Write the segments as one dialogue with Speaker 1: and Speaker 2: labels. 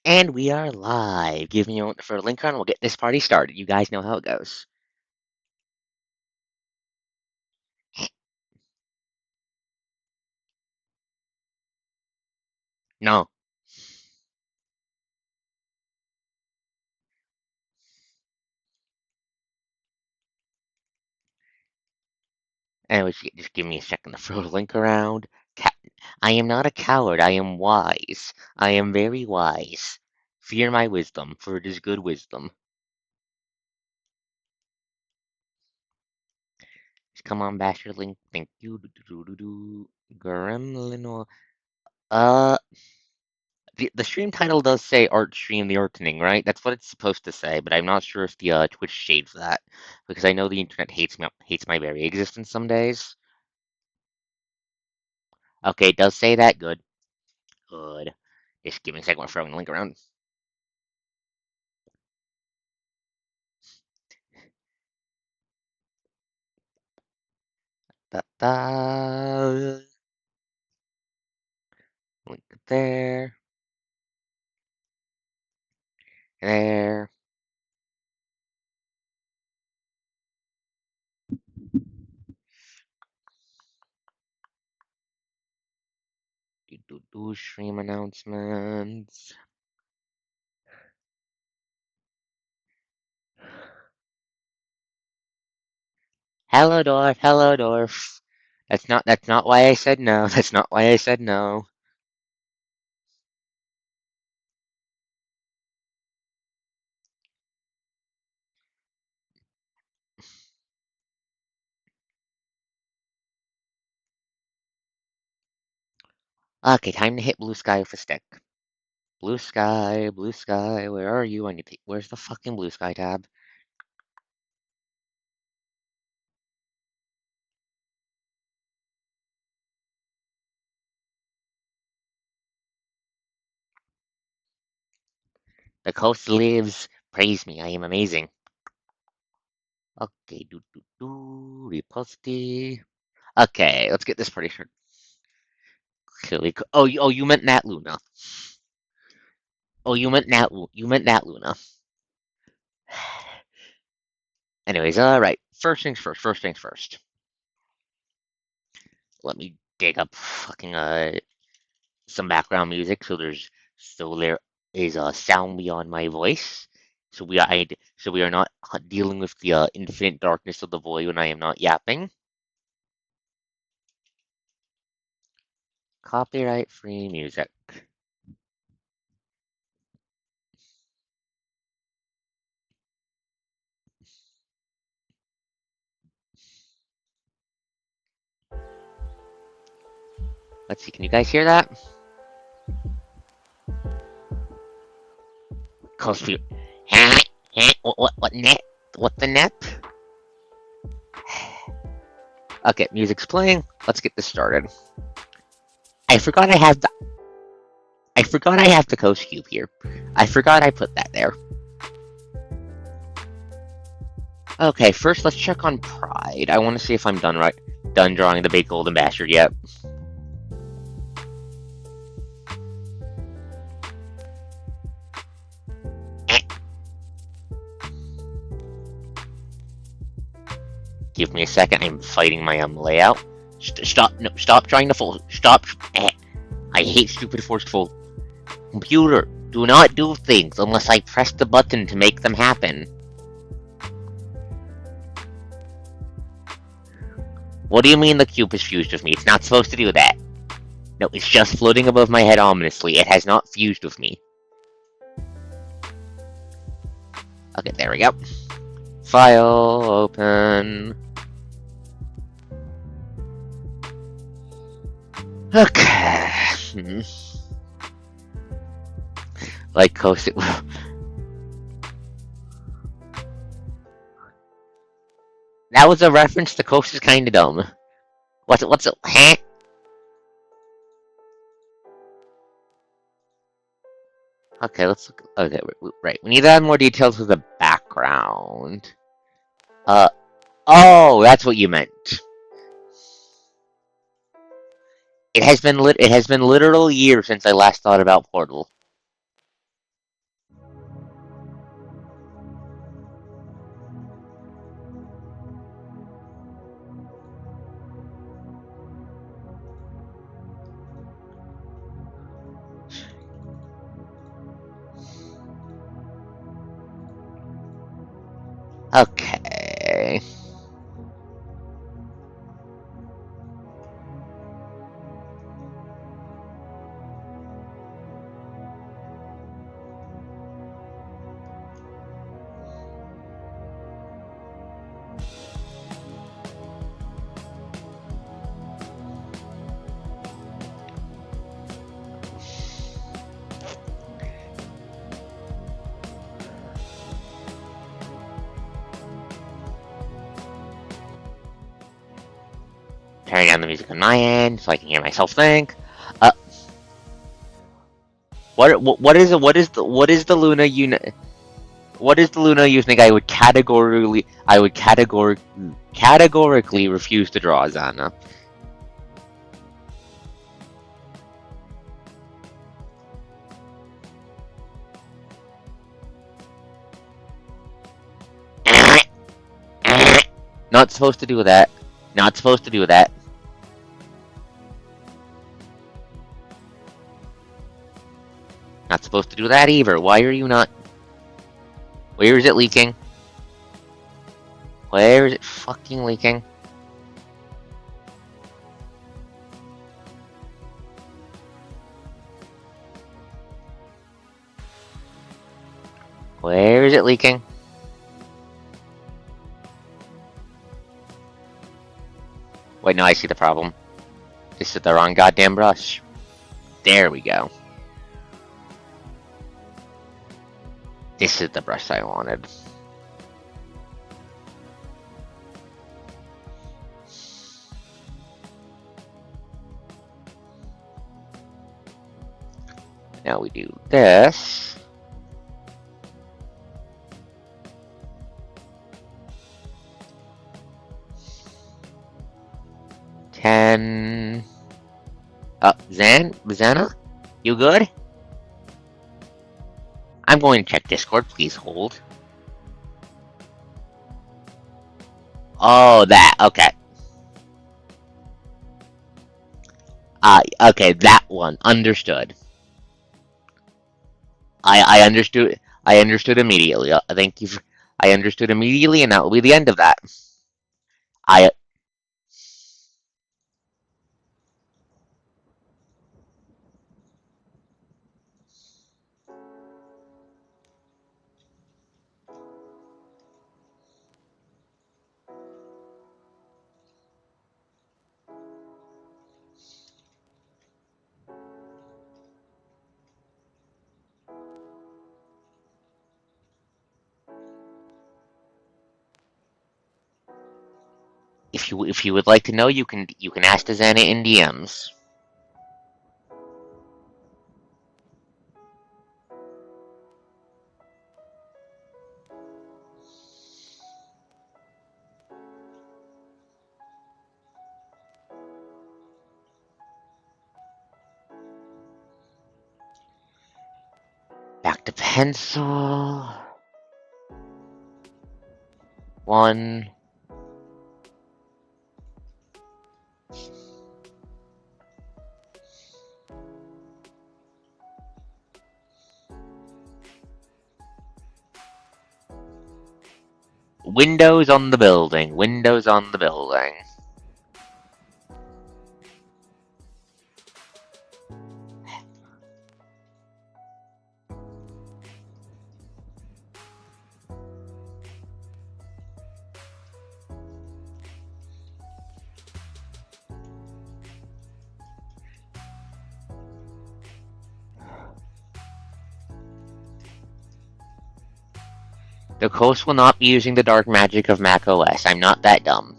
Speaker 1: And we are live. Give me a moment for a link on. We'll get this party started. You guys know how it goes. No. Anyways, just give me a second to throw the link around. I am not a coward. I am wise. I am very wise. Fear my wisdom, for it is good wisdom. Just come on, bash your link. Thank you. Gremlin. Uh, the stream title does say Art Stream the Ortoning, right? That's what it's supposed to say, but I'm not sure if the Twitch shades that because I know the internet hates my very existence some days. Okay, it does say that. Good. Good. Just give me a second. We're throwing the link around. Da, da. Link there. There. Stream announcements. Hello, Dorf. Hello, Dorf. That's not why I said no. That's not why I said no. Okay, time to hit blue sky with a stick. Blue sky, where are you? Where's the fucking blue sky tab? The coast lives. Praise me, I am amazing. Okay, riposti. Okay, let's get this party started. Oh, you meant Nat Luna. Oh, you meant Nat Luna. Anyways, alright. First things first, first things first. Let me dig up fucking some background music so there is a sound beyond my voice. So we are not dealing with the infinite darkness of the void when I am not yapping. Copyright free music. Let's see, can you guys hear that? Coast view. What net? What the net? Okay, music's playing. Let's get this started. I forgot I have the coast cube here. I forgot I put that there. Okay, first let's check on Pride. I want to see if I'm done drawing the big golden bastard yet. Give me a second. I'm fighting my layout. Stop trying to fold. Stop. I hate stupid forceful. Computer, do not do things unless I press the button to make them happen. What do you mean the cube is fused with me? It's not supposed to do that. No, it's just floating above my head ominously. It has not fused with me. Okay, there we go. File, open. Okay. Like Coast. That was a reference to Coast is kinda dumb. What's it? Huh? Okay, let's look. Okay, right. We need to add more details to the background. Uh, oh, that's what you meant. It has been literal years since I last thought about Portal. Okay. Turning down the music on my end so I can hear myself think. What is the Luna you think I would categorically refuse to draw, Zana? Not supposed to do that. Not supposed to do that. Not supposed to do that either. Why are you not? Where is it leaking? Where is it fucking leaking? Where is it leaking? Wait, no, I see the problem. This is the wrong goddamn brush. There we go. This is the brush I wanted. Now we do this. Zana? You good? I'm going to check Discord, please hold. Oh, that, okay. Okay, that one, understood. I understood immediately. Thank you I understood immediately, and that will be the end of that. I if you would like to know, you can ask Zana in DMs. Back to pencil. One. Windows on the building. Windows on the building. The coast will not be using the dark magic of Mac OS. I'm not that dumb.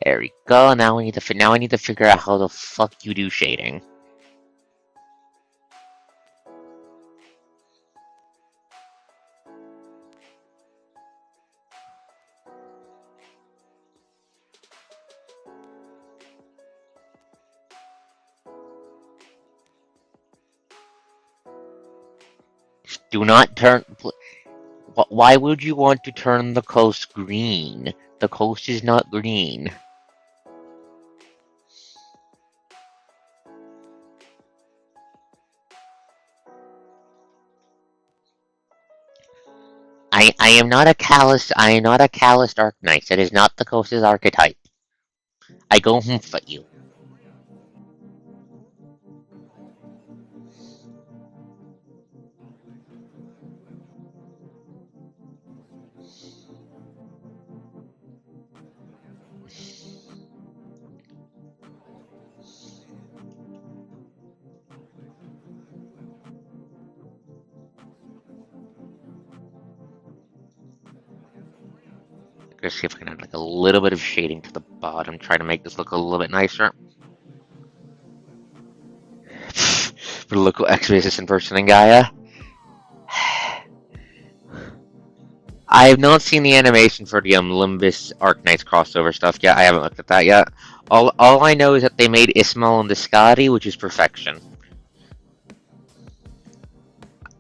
Speaker 1: There we go. Now we need to now I need to figure out how the fuck you do shading. Do not turn. Why would you want to turn the coast green? The coast is not green. I am not a callous Dark Knight. That is not the coast's archetype. I go humph at you. Let's see if I can add like a little bit of shading to the bottom. Try to make this look a little bit nicer. For the local X-Basis impersonating Gaia. I have not seen the animation for the Limbus Arknights crossover stuff yet. I haven't looked at that yet. All I know is that they made Ismail and Discati, which is perfection.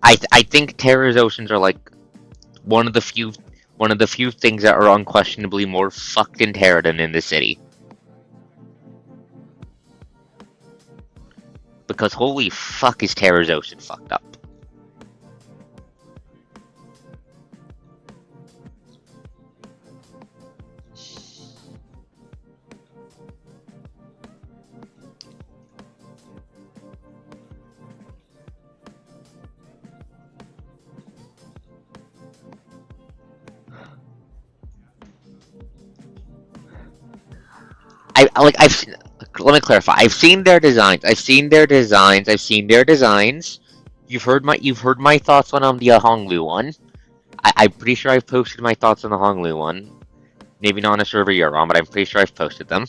Speaker 1: I think Terra's Oceans are like one of the few things that are unquestionably more fucked in Terra than in the city. Because holy fuck is Terra's Ocean fucked up. Let me clarify. I've seen their designs. You've heard my thoughts on the Honglu one. I'm pretty sure I've posted my thoughts on the Honglu one. Maybe not on a server you're on, but I'm pretty sure I've posted them.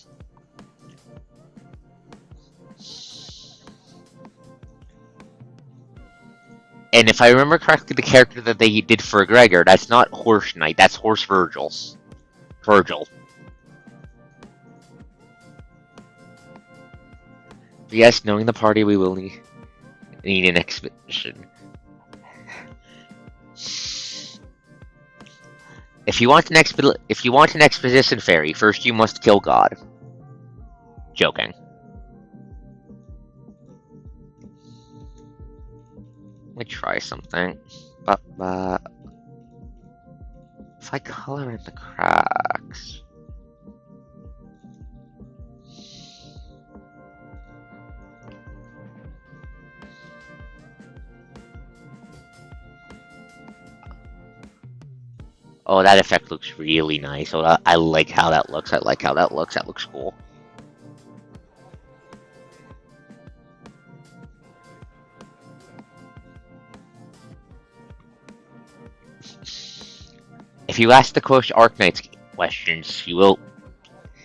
Speaker 1: And if I remember correctly, the character that they did for Gregor, that's not Horse Knight, that's Horse Virgil. Yes, knowing the party, we will need an expedition. If you want an exposition fairy, first you must kill God. Joking. Let me try something. If I color in the cracks. Oh, that effect looks really nice. Oh, I like how that looks. That looks cool. If you ask the Coach Arknights questions, she will,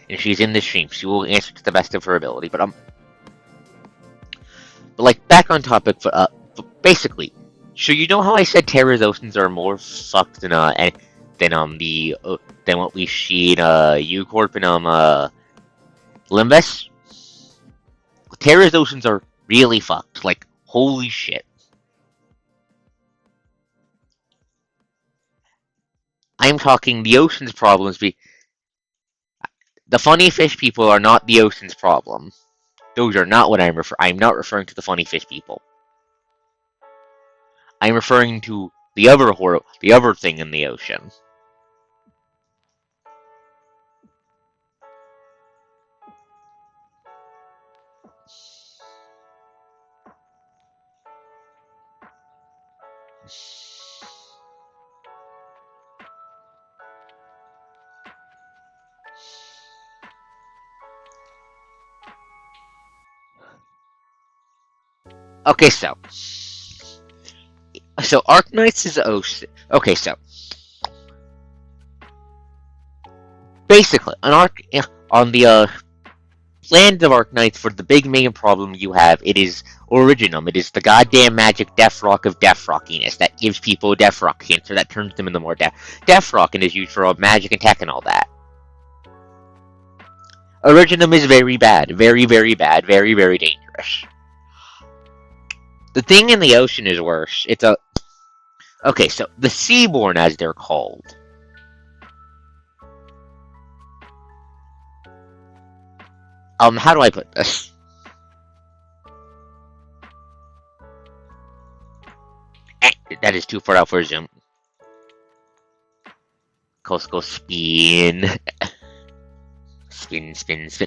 Speaker 1: and she's in the stream, she will answer to the best of her ability. But like back on topic. But basically, so you know how I said Terra's Oceans are more fucked than what we see in U-Corp and Limbus? Terra's Oceans are really fucked. Like, holy shit. I'm talking the ocean's problems. The funny fish people are not the ocean's problem. Those are not what I'm not referring to the funny fish people. I'm referring to the other thing in the ocean. Okay, so Arknights is ocean. Okay, so basically, on the plans of Arknights, for the big main problem you have, it is Originum. It is the goddamn magic death rock of death rockiness that gives people death rock cancer, that turns them into more death rock, and is used for magic and tech and all that. Originum is very bad. Very, very bad. Very, very dangerous. The thing in the ocean is worse. It's a... Okay, so the Seaborn, as they're called. How do I put this? That is too far out for a zoom. Go spin. Spin.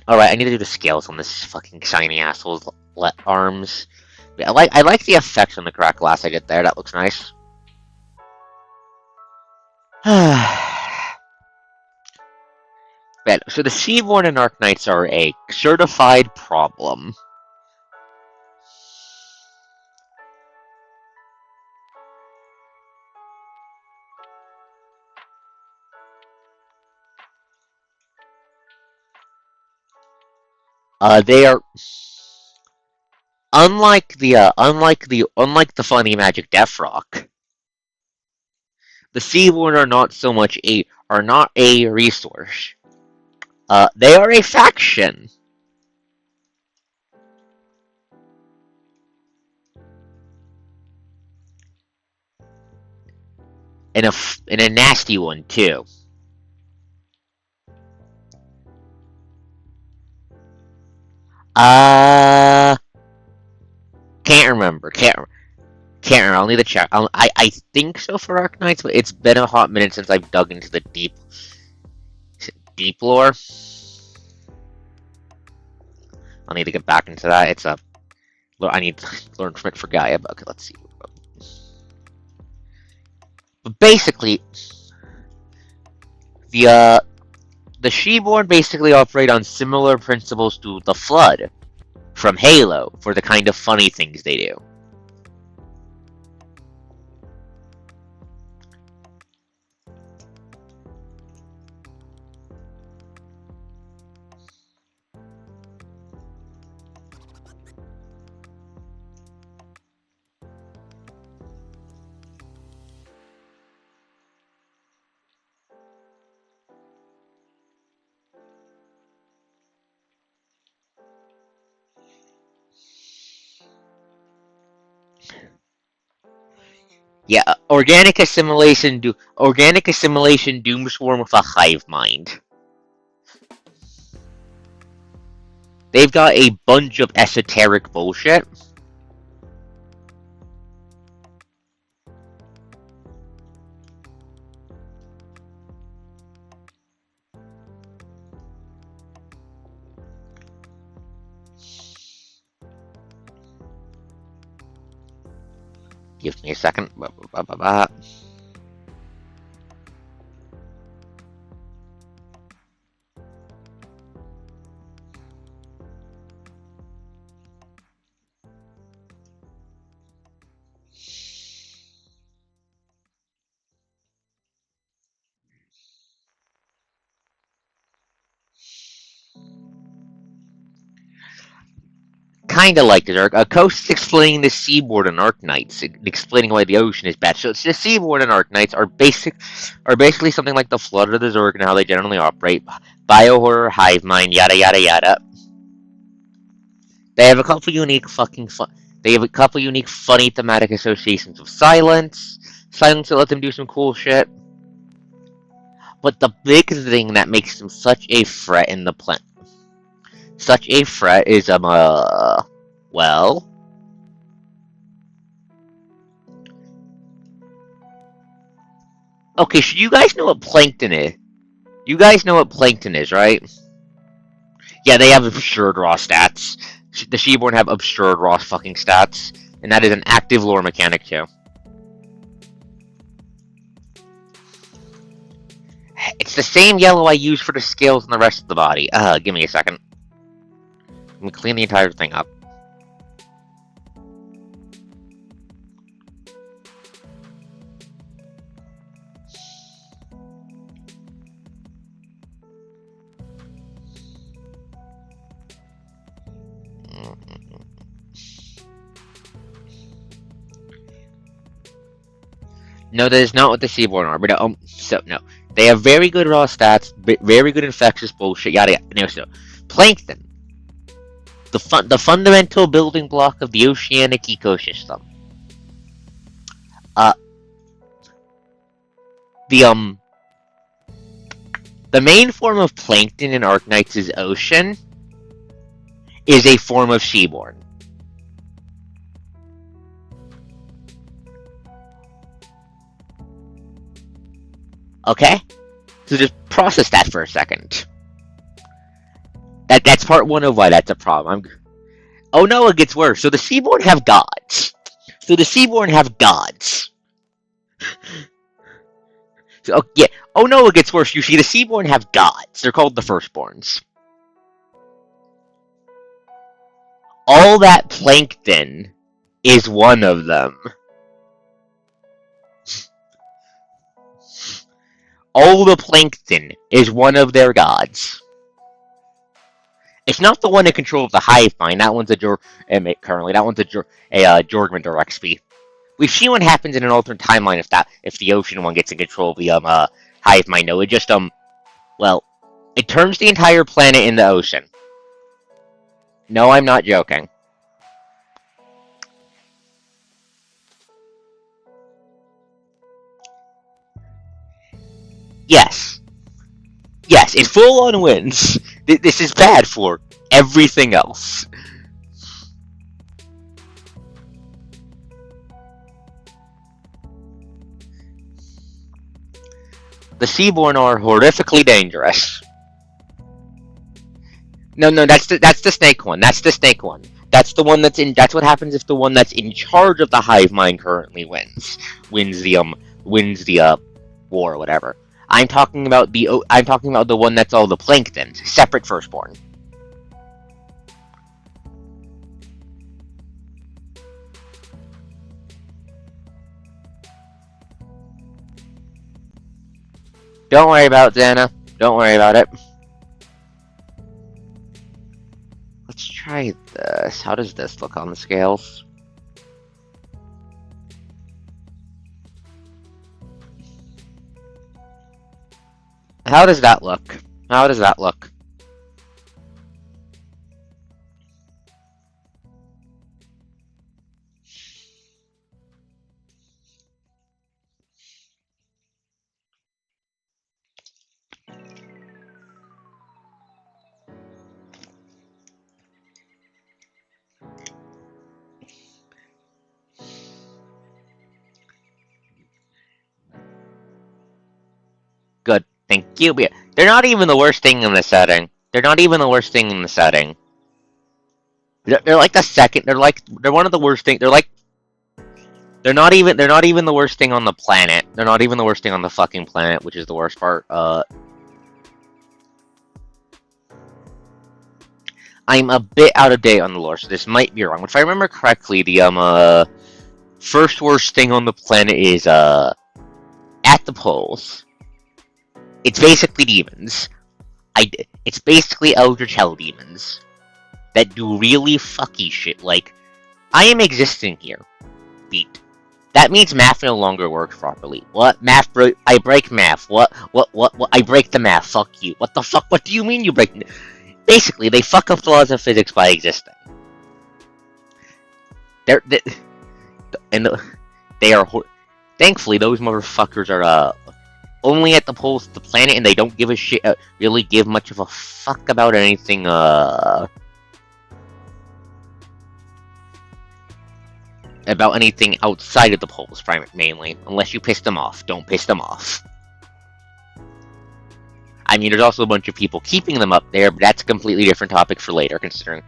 Speaker 1: Alright, I need to do the scales on this fucking shiny asshole's arms. I like the effects on the cracked glass I did there. That looks nice. So the Seaborn and Arknights are a certified problem. They are unlike the funny magic Death Rock. The Seaborn are not a resource. They are a faction. And a nasty one too. Can't remember. I'll need to check. I think so for Arknights, but it's been a hot minute since I've dug into the deep lore. I'll need to get back into that. I need to learn from it for Gaia. But okay, let's see. But basically, the Sheborn basically operate on similar principles to the Flood from Halo for the kind of funny things they do. Yeah, organic assimilation Doomswarm with a hive mind. They've got a bunch of esoteric bullshit. Give me a second. Kinda like it. Coast explaining the Seaboard and Arknights, explaining why the ocean is bad. So it's the Seaboard and Arknights are basically something like the Flood or the Zerg and how they generally operate. Biohorror, hive mind, yada yada yada. They have a couple unique funny thematic associations with Silence to let them do some cool shit. But the big thing that makes them such a threat in the planet. Such a threat is, well... Okay, so you guys know what Plankton is. You guys know what Plankton is, right? Yeah, they have absurd raw stats. The Sheborn have absurd raw fucking stats. And that is an active lore mechanic, too. It's the same yellow I use for the scales and the rest of the body. Give me a second. Let me clean the entire thing up. No, that is not what the Seaborn are. But so no, they have very good raw stats, very good infectious bullshit. Yada yada. No, so plankton, the fundamental building block of the oceanic ecosystem. Uh, the the main form of plankton in Arknight's ocean is a form of seaborn. Okay, so just process that for a second. That's part one of why that's a problem. Oh no, it gets worse. So the Seaborn have gods. So the Seaborn have gods. So, oh, yeah. Oh no, it gets worse. You see, the Seaborn have gods. They're called the Firstborns. All that plankton is one of them. All the plankton is one of their gods. It's not the one in control of the hive mind. That one's a currently. That one's a Jorgman XP. We've seen what happens in an alternate timeline if the ocean one gets in control of the hive mind. No, it just well, it turns the entire planet into ocean. No, I'm not joking. Yes. Yes, it full on wins. This is bad for everything else. The Seaborn are horrifically dangerous. No, that's the snake one. That's the snake one. That's the one that's in. That's what happens if the one that's in charge of the hive mind currently wins the war or whatever. I'm talking about the one that's all the plankton, separate firstborn. Don't worry about it, Xana. Don't worry about it. Let's try this. How does this look on the scales? How does that look? How does that look? Good. Thank you. They're not even the worst thing in the setting. They're not even the worst thing in the setting. They're like the second. They're one of the worst things. They're not even the worst thing on the planet. They're not even the worst thing on the fucking planet, which is the worst part. I'm a bit out of date on the lore, so this might be wrong. If I remember correctly, the first worst thing on the planet is at the poles. It's basically demons. It's basically Eldritch Hell demons that do really fucky shit. Like, I am existing here. Beat. That means math no longer works properly. What? I break math. What? I break the math. Fuck you. What the fuck? What do you mean you break? Basically, they fuck up the laws of physics by existing. They they are. Thankfully, those motherfuckers are only at the poles of the planet, and they don't give a shit. Really give much of a fuck about anything. About anything outside of the poles, mainly. Unless you piss them off. Don't piss them off. I mean, there's also a bunch of people keeping them up there, but that's a completely different topic for later, considering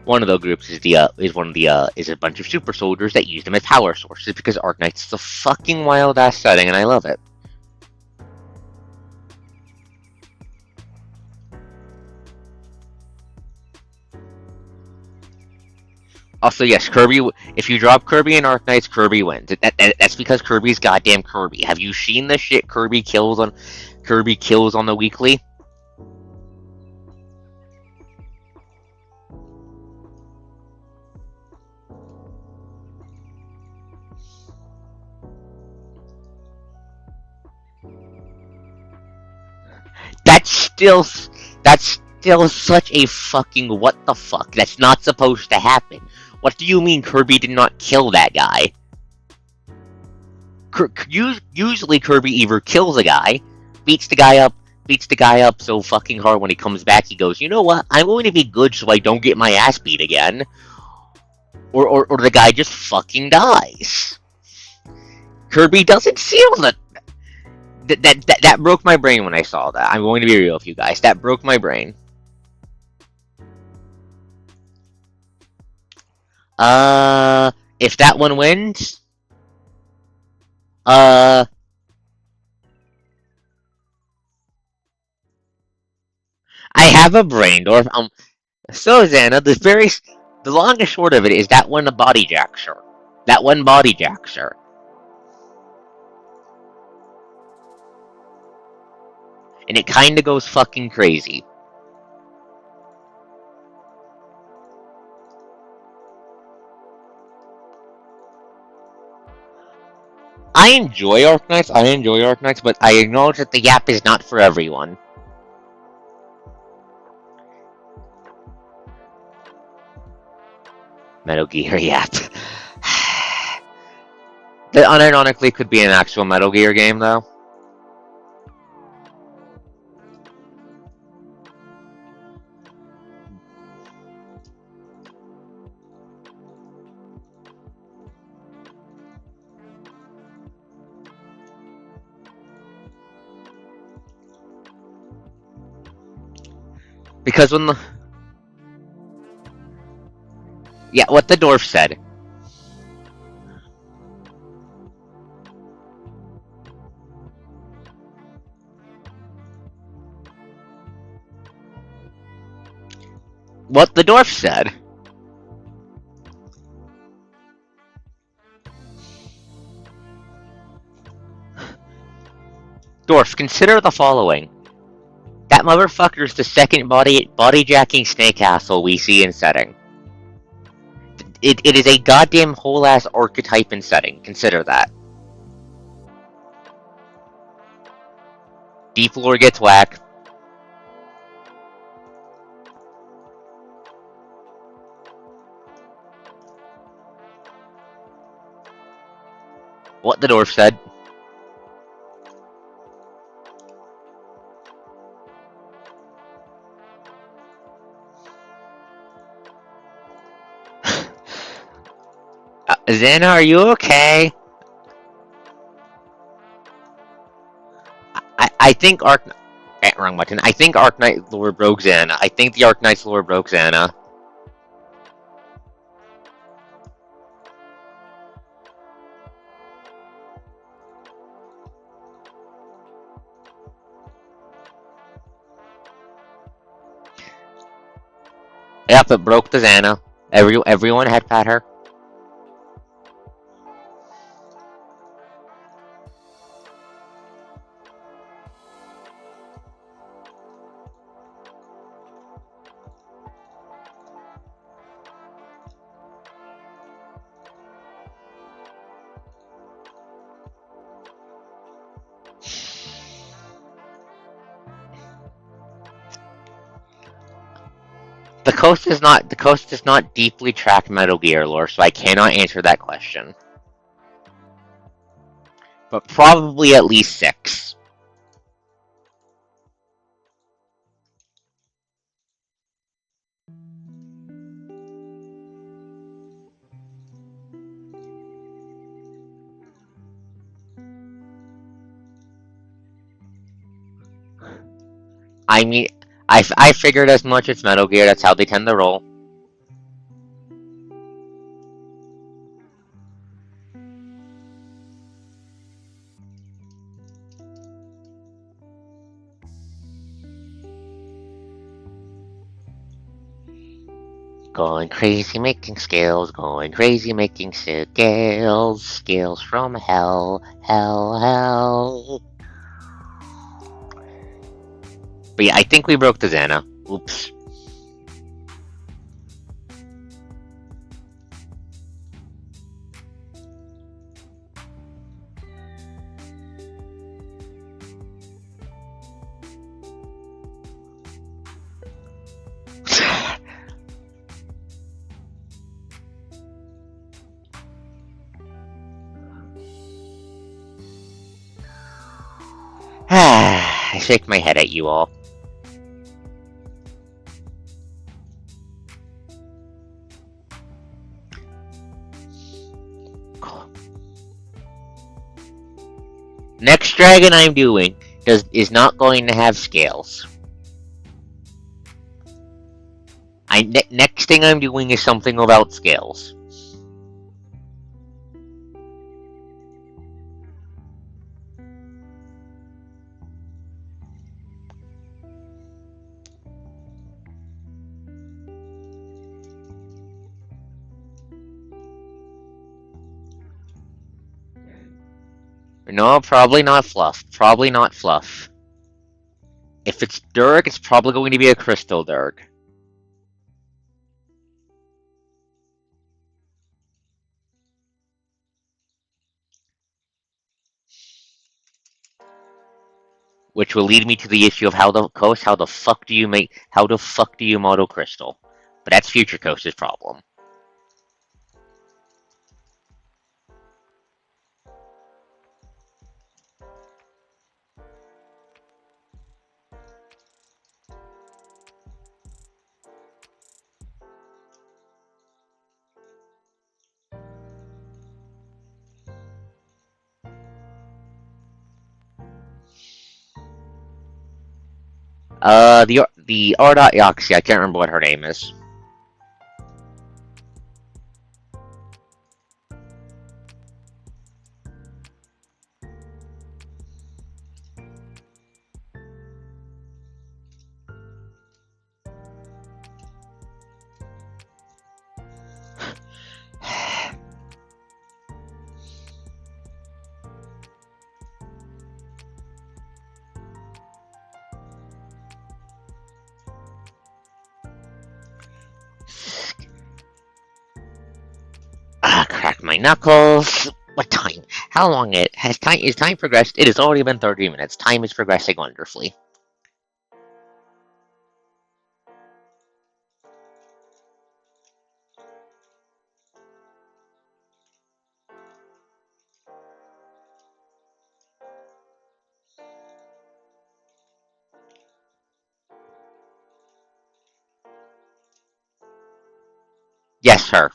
Speaker 1: one of the groups is a bunch of super soldiers that use them as power sources, because Arknight's a fucking wild ass setting, and I love it. Also, yes, Kirby. If you drop Kirby in Arknights, Kirby wins. That's because Kirby's goddamn Kirby. Have you seen the shit Kirby kills on the weekly? that's still such a fucking what the fuck. That's not supposed to happen. What do you mean Kirby did not kill that guy? Usually Kirby either kills a guy, beats the guy up so fucking hard when he comes back he goes, you know what, I'm going to be good so I don't get my ass beat again. Or the guy just fucking dies. Kirby doesn't seal it. That broke my brain when I saw that. I'm going to be real with you guys. That broke my brain. If that one wins, I have a brain dwarf. So Xana, the long and short of it is that one a body jackser. That one body jackser. And it kinda goes fucking crazy. I enjoy Arknights, but I acknowledge that the Yap is not for everyone. Metal Gear Yap. That unironically could be an actual Metal Gear game, though. Because when the... Yeah, what the dwarf said. What the dwarf said. Dwarf, consider the following. That motherfucker's the second body-jacking snake asshole we see in setting. It is a goddamn whole-ass archetype in setting. Consider that. Deep lore gets whack. What the dwarf said. Xana, are you okay? I think wrong button. I think Arknight lore broke Xana. I think the Arknight's lore broke Xana. Yep, it broke the Xana. Everyone head pat her. The coast does not deeply track Metal Gear lore, so I cannot answer that question. But probably at least 6. I mean, I figured as much. It's Metal Gear. That's how they tend to roll. Going crazy making skills, going crazy making skills, skills from hell, hell. But yeah, I think we broke the Xana. Oops. I shake my head at you all. Next dragon I'm doing is not going to have scales. Next thing I'm doing is something without scales. No, probably not fluff. Probably not fluff. If it's Dirk, it's probably going to be a crystal Dirk. Which will lead me to the issue of how the fuck do you model crystal? But that's Future Coast's problem. The R.Yoxie, I can't remember what her name is. Crack my knuckles. What time? How long is time progressed? It has already been 30 minutes. Time is progressing wonderfully. Yes, sir.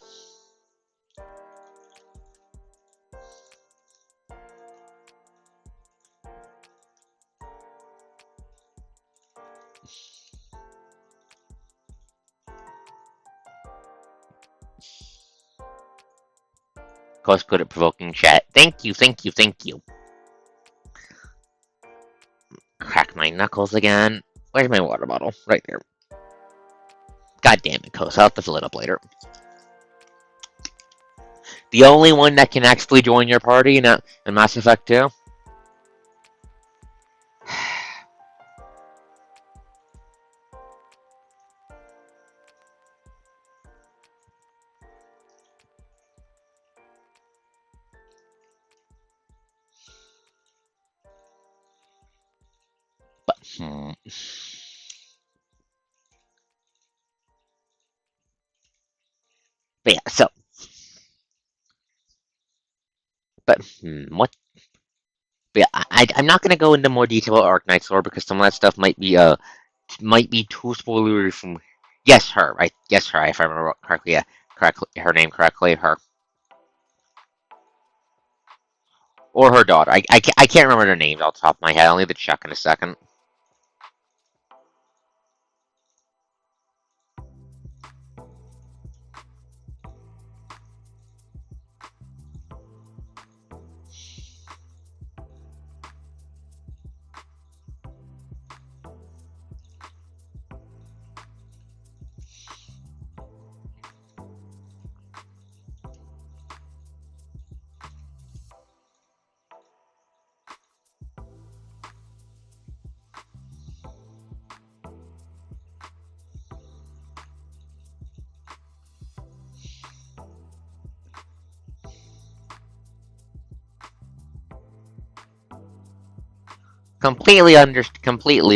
Speaker 1: Coast good at provoking chat. Thank you, thank you, thank you. Crack my knuckles again. Where's my water bottle? Right there. God damn it, Coast. I'll have to fill it up later. The only one that can actually join your party in Mass Effect 2? But, But yeah, so. But, what? But yeah, I'm not going to go into more detail about Arknight's lore because some of that stuff might be too spoilery from. Yes, her. Right? Yes, her. If I remember correctly, yeah, correctly, her name correctly, her or her daughter. I can't remember their names off the top of my head. I'll need to check in a second. Completely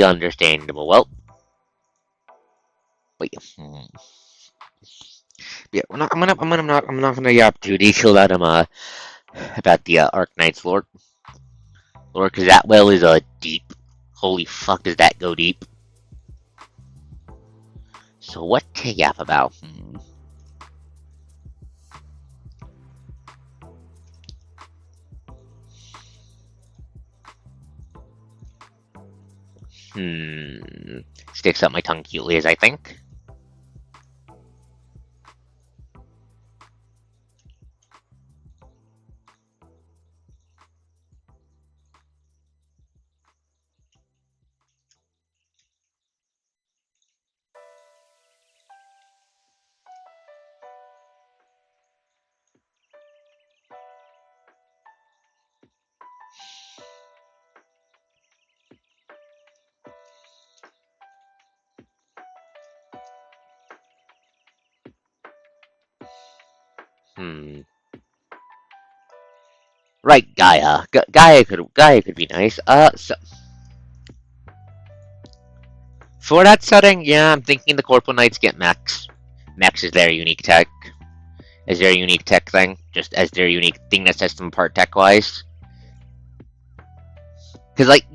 Speaker 1: understandable. Well, but yeah, I'm not gonna too detail about about the Arknight's lore. Lord, because that well is deep. Holy fuck, does that go deep? So what to yap about? Sticks up my tongue cutely as I think. Right, Gaia. Gaia could be nice. So for that setting, yeah, I'm thinking the Corporal Knights get mechs. Mechs is their unique tech. Is their unique tech thing, just as their unique thing that sets them apart tech-wise. Because like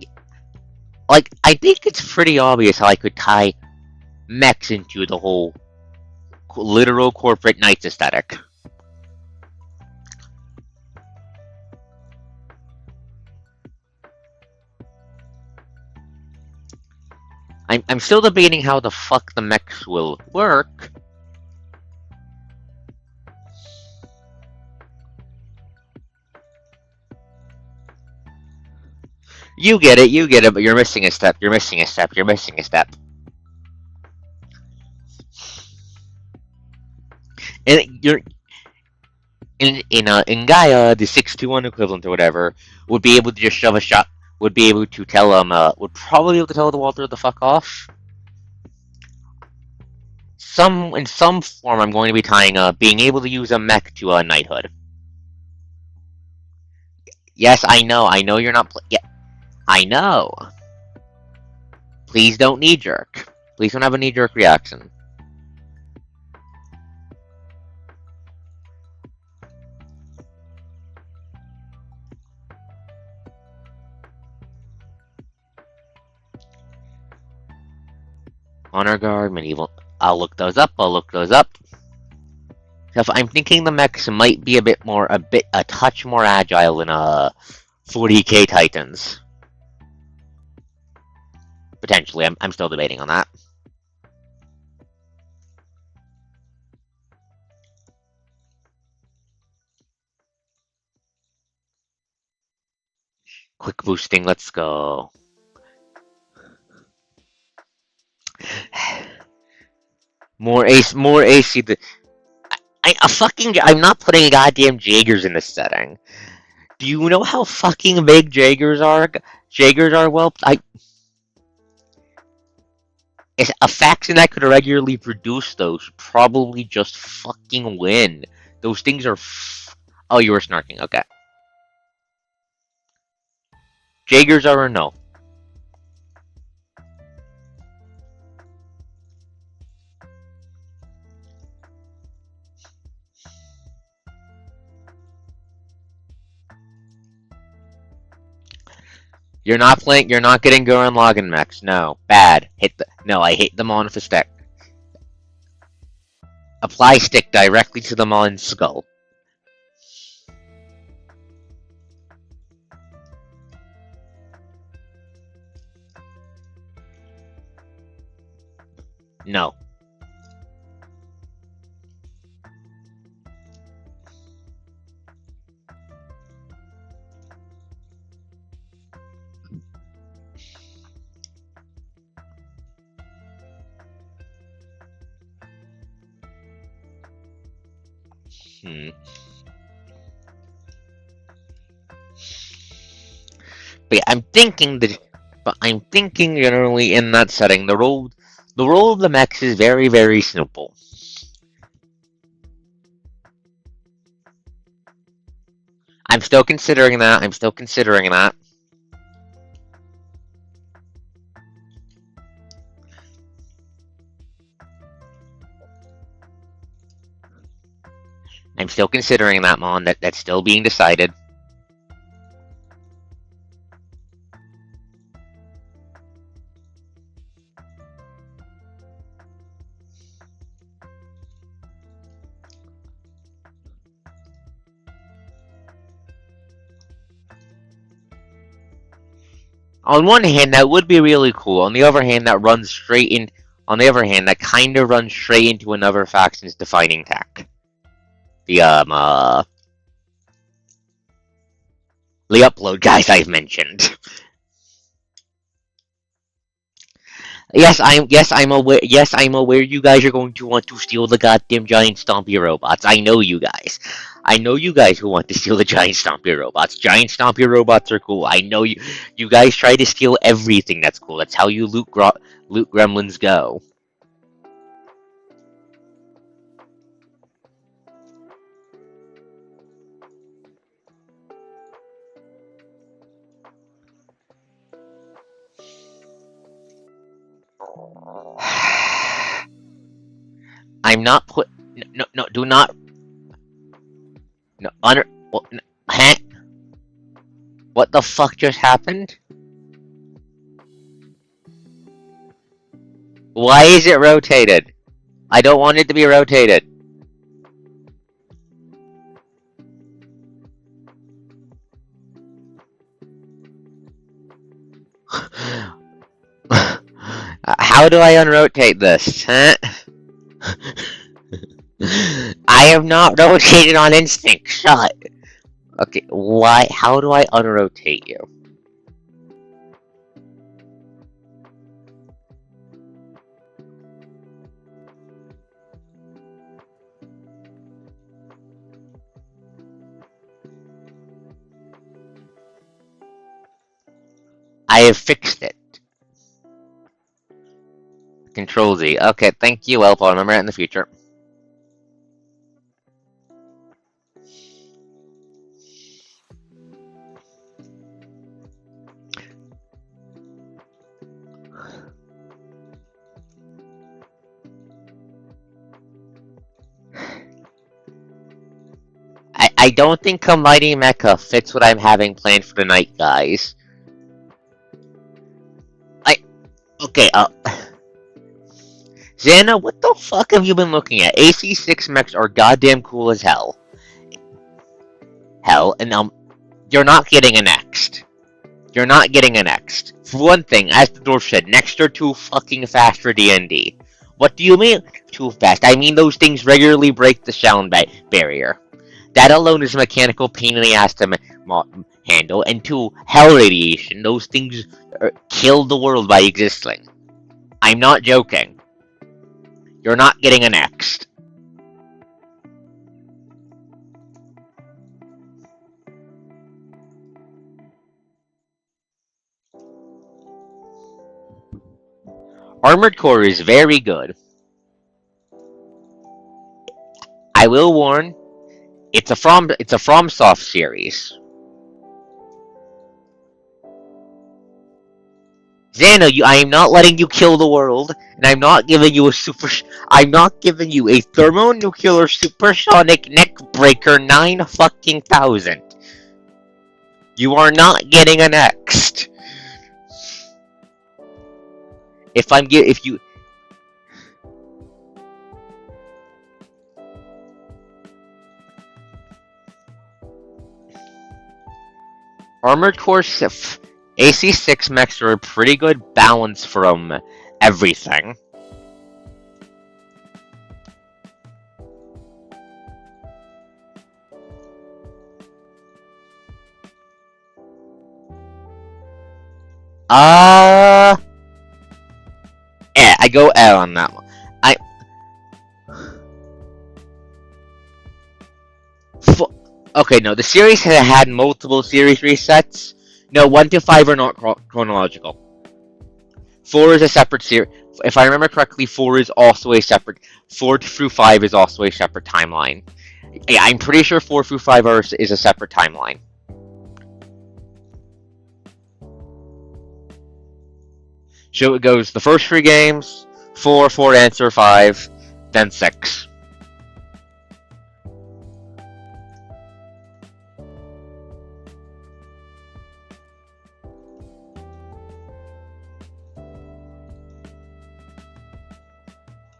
Speaker 1: I think it's pretty obvious how I could tie mechs into the whole literal corporate knights aesthetic. I'm still debating how the fuck the mechs will work. You get it, but you're missing a step. You're missing a step. You're missing a step. And you're in Gaia, the 621 equivalent or whatever would be able to just shove a shot. Would be able to tell would probably be able to tell the Walter the fuck off. In some form, I'm going to be tying being able to use a mech to a knighthood. Yes, I know you're not. Yeah, I know. Please don't knee jerk. Please don't have a knee jerk reaction. Honor guard, medieval. I'll look those up. So I'm thinking the mechs might be a touch more agile than 40k Titans. Potentially, I'm still debating on that. Quick boosting, let's go. More AC. I'm not putting goddamn Jaegers in this setting. Do you know how fucking big Jaegers are? Jaegers are, well, a faction that could regularly produce those should probably just fucking win. Those things are. Oh, you were snarking. Okay. Jaegers are a no. You're not playing. You're not getting Gurren Lagann mechs. No, bad. No, I hate them on the stick. Apply stick directly to the Mon's skull. No. But yeah, I'm thinking generally in that setting, the role of the mechs is very, very simple. I'm still considering that. I'm still considering that, Mon. That's still being decided. On one hand, that would be really cool. On the other hand, that runs straight in. On the other hand, that kind of runs straight into another faction's defining tech. The the upload guys I've mentioned. Yes, I'm aware you guys are going to want to steal the goddamn giant stompy robots. I know you guys. I know you guys who want to steal the giant stompy robots. Giant stompy robots are cool. I know you guys try to steal everything that's cool. That's how you loot gremlins go. I'm not put. No, do not. No, huh? What the fuck just happened? Why is it rotated? I don't want it to be rotated. How do I unrotate this? Huh? I have not rotated on instinct. Shut. Okay, why? How do I unrotate you? I have fixed it. Control Z. Okay, thank you, Elf. I'll remember it in the future. I don't think a Mighty Mecha fits what I'm having planned for tonight, guys. Okay, Xana, what the fuck have you been looking at? AC6 mechs are goddamn cool as hell. And you're not getting a next. You're not getting a next. For one thing, as the dwarf said, next are too fucking fast for D&D. What do you mean, too fast? I mean those things regularly break the sound barrier. That alone is a mechanical pain in the ass to handle, and two, hell radiation. Those things kill the world by existing. I'm not joking. You're not getting a next. Armored Core is very good. I will warn, it's a FromSoft series. Xana, I am not letting you kill the world, and I'm not giving you a thermonuclear supersonic neckbreaker 9,000. You are not getting a next. Armored Core AC6 mechs are a pretty good balance from everything. I go L on that one. Okay, no, the series has had multiple series resets. No, 1 to 5 are not chronological. 4 is a separate series. If I remember correctly, 4 is also a separate. 4 through 5 is also a separate timeline. Yeah, I'm pretty sure 4 through 5 is a separate timeline. So it goes the first 3 games, 4 answer 5, then 6.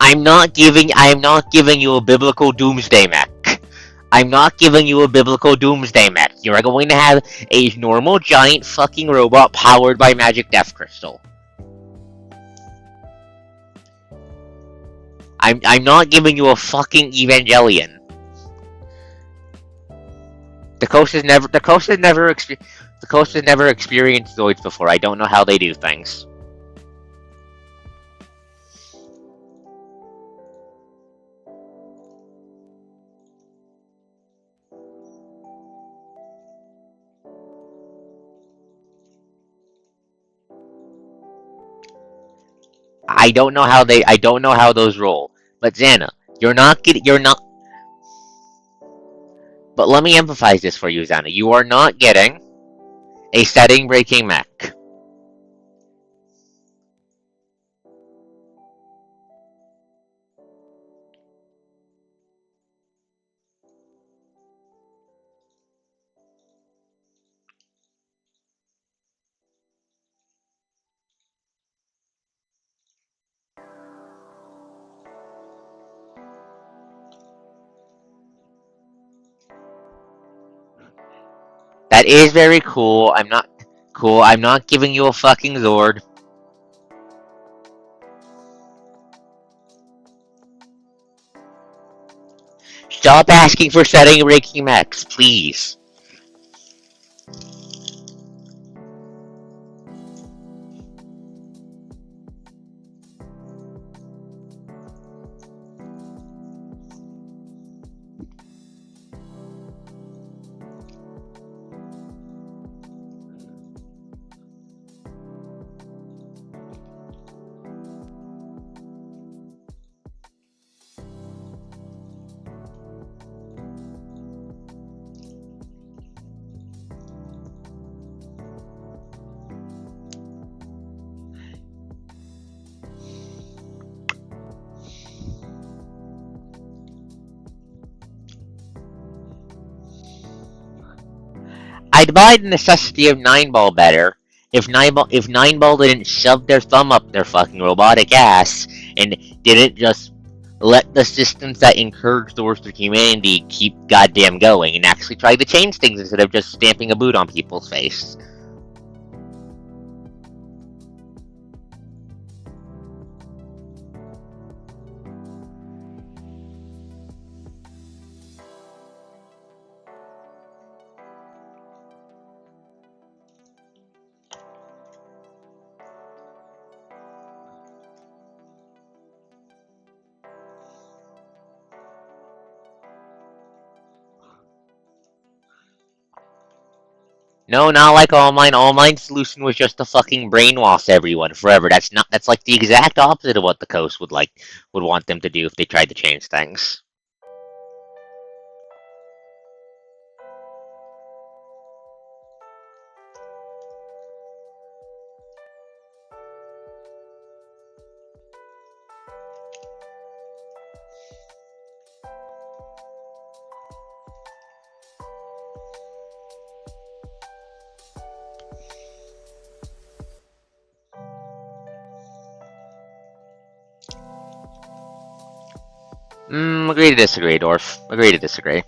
Speaker 1: I am not giving you a biblical doomsday mech. I'm not giving you a biblical doomsday mech. You're going to have a normal giant fucking robot powered by magic death crystal. I'm not giving you a fucking Evangelion. The coast has never experienced Zoids before. I don't know how they do things. I don't know how those roll. But Xana, you're not. But let me emphasize this for you, Xana. You are not getting a setting breaking mech. That is very cool. I'm not giving you a fucking Zord. Stop asking for setting breaking mechs, please. I'd buy the necessity of Nine Ball better if Nine Ball didn't shove their thumb up their fucking robotic ass and didn't just let the systems that encourage the worst of humanity keep goddamn going and actually try to change things instead of just stamping a boot on people's face. No, not like All Mine. All Mine's solution was just to fucking brainwash everyone forever. That's like the exact opposite of what the Coast would want them to do if they tried to change things. Agree to disagree, Dorf. Agree to disagree.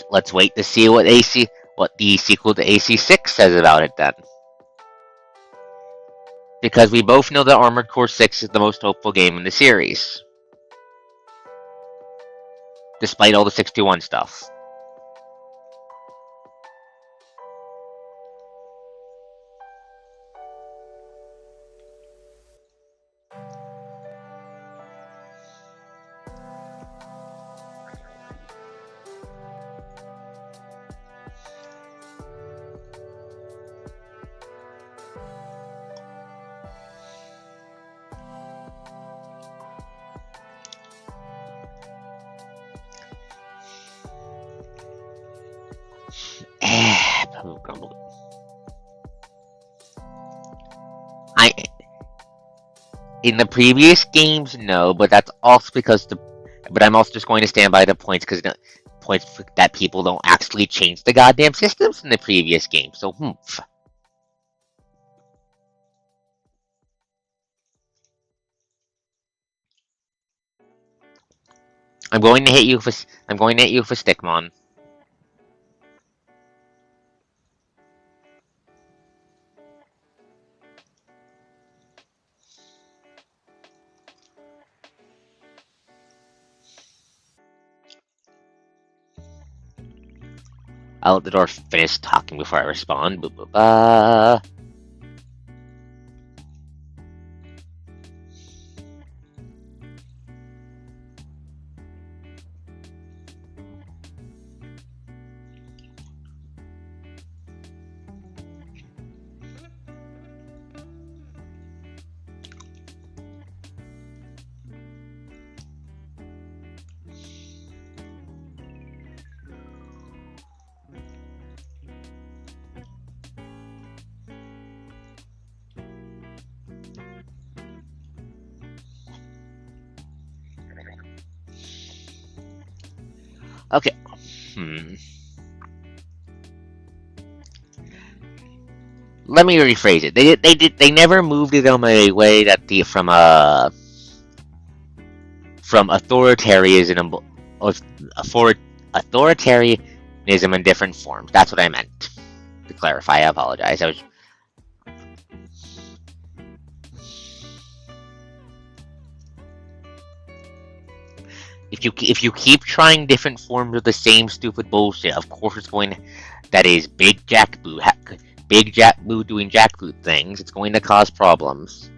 Speaker 1: Let's wait to see what the sequel to AC6 says about it then. Because we both know that Armored Core 6 is the most hopeful game in the series. Despite all the 621 stuff. I in the previous games, no, but that's also because the. But I'm also just going to stand by the points because points that people don't actually change the goddamn systems in the previous game. So, I'm going to hit you for. I'm going to hit you for Stickmon. I'll let the door finish talking before I respond. Okay. Let me rephrase it. They never moved it on my way that the from authoritarianism or for authoritarianism in different forms. That's what I meant. To clarify, I apologize. I was if you keep trying different forms of the same stupid bullshit, of course it's going. That is Big Jack Boo doing jackboot things. It's going to cause problems.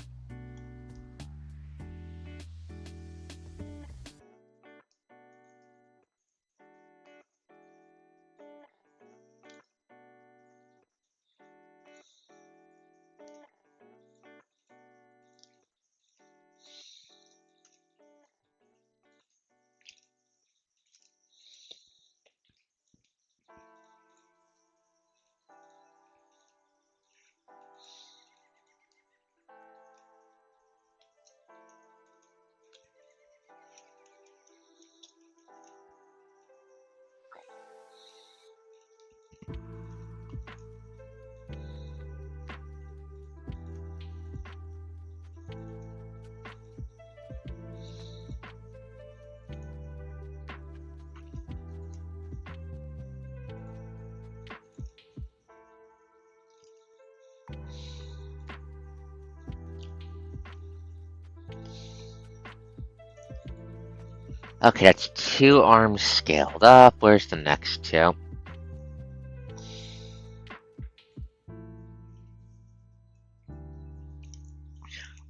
Speaker 1: Okay, that's 2 arms scaled up. Where's the next 2?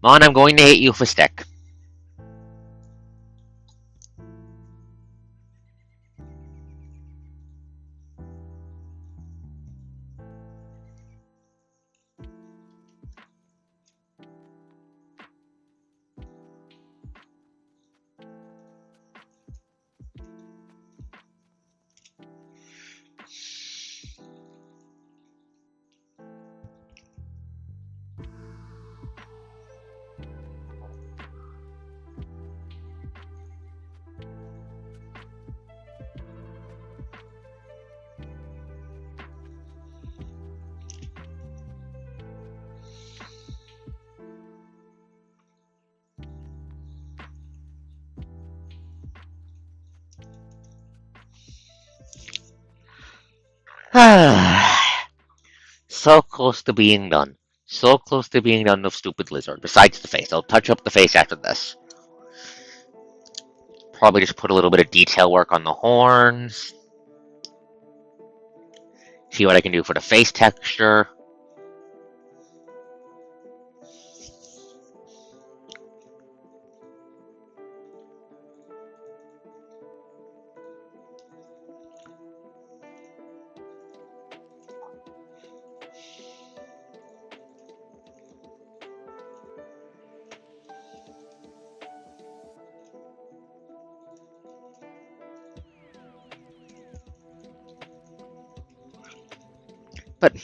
Speaker 1: Mon, I'm going to hit you with a stick. So close to being done. So close to being done with stupid lizard. Besides the face. I'll touch up the face after this. Probably just put a little bit of detail work on the horns. See what I can do for the face texture. But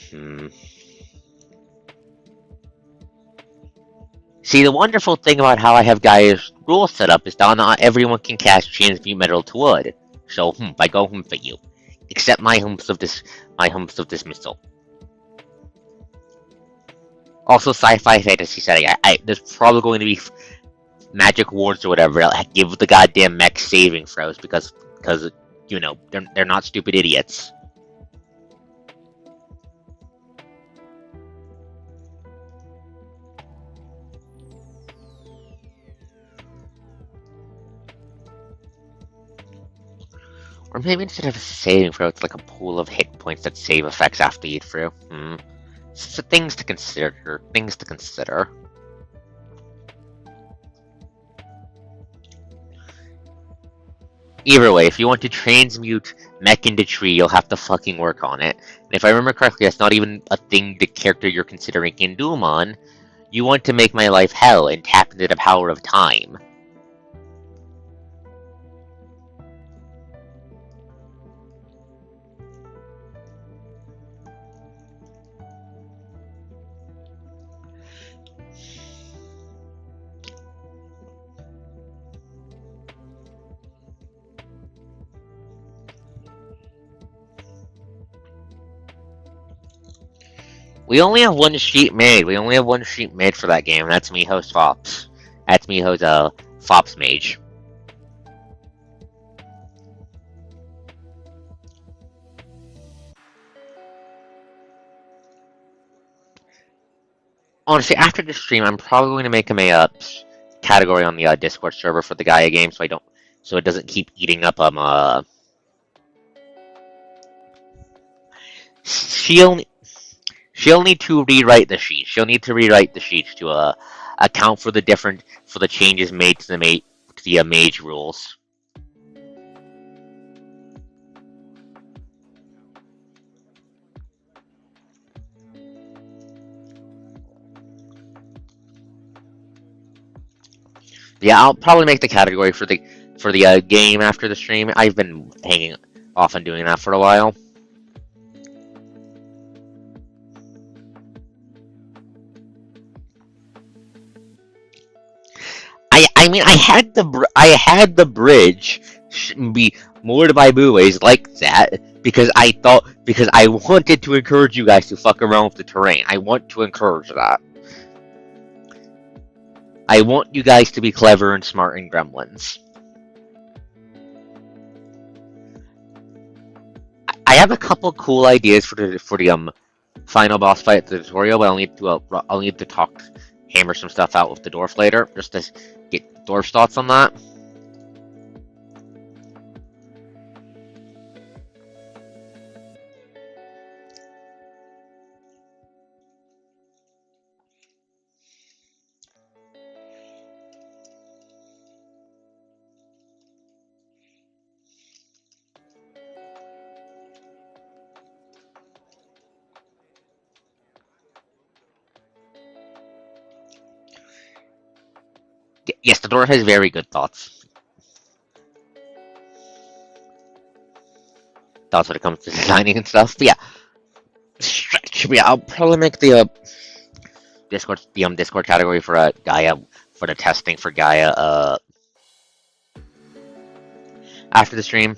Speaker 1: see, the wonderful thing about how I have Gaia's rules set up is that not everyone can cast transmute metal to wood. So I go for you, except my humps of dismissal. Also, sci-fi fantasy setting. There's probably going to be magic wards or whatever that give the goddamn mech saving throws because they're not stupid idiots. Or maybe instead of a saving throw, it's like a pool of hit points that save effects after you through. So things to consider. Things to consider. Either way, if you want to transmute mech into tree, you'll have to fucking work on it. And if I remember correctly, that's not even a thing the character you're considering can do them on. You want to make my life hell and tap into the power of time. We only have one sheet made. We only have one sheet made for that game. That's me host Fops. That's me host Fops Mage. Honestly, after this stream, I'm probably going to make him a category on the Discord server for the Gaia game, so it doesn't keep eating up she'll she'll need to rewrite the sheets. She'll need to rewrite the sheets to account for the changes made to the mage rules. Yeah, I'll probably make the category for the game after the stream. I've been hanging off on doing that for a while. I mean I had the bridge be moored by buoys like that because I wanted to encourage you guys to fuck around with the terrain. I want to encourage that. I want you guys to be clever and smart in gremlins. I have a couple cool ideas for the final boss fight at the tutorial, but I'll need to hammer some stuff out with the dwarf later, just to get dwarf's thoughts on that. Yes, the dwarf has very good thoughts. Thoughts when it comes to designing and stuff. But yeah, I'll probably make the Discord category for Gaia for the testing for Gaia after the stream.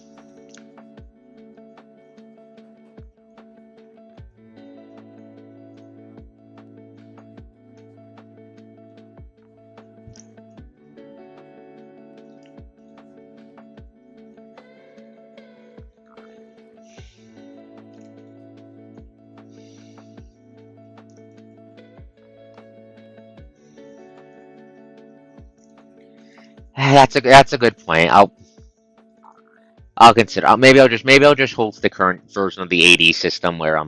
Speaker 1: That's a good point. I'll consider. Maybe I'll just hold the current version of the AD system where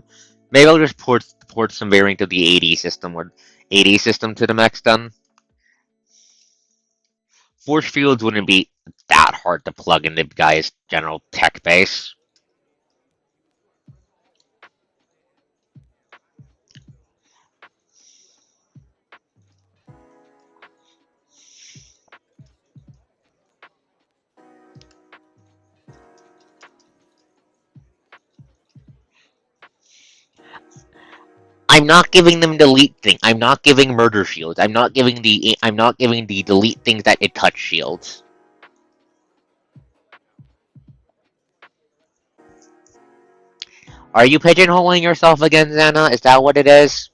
Speaker 1: maybe I'll just port some variant of the AD system where AD system to the mechs done. Force fields wouldn't be that hard to plug into the guy's general tech base. I'm not giving them delete thing. I'm not giving murder shields. I'm not giving the delete things that it touch shields. Are you pigeonholing yourself again, Xana? Is that what it is?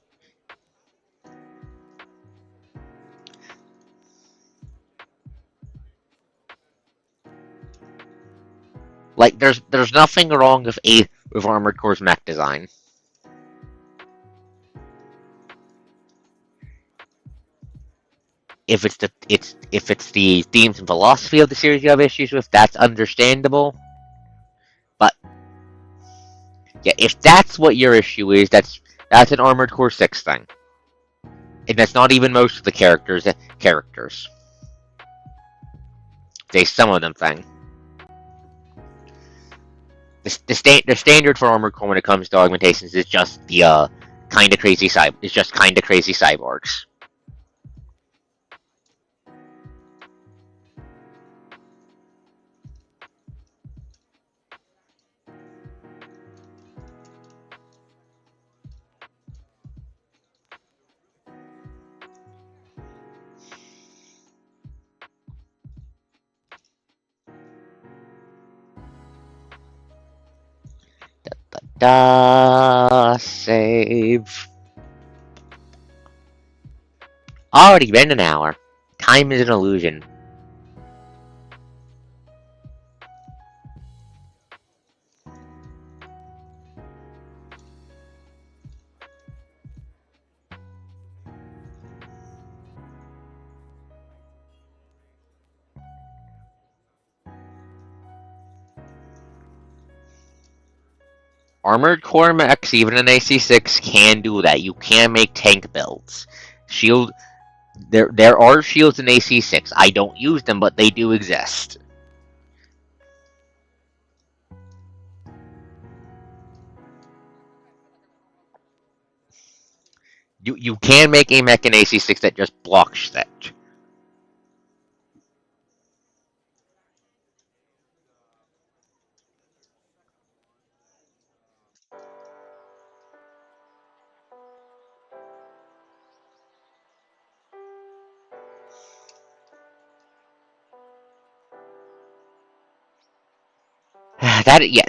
Speaker 1: Like, there's nothing wrong with Armored Core's mech design. If it's the themes and philosophy of the series you have issues with, that's understandable. But yeah, if that's what your issue is, that's an Armored Core 6 thing. And that's not even most of the characters. They some of them thing. The standard for Armored Core when it comes to augmentations is just the kinda crazy cyborgs. Save. Already been an hour. Time is an illusion. Armored Core mechs, even in AC6, can do that. You can make tank builds. Shield. There are shields in AC6. I don't use them, but they do exist. You can make a mech in AC6 that just blocks that.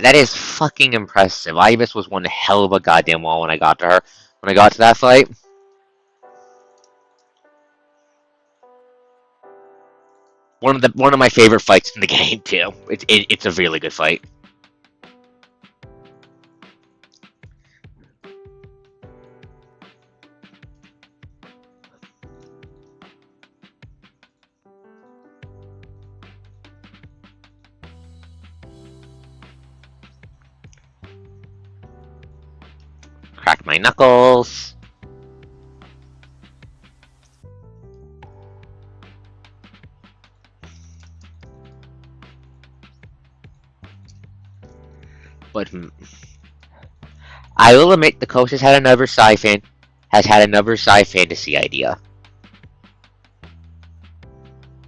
Speaker 1: That is fucking impressive. Ibis was one hell of a goddamn wall when I got to her. When I got to that fight. One of my favorite fights in the game too. It's a really good fight. Crack my knuckles. But I will admit the coast has had another sci fantasy idea.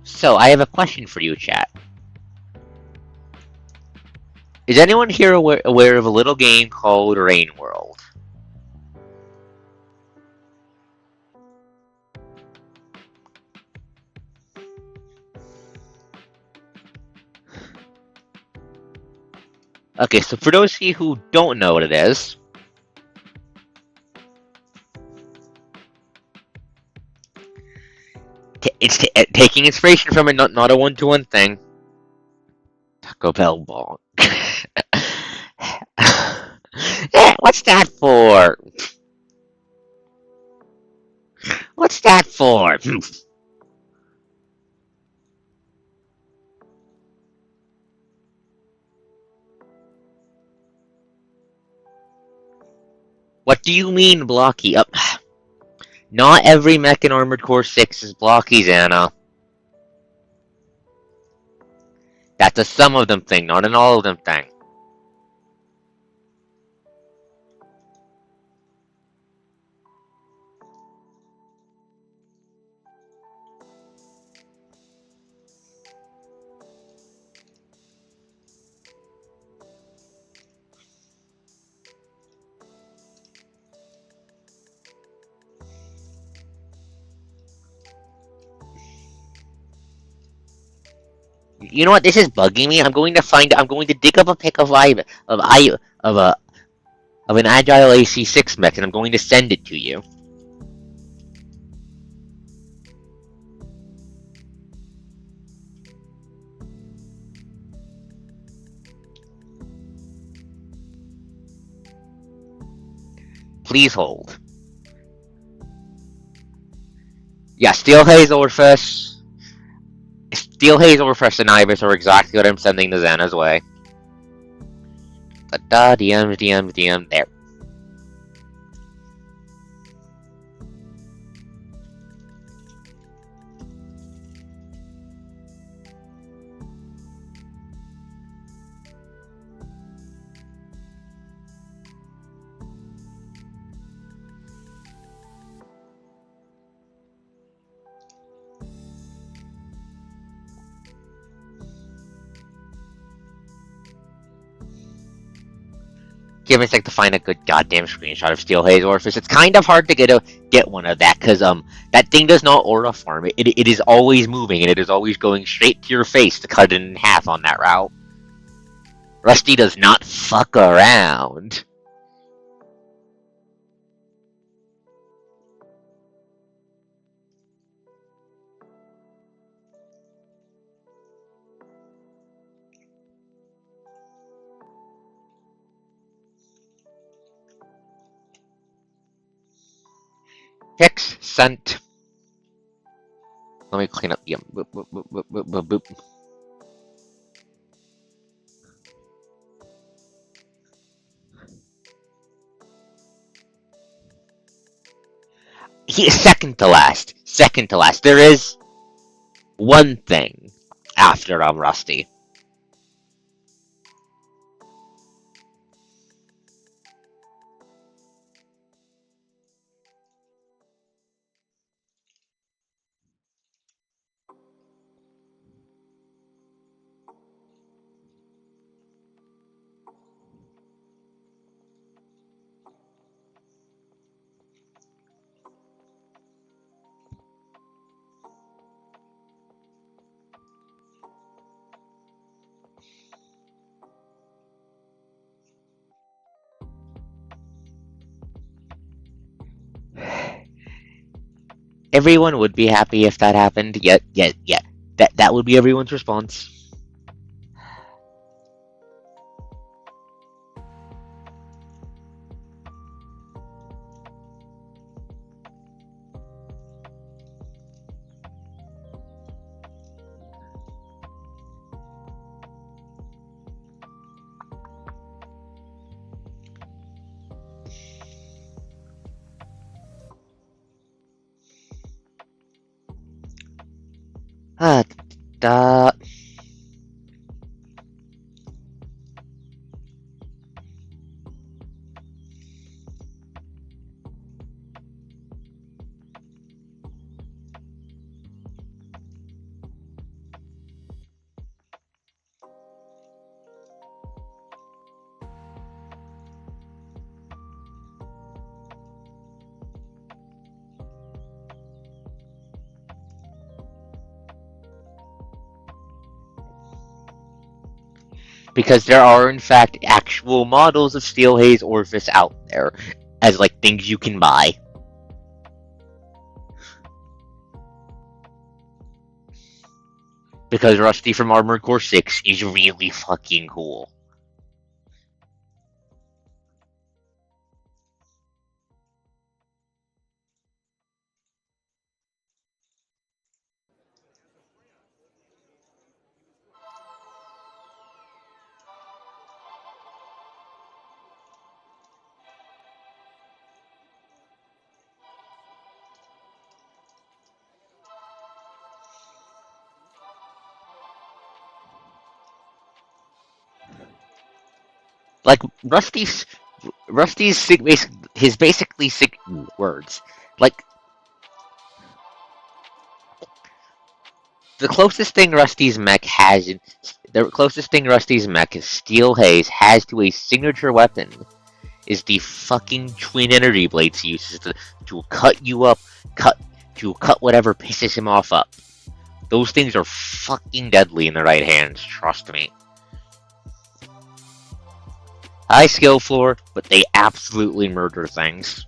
Speaker 1: So I have a question for you, chat. Is anyone here aware of a little game called Rain World? Okay, so for those of you who don't know what it is, it's taking inspiration from it, not a one-to-one thing. Taco Bell ball. What's that for? What's that for? What do you mean blocky? Not every mech in Armored Core 6 is blocky, Xana. That's a some of them thing, not an all of them thing. You know what? This is bugging me. I'm going to dig up a pic of I of a of an agile AC6 mech, and I'm going to send it to you. Please hold. Yeah, Steel Haze Orpheus. Steel Haze Orpheus and Ibis are exactly what I'm sending to Xana's way. Da DM. There. Give me a sec to find a good goddamn screenshot of Steel Haze Orpheus. It's kind of hard to get one of that because that thing does not aura farm. It is always moving and it is always going straight to your face to cut it in half on that route. Rusty does not fuck around. Hex sent. Let me clean up the boop, boop, boop, boop, boop, boop, boop. He is second to last. Second to last. There is one thing after Rusty. Everyone would be happy if that happened. Yet. That would be everyone's response. Ah, da. Because there are in fact actual models of Steel Haze Orpheus out there as like things you can buy. Because Rusty from Armored Core 6 is really fucking cool. Like Rusty's his basically sick words. Like the closest thing Rusty's mech has, the closest thing Rusty's mech is Steel Haze has to a signature weapon is the fucking twin energy blades he uses to cut you up, to cut whatever pisses him off up. Those things are fucking deadly in the right hands, trust me. High skill floor, but they absolutely murder things.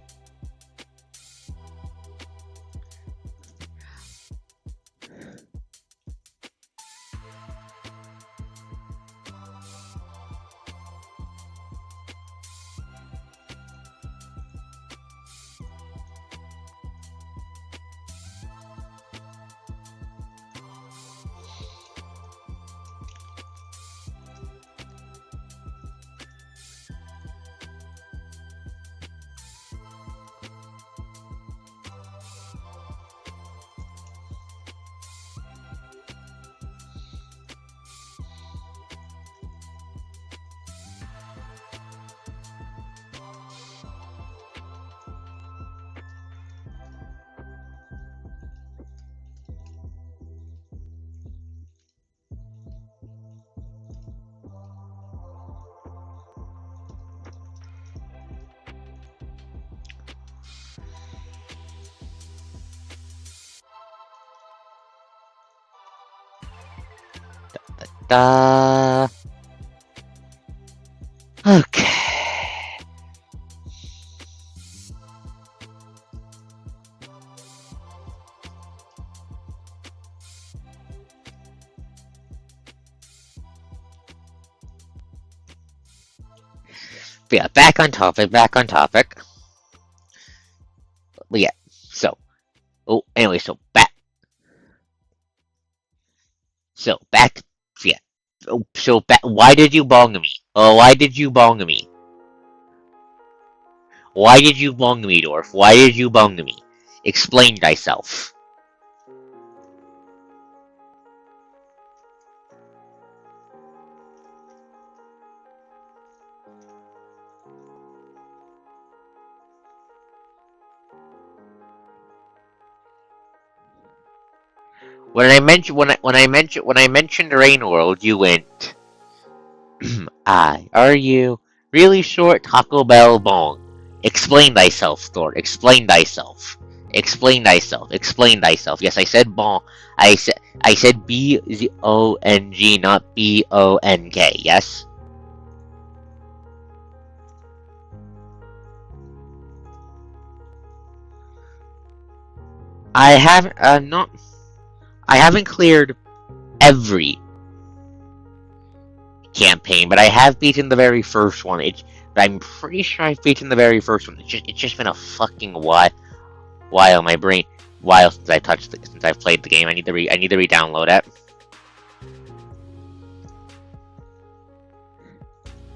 Speaker 1: Da. Okay. But yeah, back on topic, back on topic. But yeah, so. Oh, anyway, so back. So, back. Yeah. Oh, so, back. Why did you bong me? Oh, why did you bong me? Why did you bong me, Dwarf? Why did you bong me? Explain thyself. When I mentioned Rain World, you went. Are you really short Taco Bell bong? Explain thyself, Thor. Explain thyself. Explain thyself. Explain thyself. Yes, I said bong. I said BONG, not BONK. Yes. I haven't not. I haven't cleared every campaign, but I have beaten the very first one. I'm pretty sure I've beaten the very first one. It's just been a fucking while. My brain, while since I've played the game. I need to re-download it.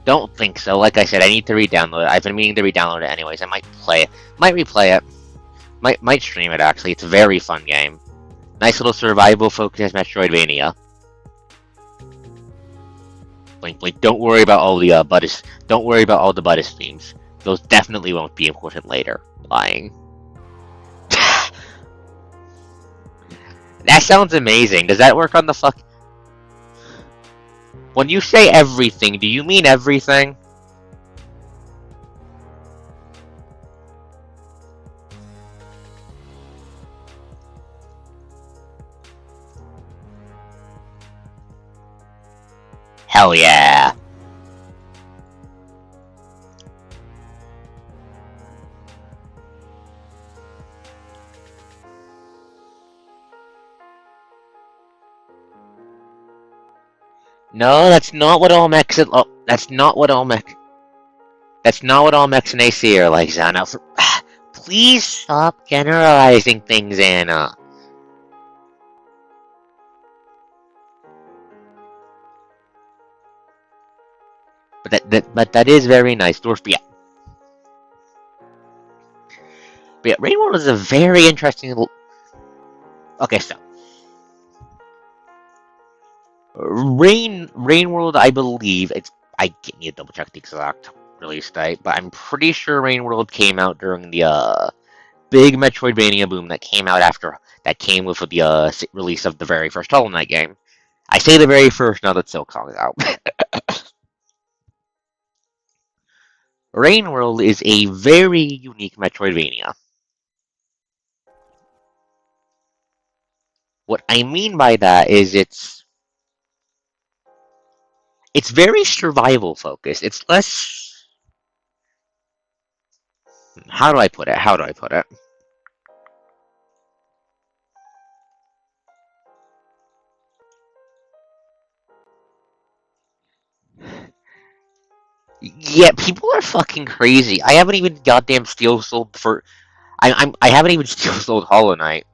Speaker 1: Don't think so. Like I said, I need to re-download it. I've been meaning to re-download it anyways. I might play it. Might replay it. Might stream it actually. It's a very fun game. Nice little survival focused Metroidvania. Blink blink. Don't worry about all the Buddhist. Don't worry about all the Buddhist themes. Those definitely won't be important later. Lying. That sounds amazing. Does that work on the fuck? When you say everything, do you mean everything? Hell yeah. No, that's not what all mechs. That's not what all mech. That's not what all mechs in AC are like, Anna. Please stop generalizing things, Anna. But that is very nice, Dwarf. But yeah, Rain World is a very interesting. Okay, so Rain World, I believe it's. I need to double check the exact release date, but I'm pretty sure Rain World came out during the big Metroidvania boom that came out after that came with the release of the very first Hollow Knight game. I say the very first now that Silksong is out. Rain World is a very unique Metroidvania. What I mean by that is it's very survival focused. It's less. How do I put it? How do I put it? Yeah, people are fucking crazy. I haven't even goddamn steel sold for. I haven't even steel sold Hollow Knight.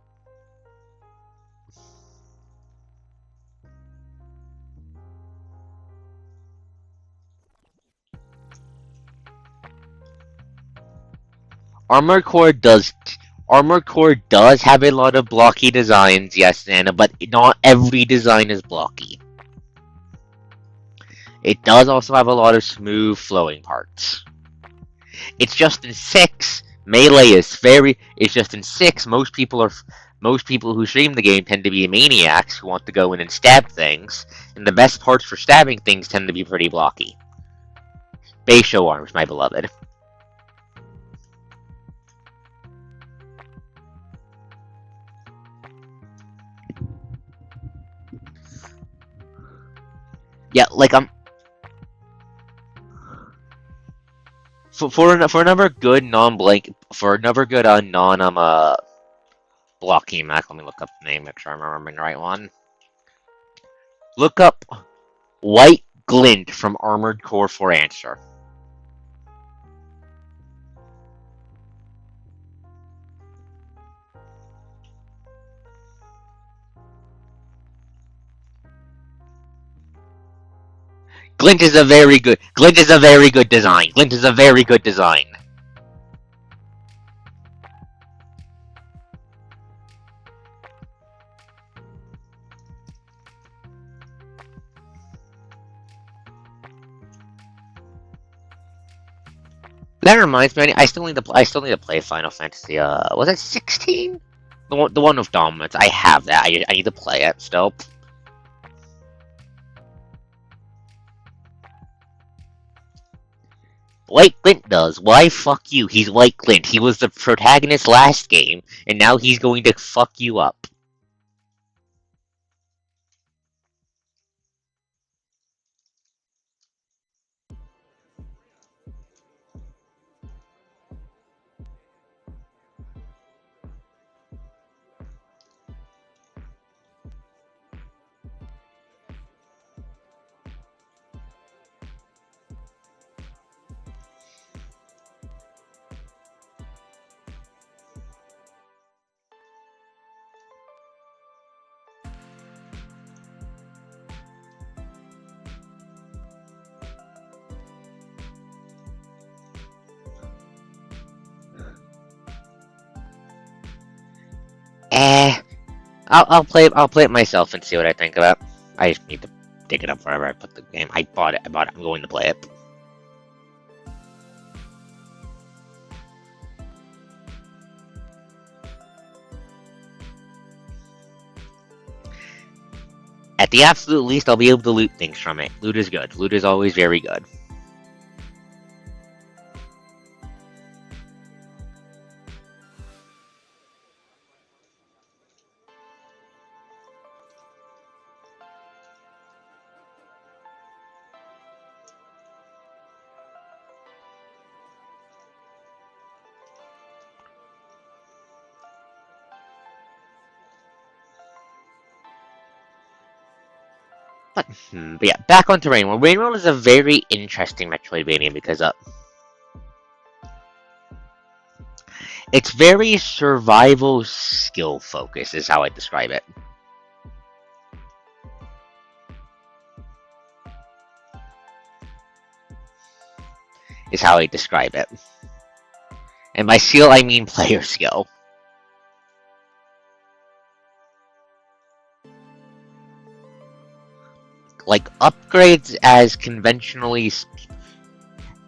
Speaker 1: Armored Core does Armored Core does have a lot of blocky designs, yes, Anna, but not every design is blocky. It does also have a lot of smooth flowing parts. It's just in 6. Melee is very. It's just in 6. Most people who stream the game tend to be maniacs who want to go in and stab things, and the best parts for stabbing things tend to be pretty blocky. Beisho arms, my beloved. Yeah, like for another good non-blank for another good non blocky Mac. Let me look up the name, make sure I'm remembering the right one. Look up White Glint from Armored Core for answer. Glint is a very good. Glint is a very good design. Glint is a very good design. That reminds me, I still need to. I still need to play Final Fantasy. Was it 16? The one with dominance. I have that. I need to play it still. White Glint does. Why fuck you? He's White Glint. He was the protagonist last game, and now he's going to fuck you up. Eh, I'll play it. I'll play it myself and see what I think about it. I just need to dig it up wherever I put the game. I bought it. I bought it. I'm going to play it. At the absolute least, I'll be able to loot things from it. Loot is good. Loot is always very good. But yeah, back onto Rainworld. Rainworld is a very interesting Metroidvania because it's very survival skill focused, is how I describe it. Is how I describe it. And by skill, I mean player skill. Like, upgrades as conventionally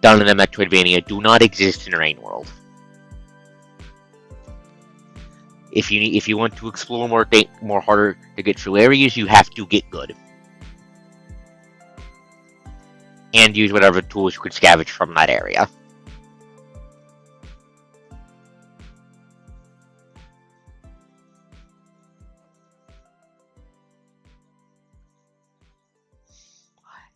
Speaker 1: done in a Metroidvania do not exist in Rainworld. If you want to explore more harder to get through areas, you have to get good. And use whatever tools you could scavenge from that area.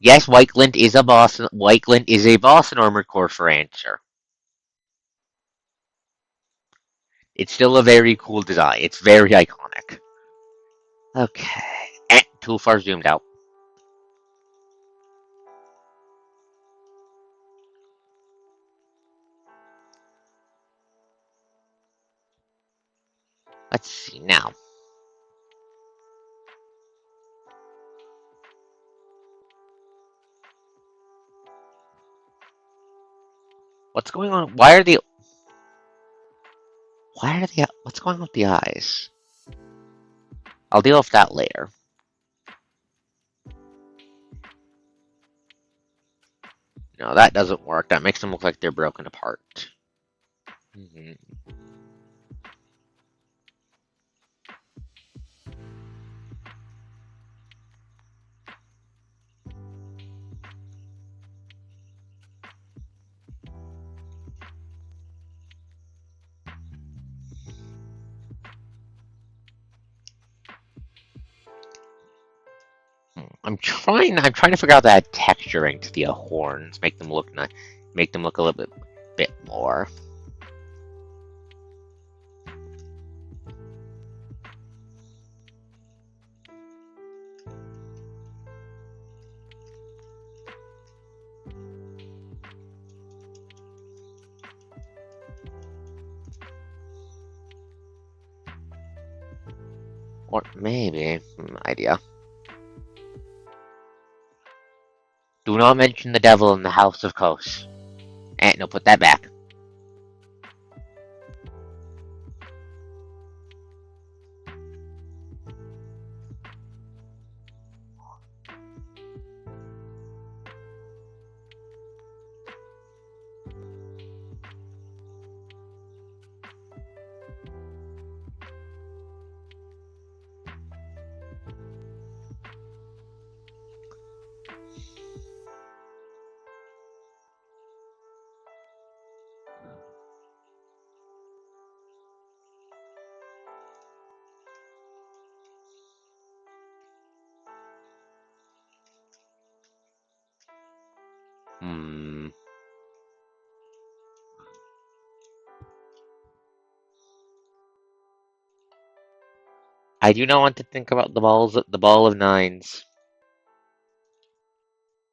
Speaker 1: Yes, Whiteland is a Boston. Whiteland is a Boston Armored Core Rancher. It's still a very cool design. It's very iconic. Okay. Too far zoomed out. Let's see now. What's going on? What's going on with the eyes? I'll deal with that later. No, that doesn't work. That makes them look like they're broken apart. Mhm. I'm trying to figure out that texturing to the horns, make them look a little bit more. Or maybe, idea. Do not mention the devil in the house of Kos. No, put that back. Hmm. I do not want to think about the ball of nines.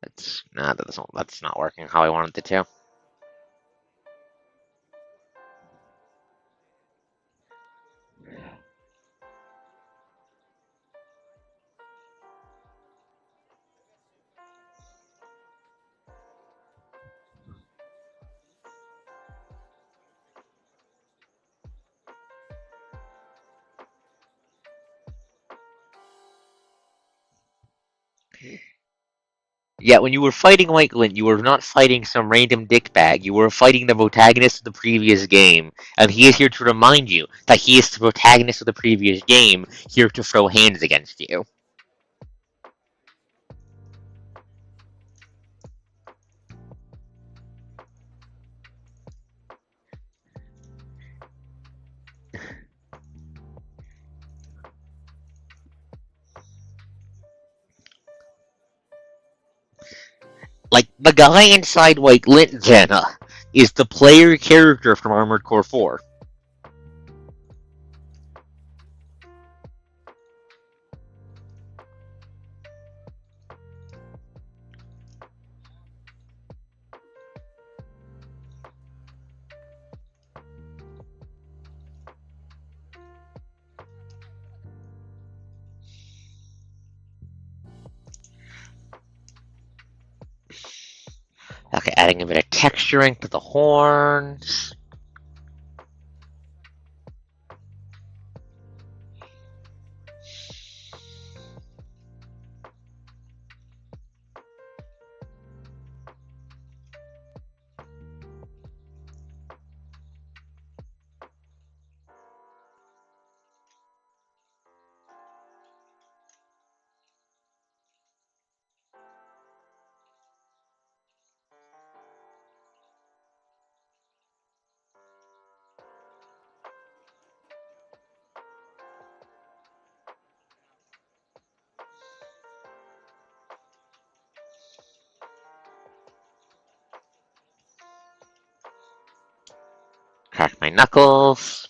Speaker 1: That's not working how I wanted it to. Yet when you were fighting Whiteland, you were not fighting some random dickbag. You were fighting the protagonist of the previous game, and he is here to remind you that he is the protagonist of the previous game, here to throw hands against you. Like, the guy inside Whiteland, Jenna, is the player character from Armored Core 4. Okay, adding a bit of texturing to the horns. Crack my knuckles.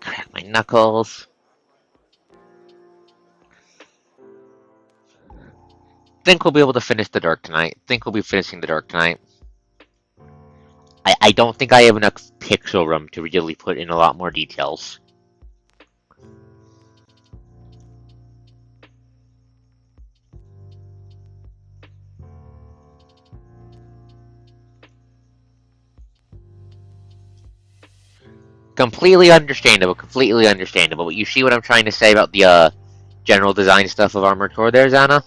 Speaker 1: Crack my knuckles. Think we'll be able to finish the dark tonight. Think we'll be finishing the dark tonight. I don't think I have enough pixel room to really put in a lot more details. Completely understandable, completely understandable. But you see what I'm trying to say about the general design stuff of Armored Core there, Zana?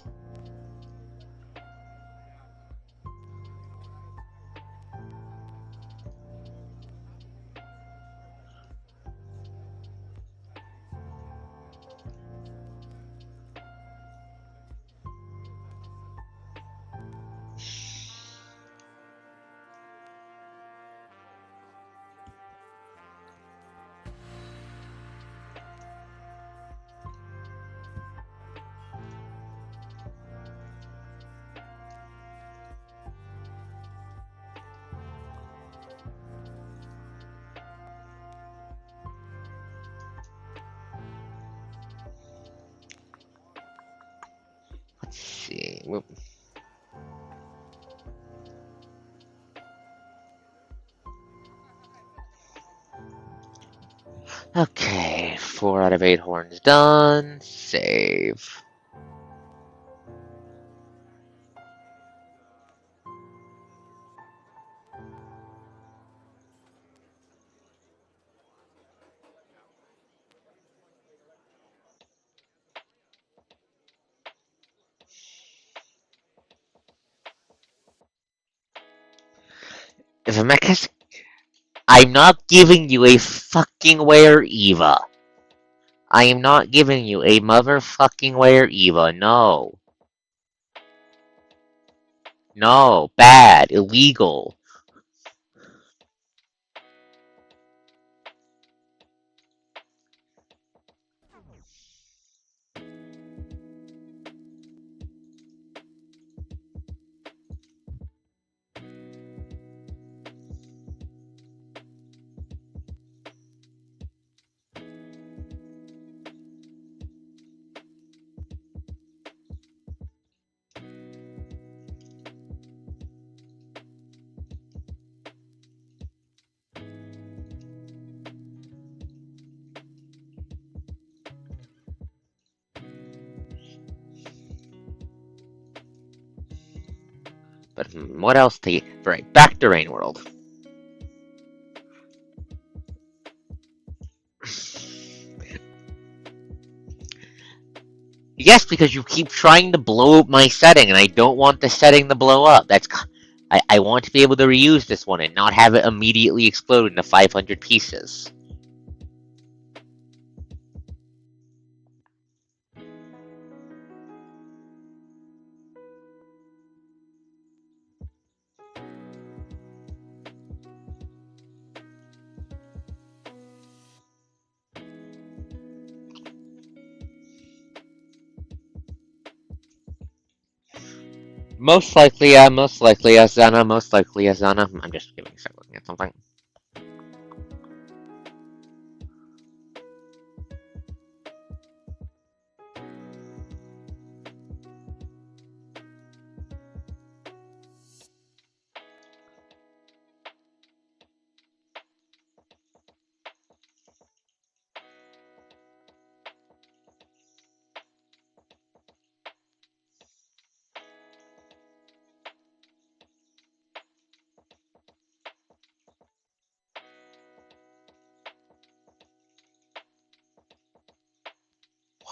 Speaker 1: Let's see. Okay, 4 out of 8 horns done. Save. If a mecha, I'm not giving you a fucking where Eva. I am not giving you a motherfucking where Eva. No. No. Bad. Illegal. But what else to... Right, back to Rain World. Yes, because you keep trying to blow up my setting, and I don't want the setting to blow up. I want to be able to reuse this one and not have it immediately explode into 500 pieces. Most likely, yeah, most likely, Azana, most likely, Azana. I'm just giving a second looking at something.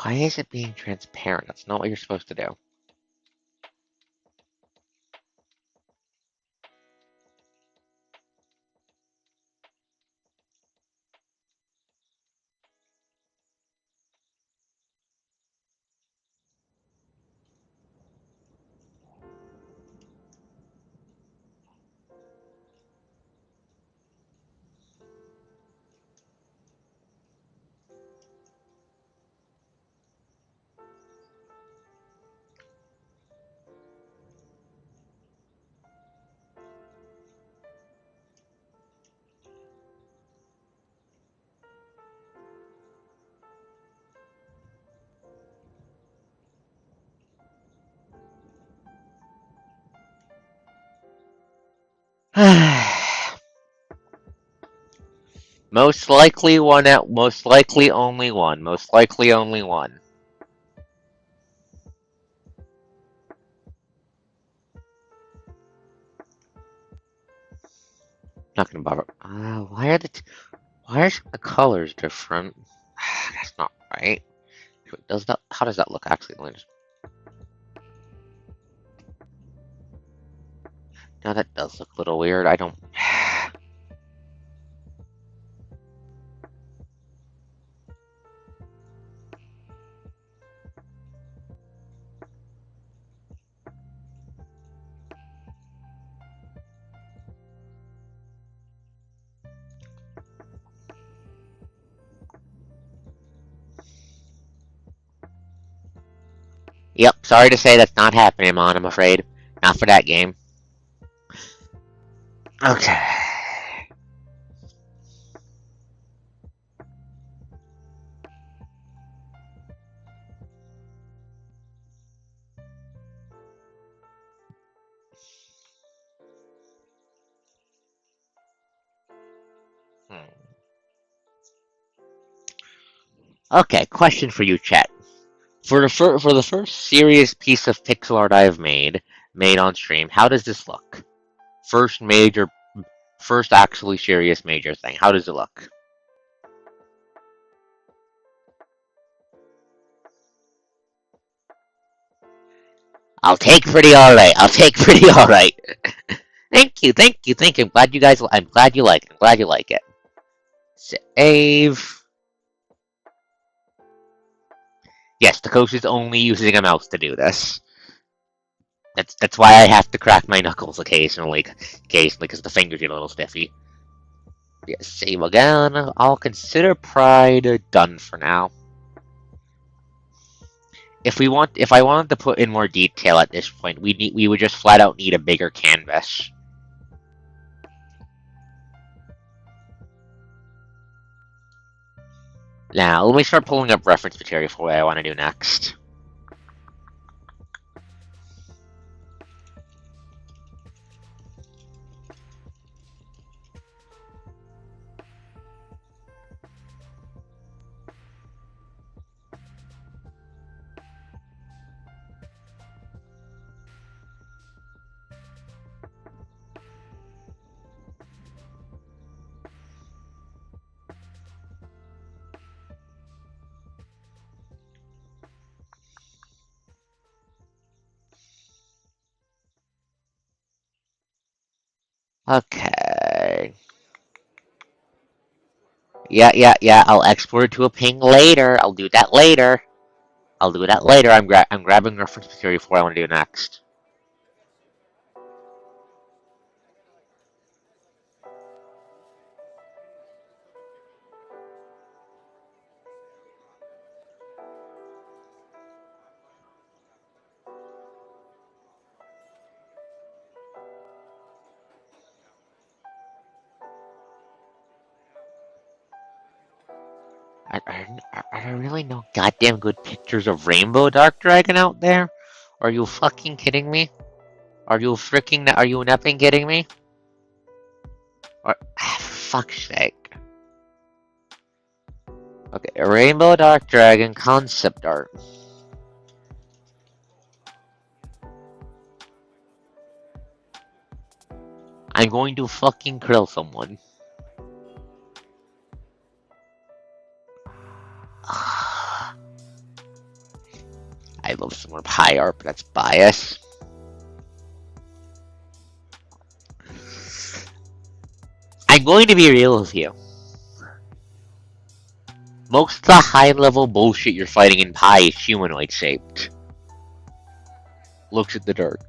Speaker 1: Why is it being transparent? That's not what you're supposed to do. Most likely one at most likely only one. Most likely only one. Not gonna bother. Why are the colors different? That's not right. Does that? How does that look actually? Now that does look a little weird. I don't. Yep. Sorry to say that's not happening, Mon. I'm afraid. Not for that game. Okay. Okay. Question for you, chat. For the first serious piece of pixel art I've made on stream, how does this look? First actually serious major thing. How does it look? I'll take pretty alright. I'll take pretty alright. Thank you, thank you, thank you. I'm glad you like it. I'm glad you like it. Save. Yes, Takoshi's only using a mouse to do this. That's why I have to crack my knuckles occasionally, because the fingers get a little stiffy. Yes, save again. I'll consider Pride done for now. If I wanted to put in more detail at this point, we would just flat out need a bigger canvas. Now, let me start pulling up reference material for what I want to do next. Okay. Yeah. I'll export it to a ping later. I'll do that later. I'm grabbing reference material for what I want to do next. Are there really no goddamn good pictures of Rainbow Dark Dragon out there? Are you fucking kidding me? Are you nepping kidding me? Or, fuck's sake. Okay, Rainbow Dark Dragon concept art. I'm going to fucking kill someone. I love some more pie art, but that's bias. I'm going to be real with you. Most of the high-level bullshit you're fighting in pie is humanoid-shaped. Looks at the dirt.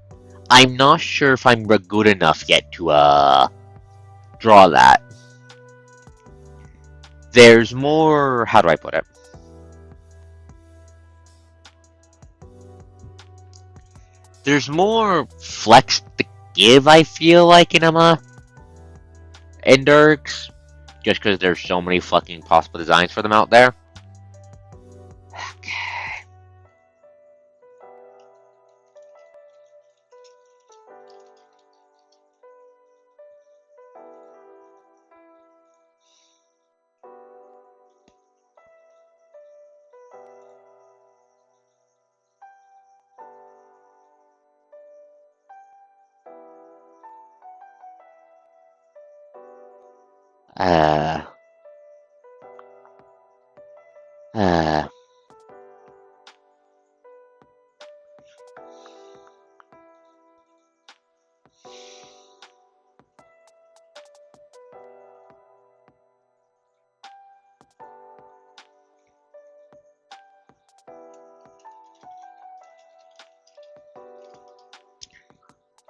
Speaker 1: I'm not sure if I'm good enough yet to, draw that. There's more... how do I put it? There's more flex to give, I feel like, in Dirks. Just because there's so many fucking possible designs for them out there. Uh... Uh...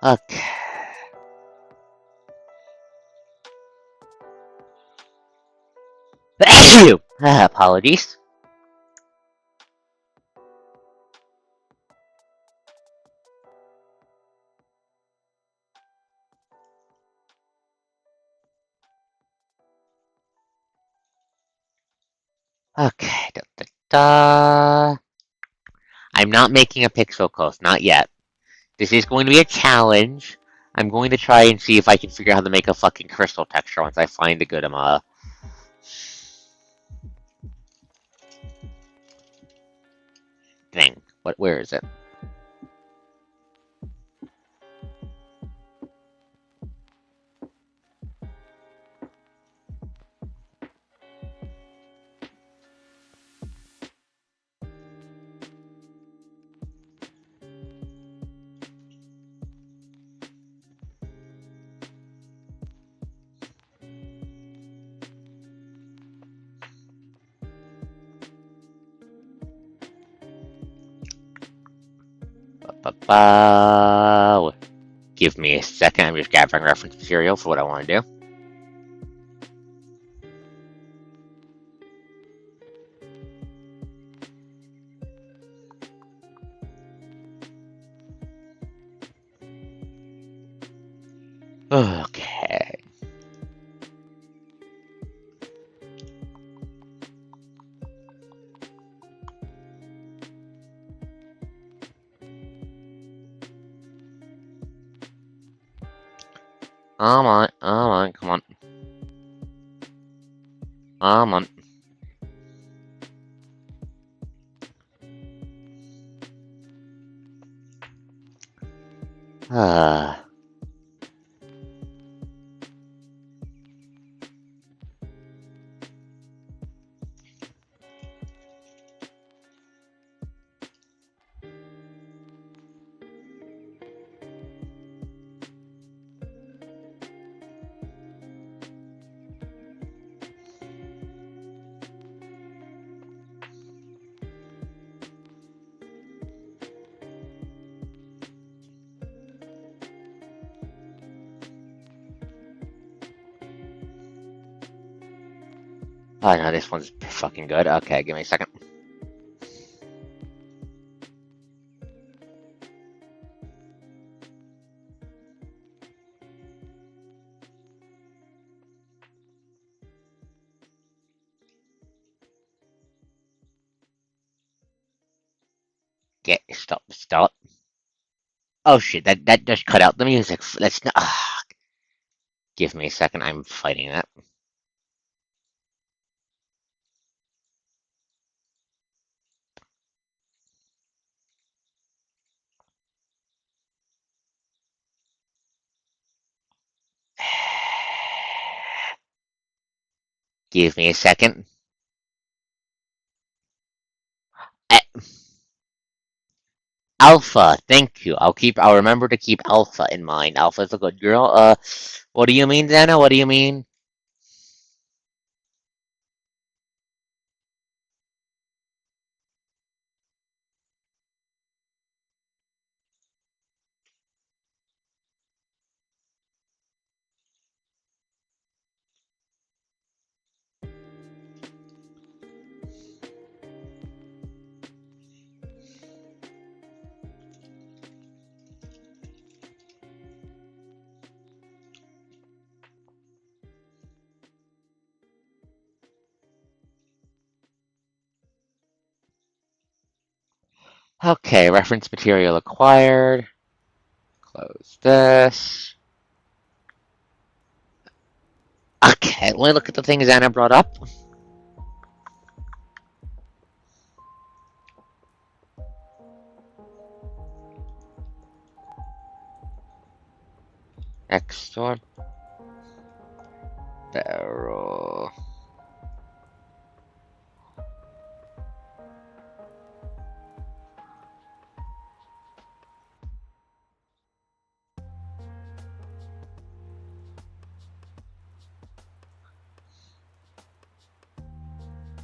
Speaker 1: Okay. Apologies. Okay. Da, da, da. I'm not making a pixel coast, not yet. This is going to be a challenge. I'm going to try and see if I can figure out how to make a fucking crystal texture once I find a good thing. Where is it? Give me a second. I'm just gathering reference material for what I want to do. Okay. Come on, come on. Come on. Oh no, this one's fucking good. Okay, give me a second. Stop. Oh shit, that just cut out the music. Let's not. Give me a second. I'm fighting that. Give me a second. Alpha, thank you. I'll remember to keep Alpha in mind. Alpha's a good girl. What do you mean, Xana? What do you mean? Okay, reference material acquired. Close this. Okay, let me look at the things Xana brought up. X-Store. Barrel.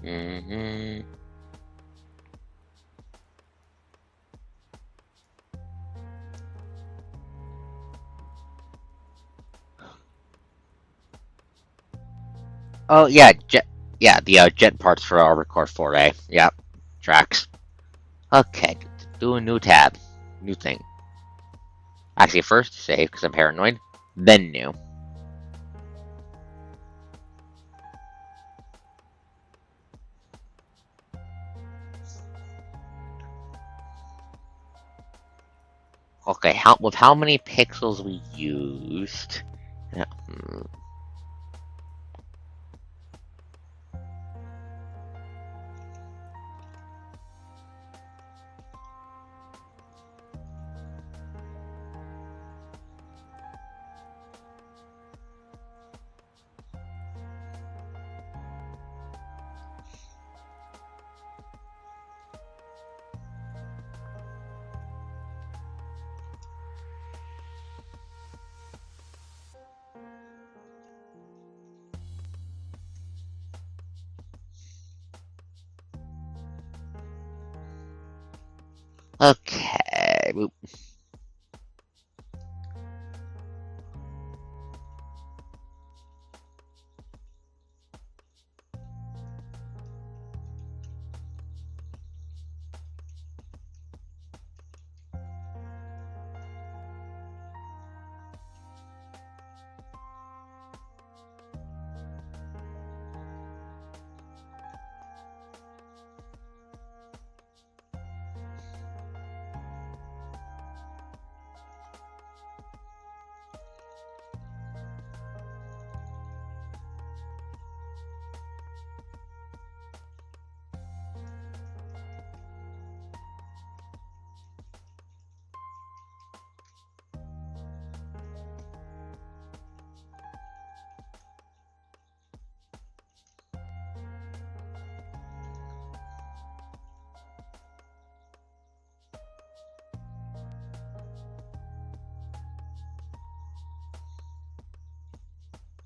Speaker 1: Mm-hmm. Oh yeah, jet. Yeah, the jet parts for our record foray. Yep, tracks. Okay, do a new tab, new thing. Actually, first save because I'm paranoid, then new. Okay, how many pixels we used? Yeah, okay.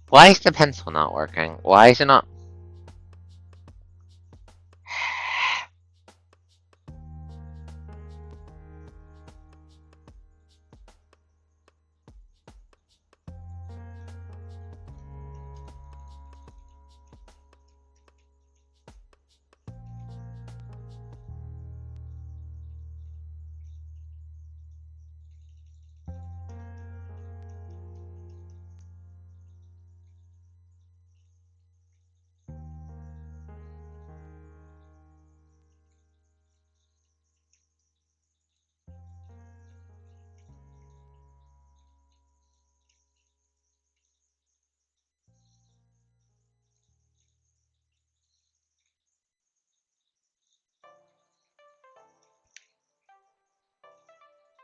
Speaker 1: Why is the pencil not working? Why is it not?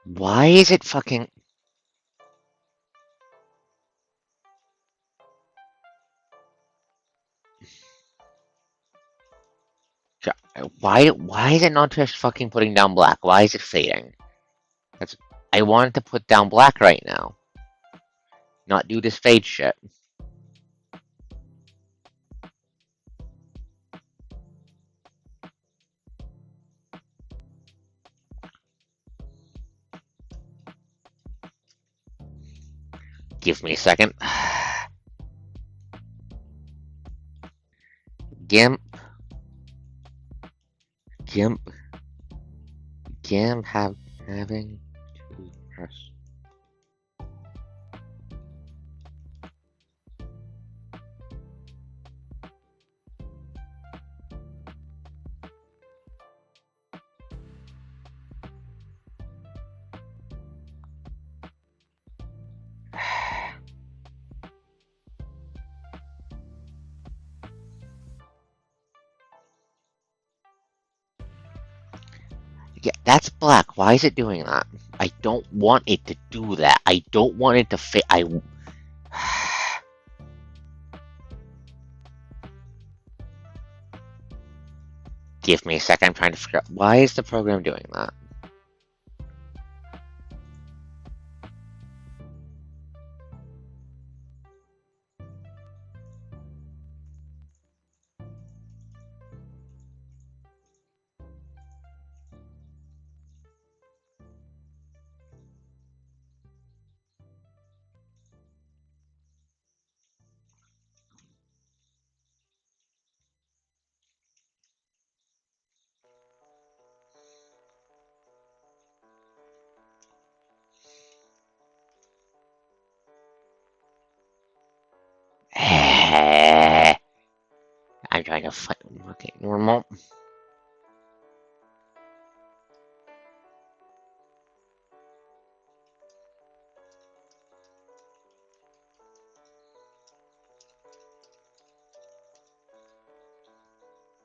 Speaker 1: Why is it fucking? Why is it not just fucking putting down black? Why is it fading? I wanted to put down black right now. Not do this fade shit. Give me a second. Gimp. Gimp. Gimp having to press. Yeah, that's black. Why is it doing that? I don't want it to do that. I don't want it to fit. Give me a second. I'm trying to figure out why is the program doing that. I'm trying to find. Okay, normal.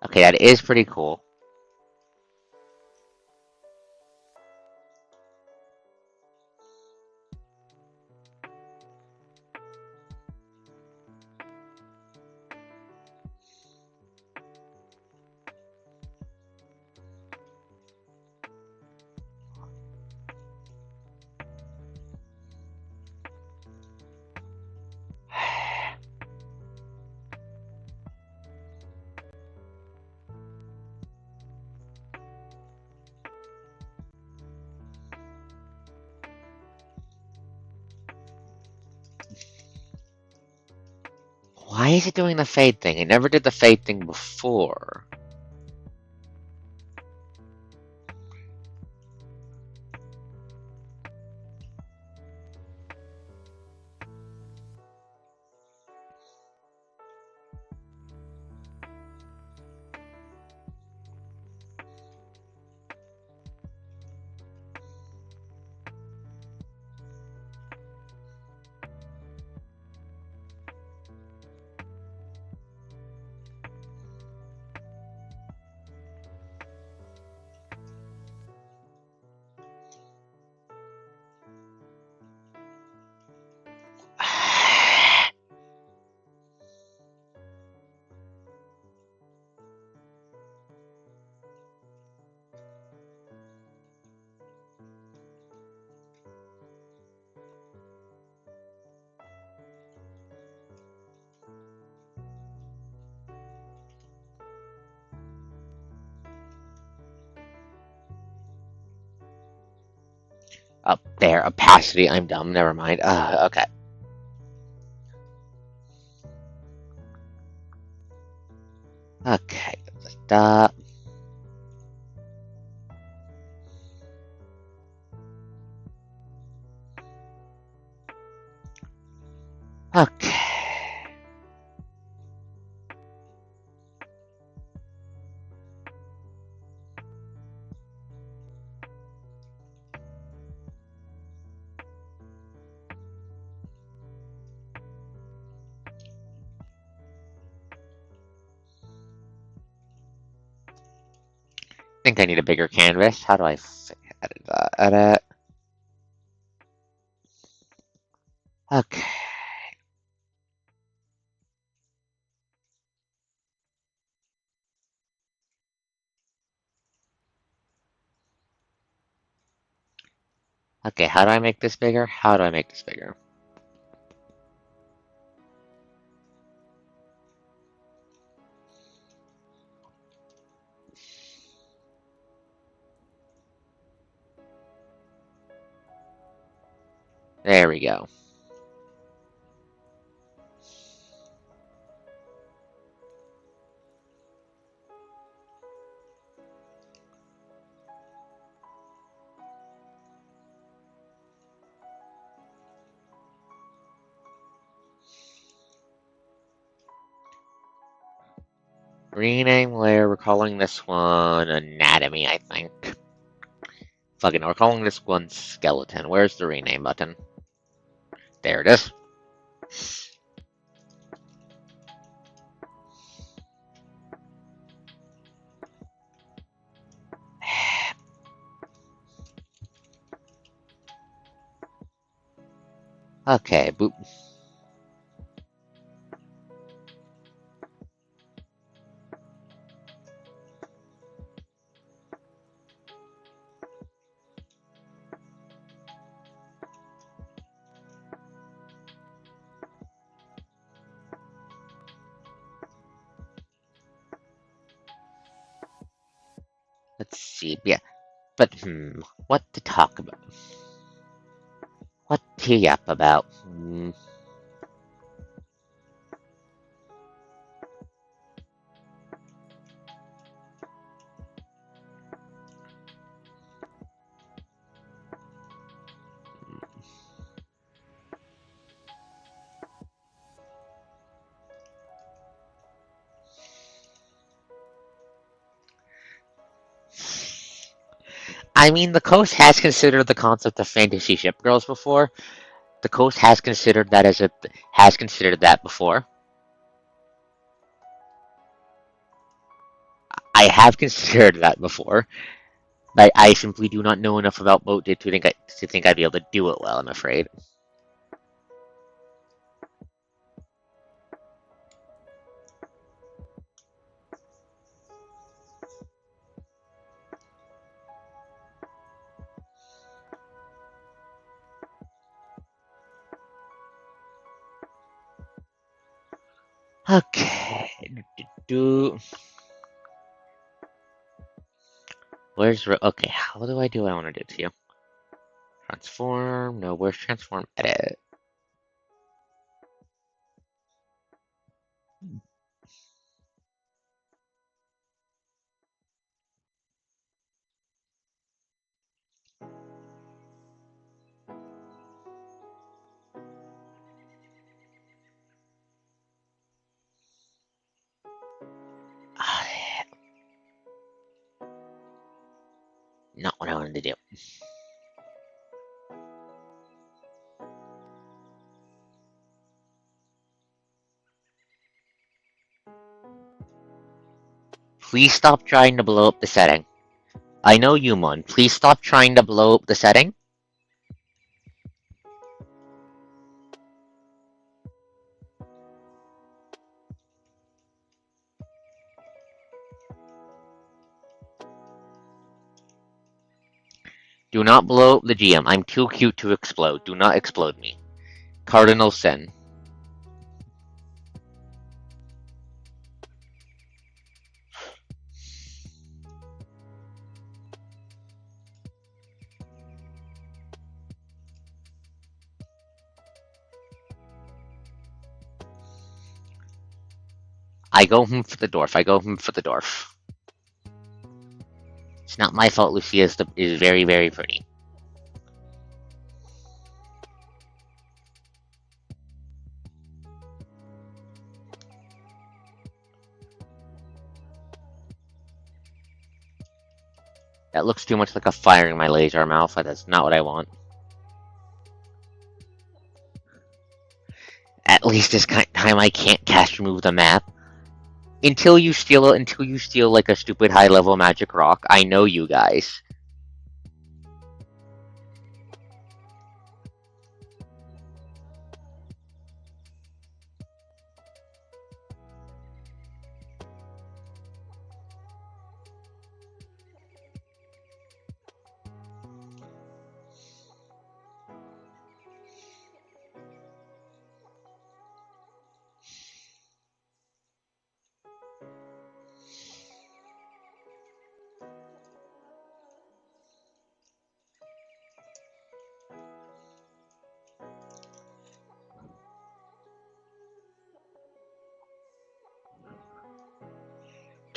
Speaker 1: Okay, that is pretty cool. Why is it doing the fade thing? It never did the fade thing before. Up there, opacity. I'm dumb. Never mind. Okay. Okay. Stop. Okay. Think I need a bigger canvas. How do I edit that? Edit. Okay. Okay, how do I make this bigger? How do I make this bigger? There we go. Rename layer, we're calling this one anatomy, I think. Fucking, we're calling this one skeleton. Where's the rename button? There it is. Okay, boop. Let's see. Yeah, but what to talk about? What tee up about? I mean, the coast has considered the concept of fantasy ship girls before. The coast has considered that before. I have considered that before, but I simply do not know enough about boat to think I'd be able to do it well. I'm afraid. Okay. Okay? How do I do what I want to do to you? Transform. No, where's transform? Edit. Not what I wanted to do. Please stop trying to blow up the setting. I know you, Mon. Please stop trying to blow up the setting. Do not blow up the GM. I'm too cute to explode. Do not explode me. Cardinal sin. I go for the dwarf. I go for the dwarf. It's not my fault Lucia is very, very pretty. That looks too much like a fire in my laser mouth. That's not what I want. At least this time I can't cast remove the map. Until you steal like a stupid high level magic rock. I know you guys.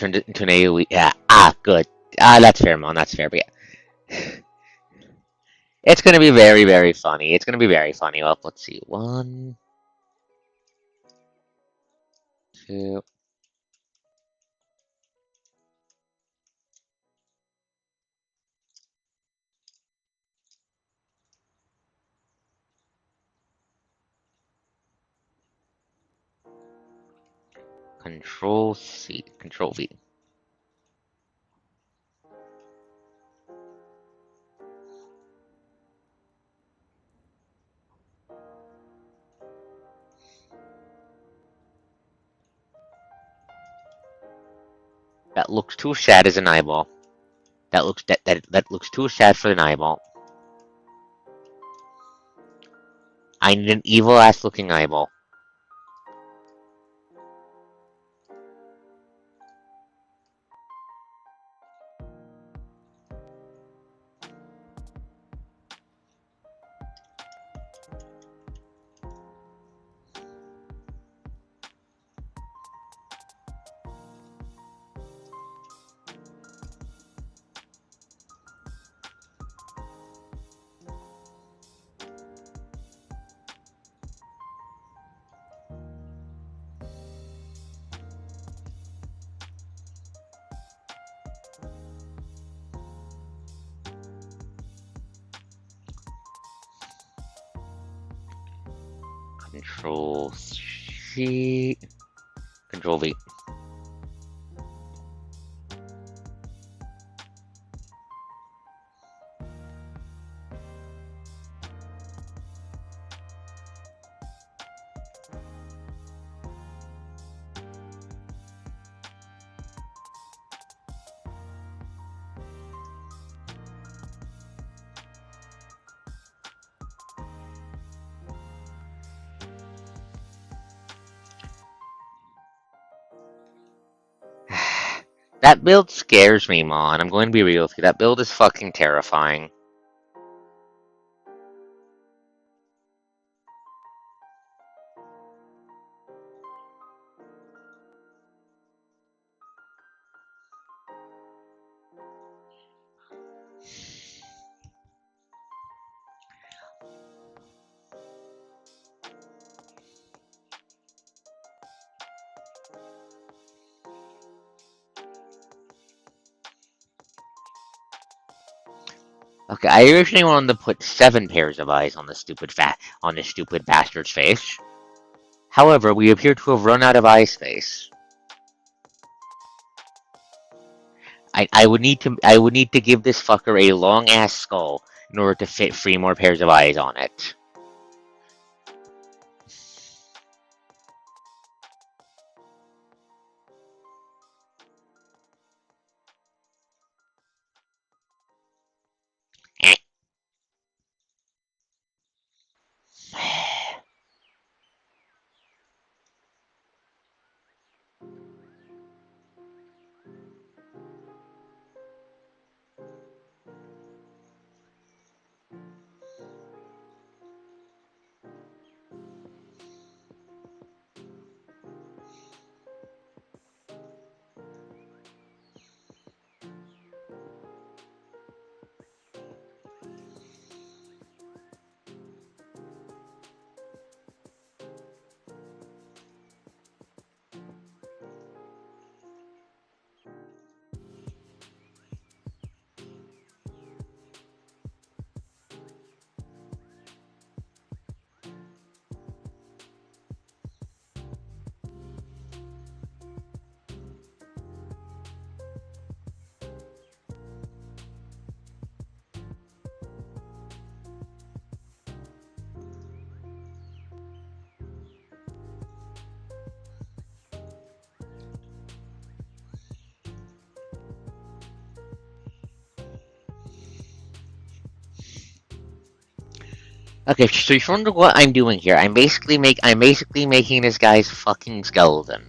Speaker 1: turned it into an AoE. Yeah. Good. That's fair, Mon. That's fair. But yeah. It's gonna be very, very funny. It's gonna be very funny. Well, let's see. 1, 2. Control C. Control V. That looks too sad as an eyeball. That looks too sad for an eyeball. I need an evil ass looking eyeball. Control C. Control V. That build scares me, Mon. I'm going to be real with you. That build is fucking terrifying. Okay, I originally wanted to put 7 pairs of eyes on this stupid bastard's face. However, we appear to have run out of eye space. I would need to give this fucker a long ass skull in order to fit 3 more pairs of eyes on it. Okay, so you wonder what I'm doing here. I'm basically making this guy's fucking skeleton.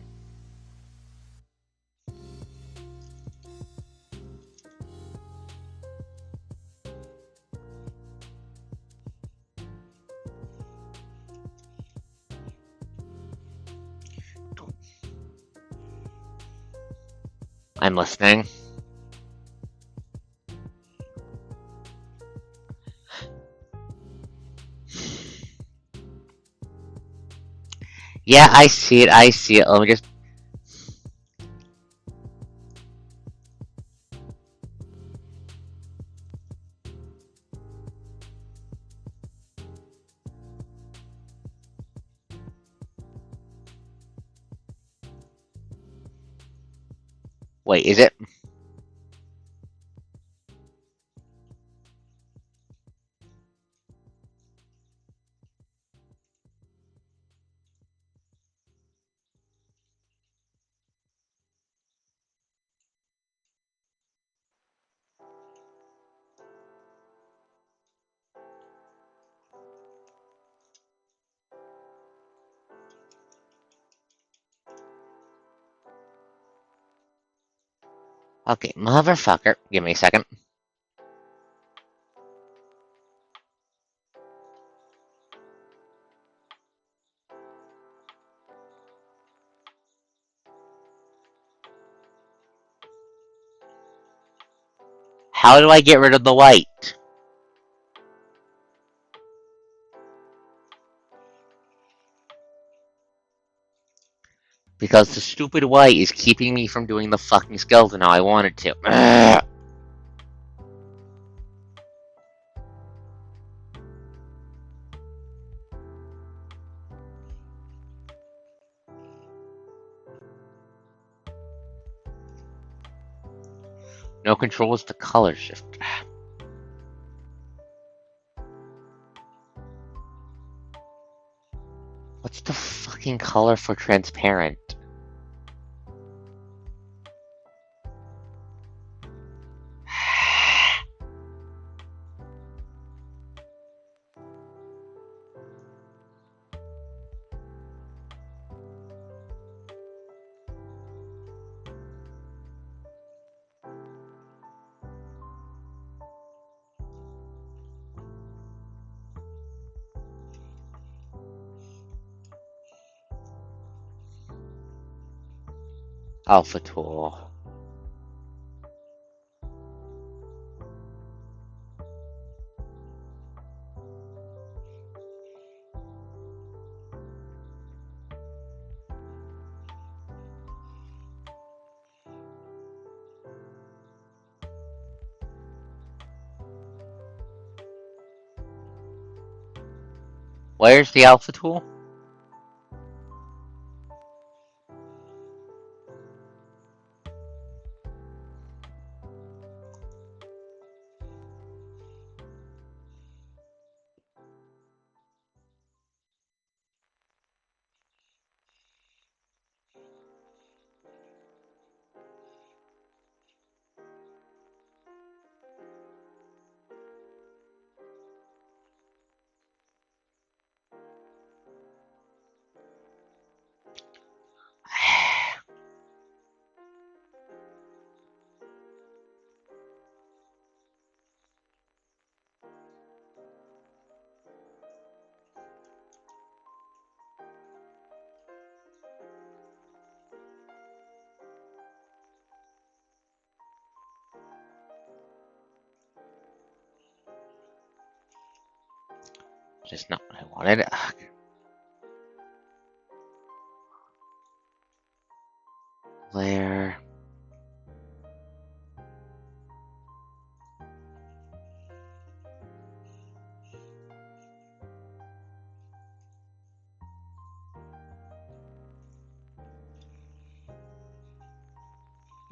Speaker 1: I'm listening. Yeah, I see it. I see it. Let me just. Wait, is it? Okay, motherfucker. Give me a second. How do I get rid of the white? Because the stupid white is keeping me from doing the fucking skeleton how I wanted to. Ugh. No controls to color shift. What's the fucking color for transparent? Alpha tool. Where's the alpha tool? Just not what I wanted. Ugh. Layer.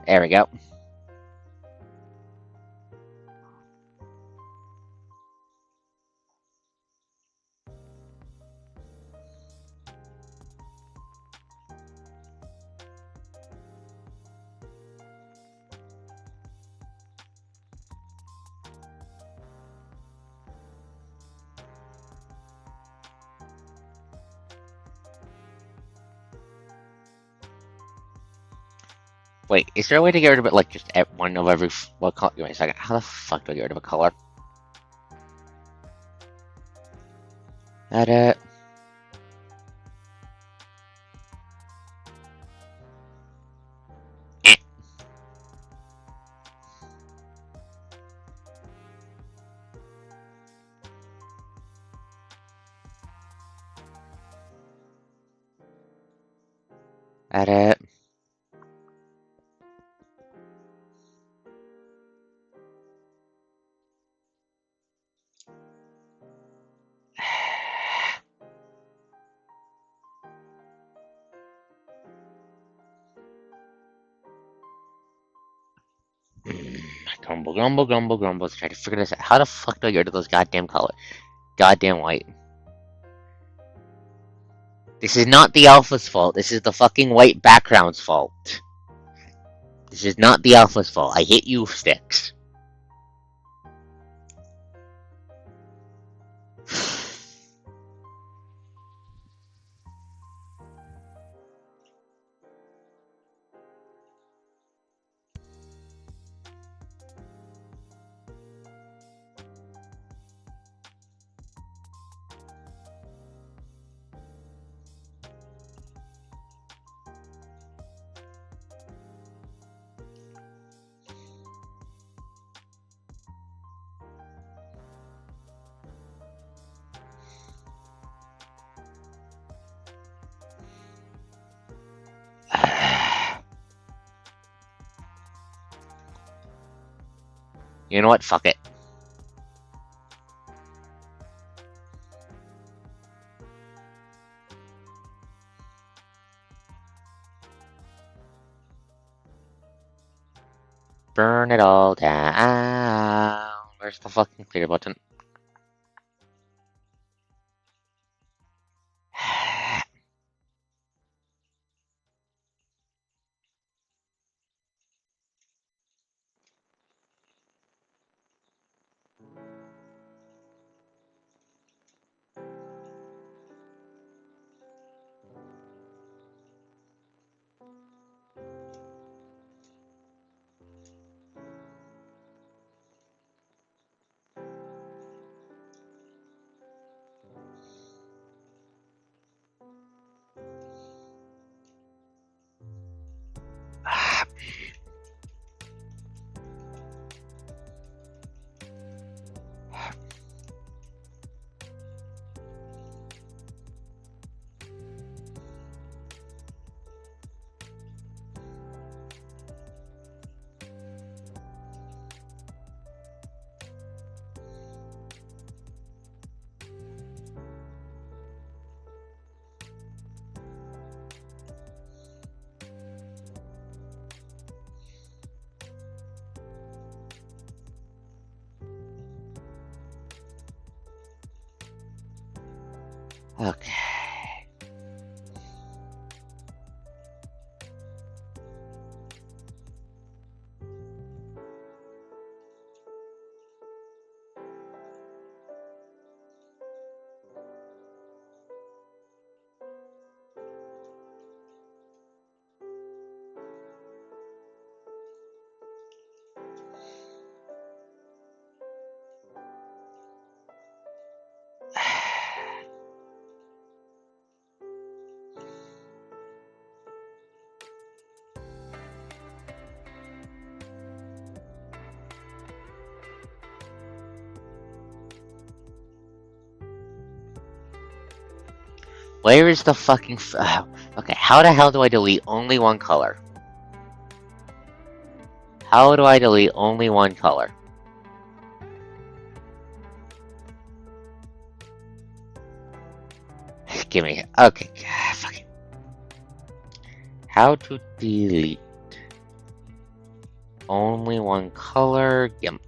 Speaker 1: There we go. Wait, is there a way to get rid of it, like, just one of every... Well, give me a second. How the fuck do I get rid of a color? Edit. Edit. Grumble, grumble, grumble, grumble. Let's try to figure this out. How the fuck do I get rid of those goddamn colors? Goddamn white. This is not the alpha's fault. This is the fucking white background's fault. This is not the alpha's fault. I hate you, Sticks. You know what? Fuck it. Burn it all down. Where's the fucking clear button? Okay. Where is the fucking okay, how the hell do I delete only one color? How do I delete only one color? Give me... Okay, fucking... How to delete only one color? GIMP.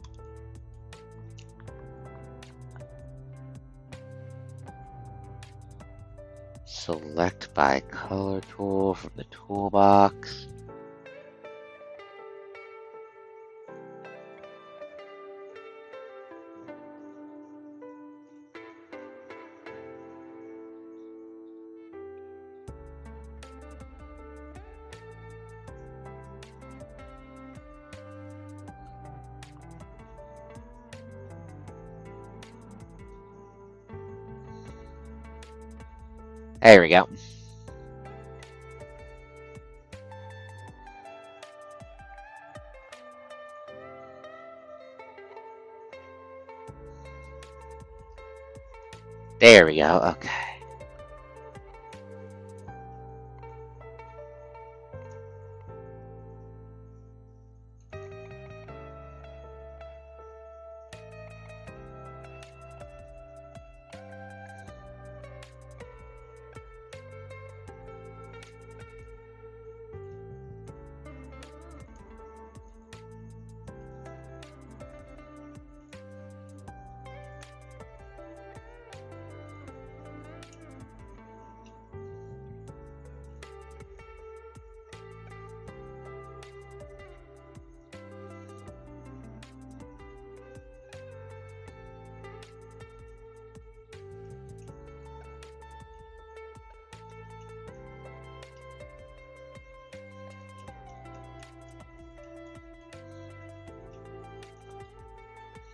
Speaker 1: Select by color tool from the toolbox. There we go. There we go, okay.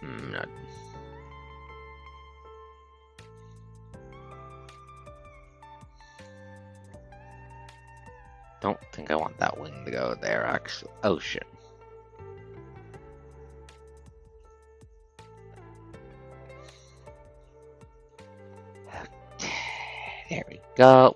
Speaker 1: No. Don't think I want that wing to go there, actually. Oh, shit. There we go.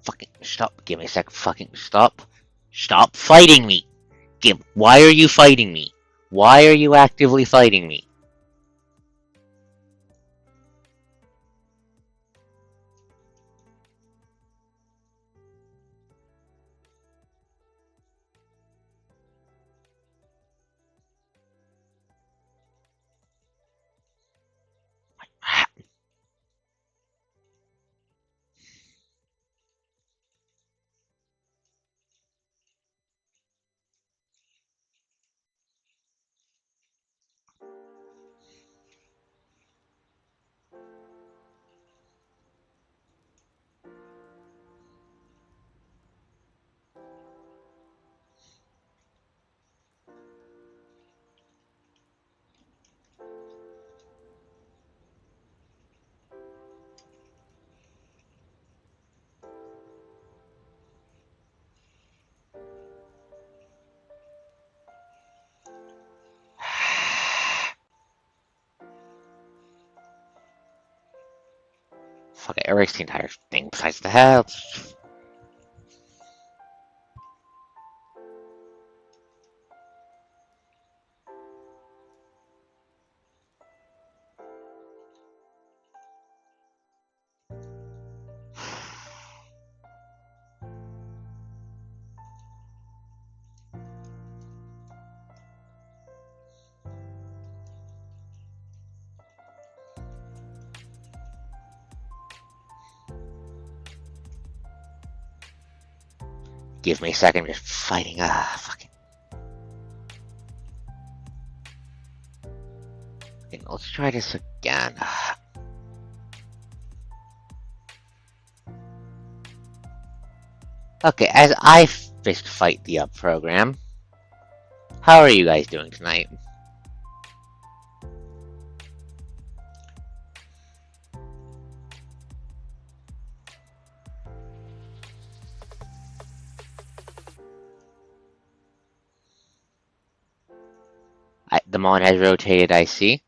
Speaker 1: Fucking stop. Give me a sec. Fucking stop. Stop fighting me. Why are you fighting me? Why are you actively fighting me? Fuck it, erase the entire thing besides the health. Give me a second, just fighting. Fucking. Okay, let's try this again. Okay, as I fist fight the up program, how are you guys doing tonight? The mon has rotated, I see.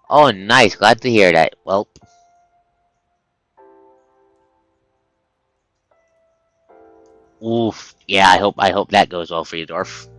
Speaker 1: Oh, nice. Glad to hear that. Well, oof. Yeah, I hope that goes well for you, Dwarf.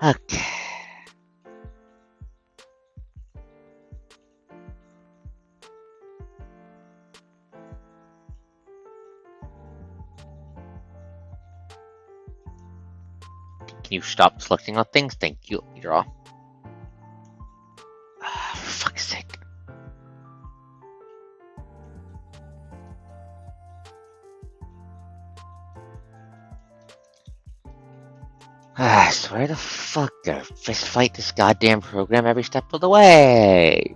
Speaker 1: Okay. Can you stop selecting on things? Thank you. Draw. For fuck's sake. I swear to fuck, I fist fight this goddamn program every step of the way.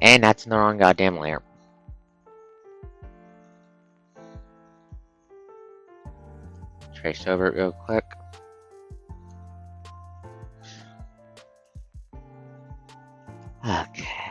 Speaker 1: And that's in the wrong goddamn layer. Trace over it real quick. Okay.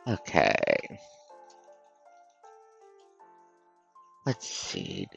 Speaker 1: Okay. Let's see.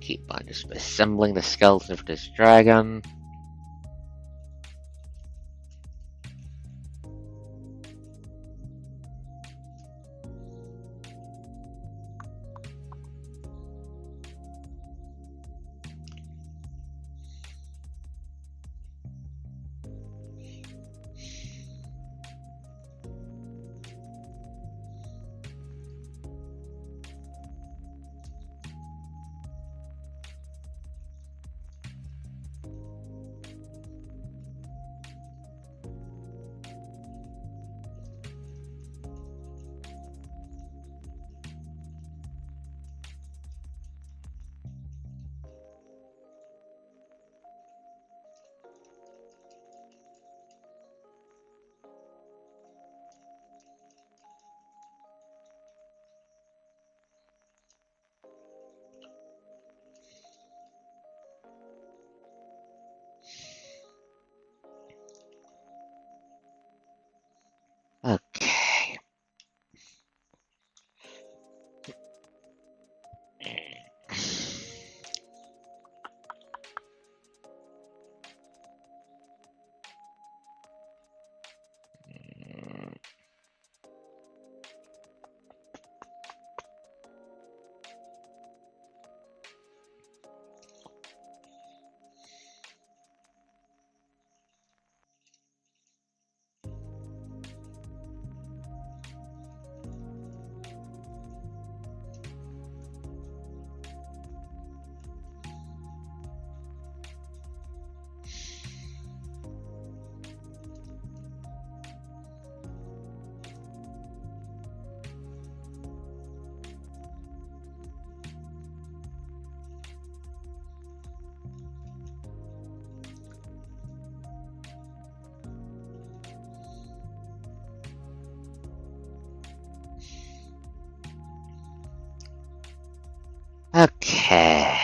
Speaker 1: Keep on just assembling the skeleton for this dragon. Okay.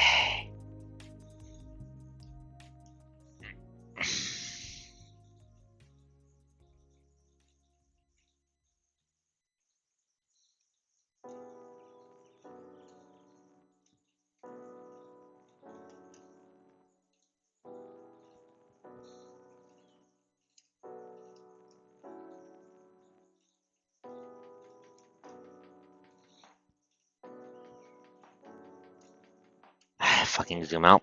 Speaker 1: Fucking zoom out.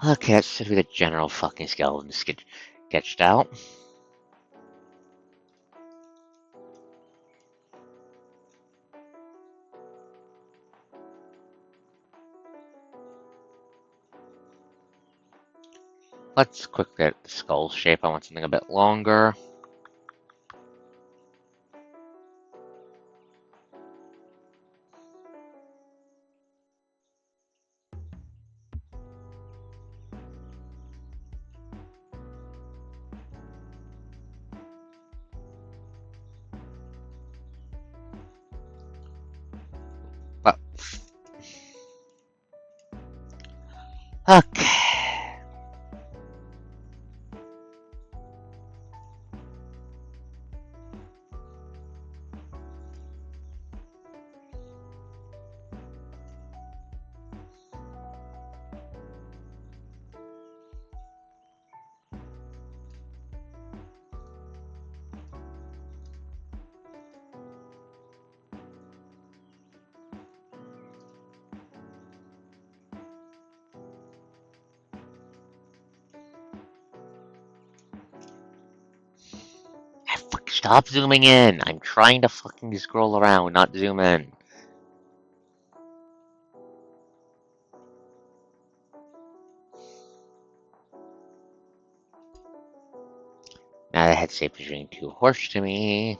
Speaker 1: Okay, that should be the general fucking skeleton sketched out. Let's quickly get the skull shape. I want something a bit longer. But okay. Stop zooming in. I'm trying to fucking scroll around, not zoom in. Now the head shape is getting too harsh to me.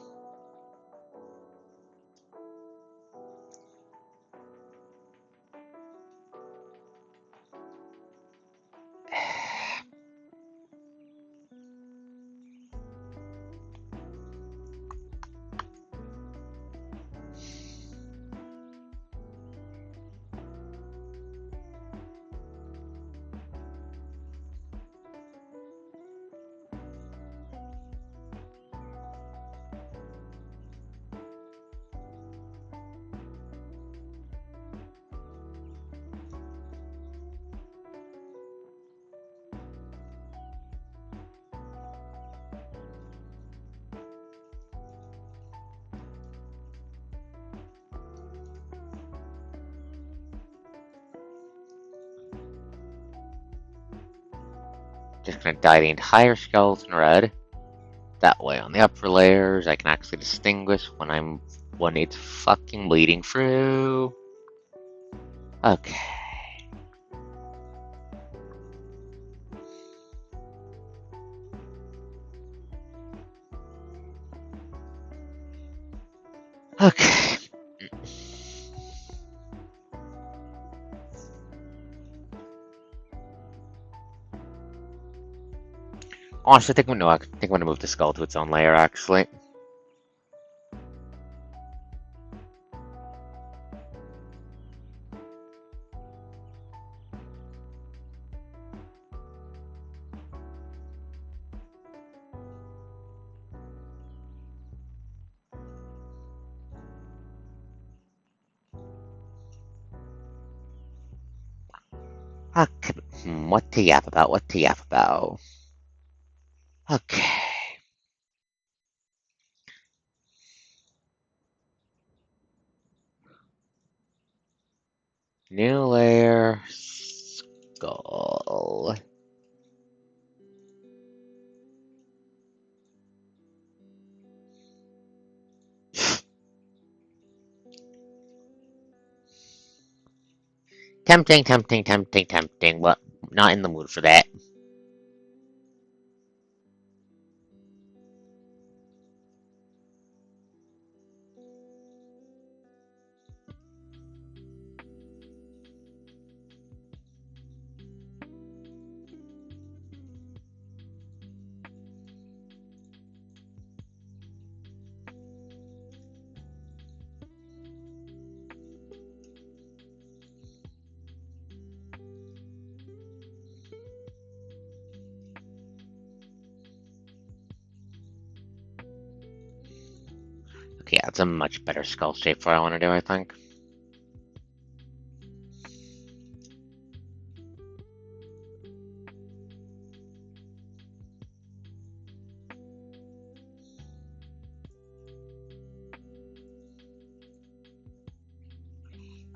Speaker 1: Just gonna dye the entire skeleton red. That way, on the upper layers, I can actually distinguish when it's fucking bleeding through. Okay. Okay. Honestly, I think I'm gonna move the skull to its own layer, actually. Okay. What to yap about? What to yap about? Okay. New layer. Skull. Tempting, tempting, tempting, tempting. But not in the mood for that. Okay, that's a much better skull shape for what I want to do, I think.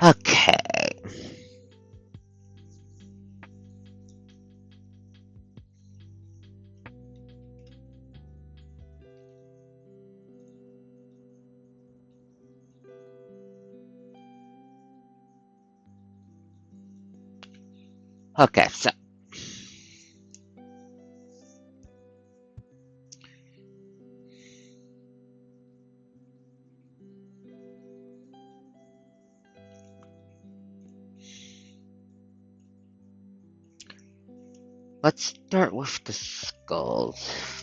Speaker 1: Okay. Okay, so let's start with the skulls.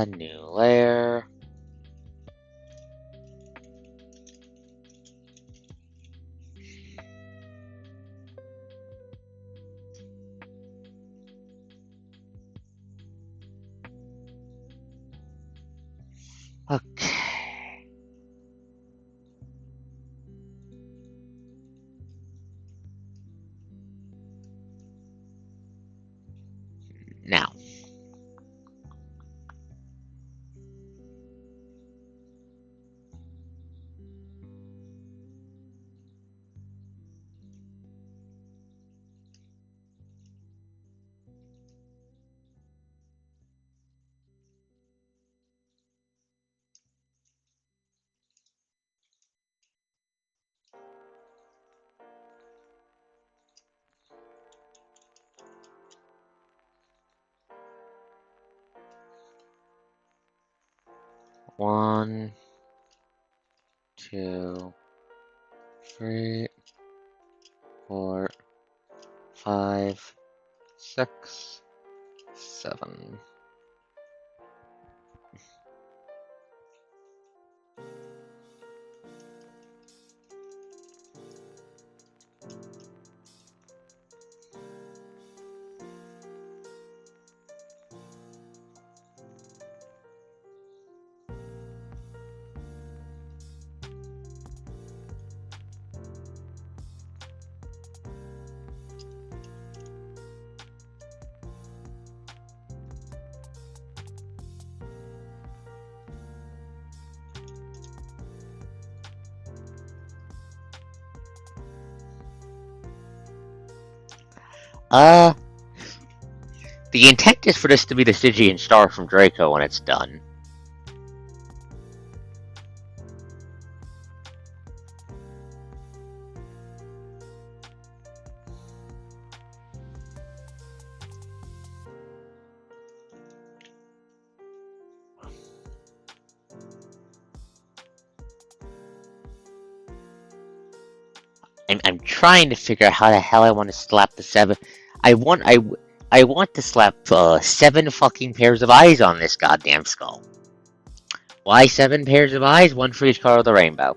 Speaker 1: New layer. Okay. Now. One, two, three, four, five, 6, 7. Uh, the intent is for this to be the Stygian star from Draco when it's done. I'm trying to figure out how the hell I want to slap the 7. I want to slap 7 fucking pairs of eyes on this goddamn skull. Why 7 pairs of eyes? One for each color of the rainbow.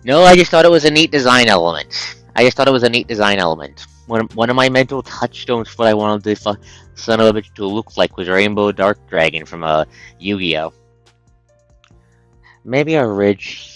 Speaker 1: No, I just thought it was a neat design element. One of my mental touchstones for what I wanted the son of a bitch to look like was Rainbow Dark Dragon from Yu-Gi-Oh. Maybe a ridge.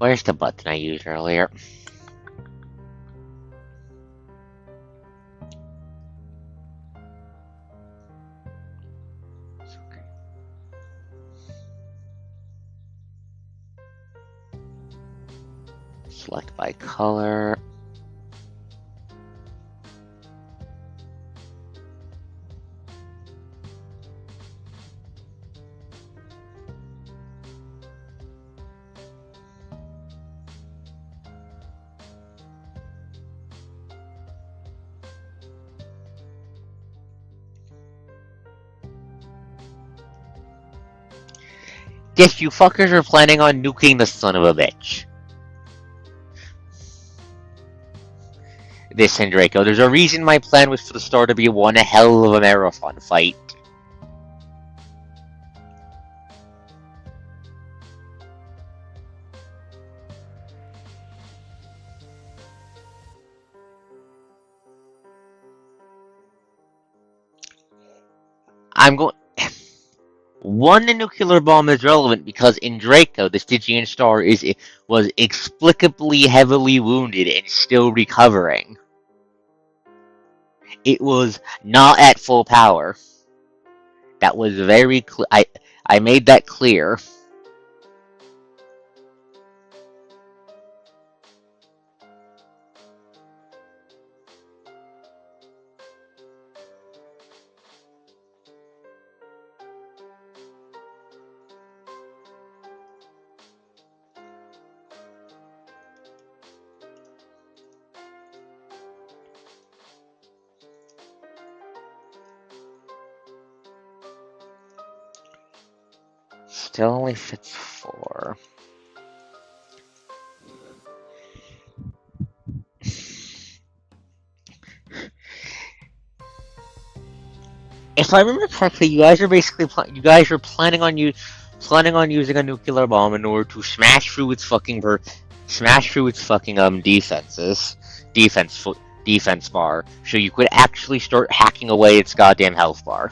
Speaker 1: Where's the button I used earlier? Select by color. Guess you fuckers are planning on nuking the son of a bitch. This and Draco. There's a reason my plan was for the store to be one hell of a marathon fight. I'm going. One nuclear bomb is relevant because in Draco, the Stygian star was explicably heavily wounded and still recovering. It was not at full power. That was very clear. I made that clear. Still only fits 4. If I remember correctly, you guys are basically planning on using a nuclear bomb in order to smash through its fucking defense bar, so you could actually start hacking away its goddamn health bar.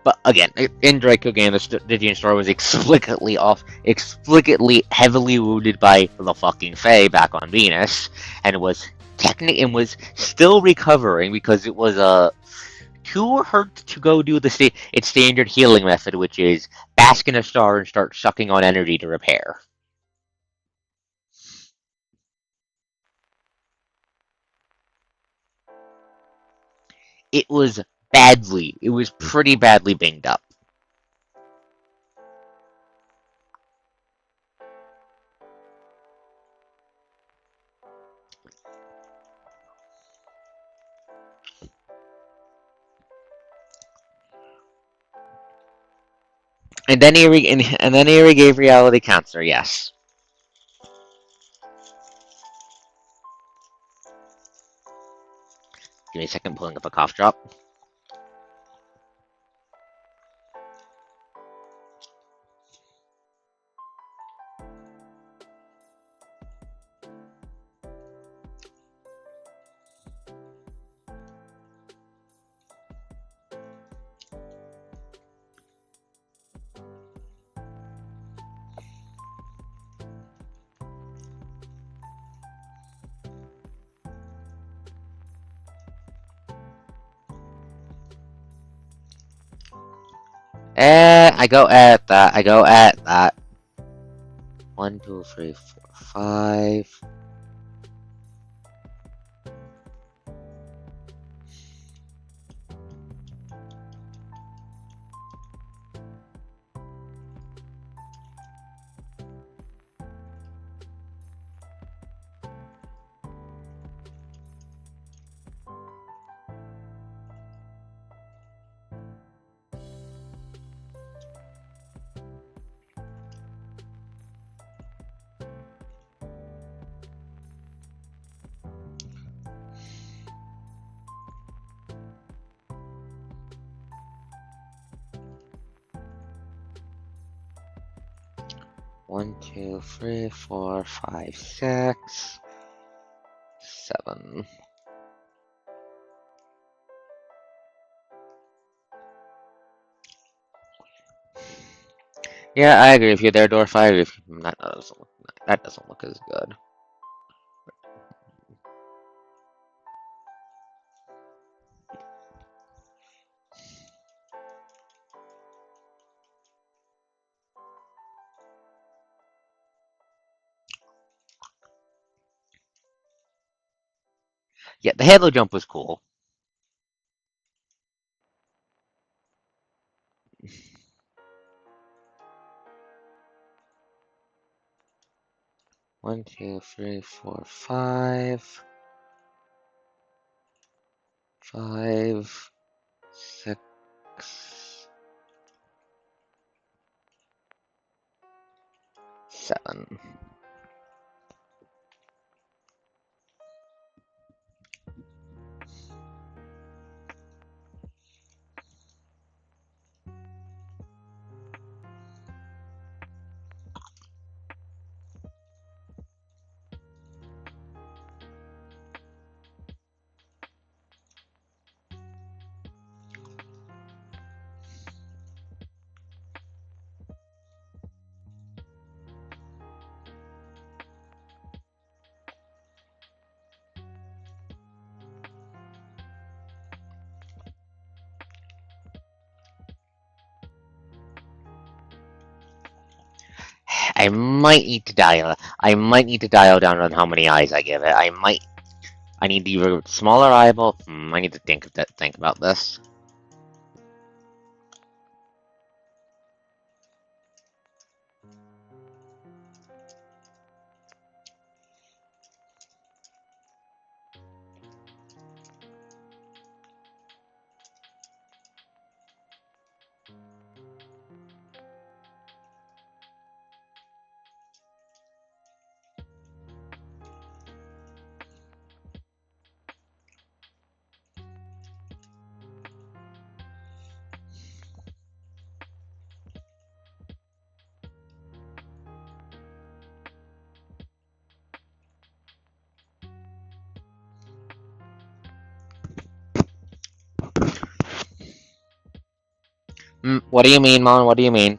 Speaker 1: But again, in Draco game, the Stygian Star was explicitly heavily wounded by the fucking Fae back on Venus, and was still recovering because it was too hurt to go do its standard healing method, which is bask in a star and start sucking on energy to repair. It was pretty badly banged up. And then he gave reality cancer, yes. Give me a second, pulling up a cough drop. I go at that. 1, 2, 3, 4, 5. One, 2, 3, 4, 5, 6, 7. Yeah, I agree with you there, Dwarf. I agree with you. That doesn't look as good. Yeah, the Halo jump was cool. One, two, three, four, five, 5, 6, 7. I might need to dial down on how many eyes I give it. I need either smaller eyeball. I need to think about this. What do you mean, Mon? What do you mean?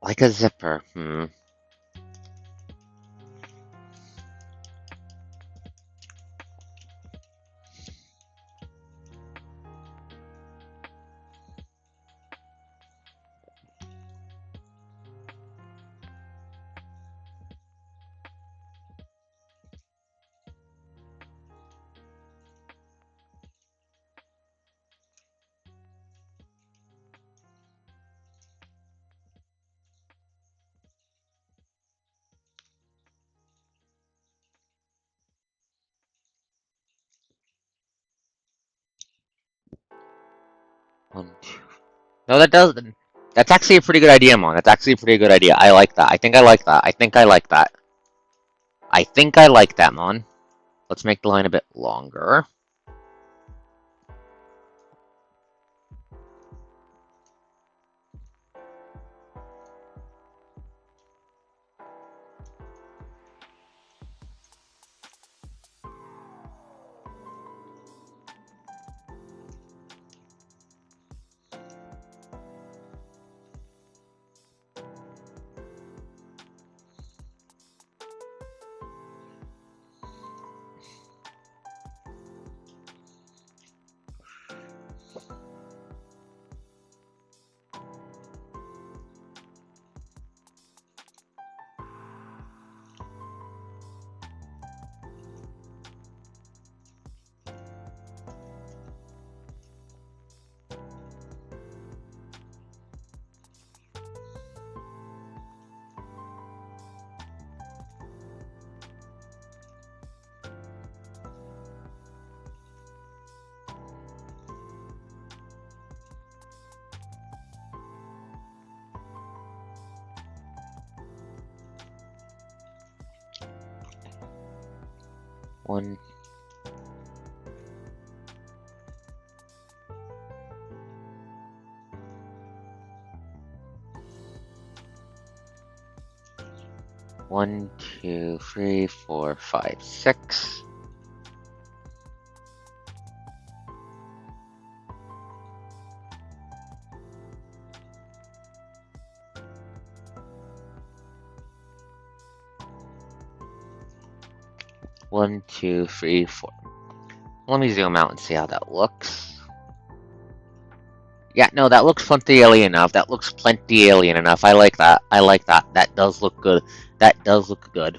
Speaker 1: Like a zipper. 1, 2. No, that does. That's actually a pretty good idea, Mon. That's actually a pretty good idea. I like that. I think I like that. I think I like that. I think I like that, Mon. Let's make the line a bit longer. One. One, 2, 3, 4, 5, 6. 1, 2, 3, 4. Let me zoom out and see how that looks. Yeah, no, that looks plenty alien enough. That looks plenty alien enough. I like that. I like that. That does look good. That does look good.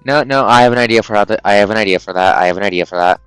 Speaker 1: No, no, I have an idea for how that. I have an idea for that. I have an idea for that.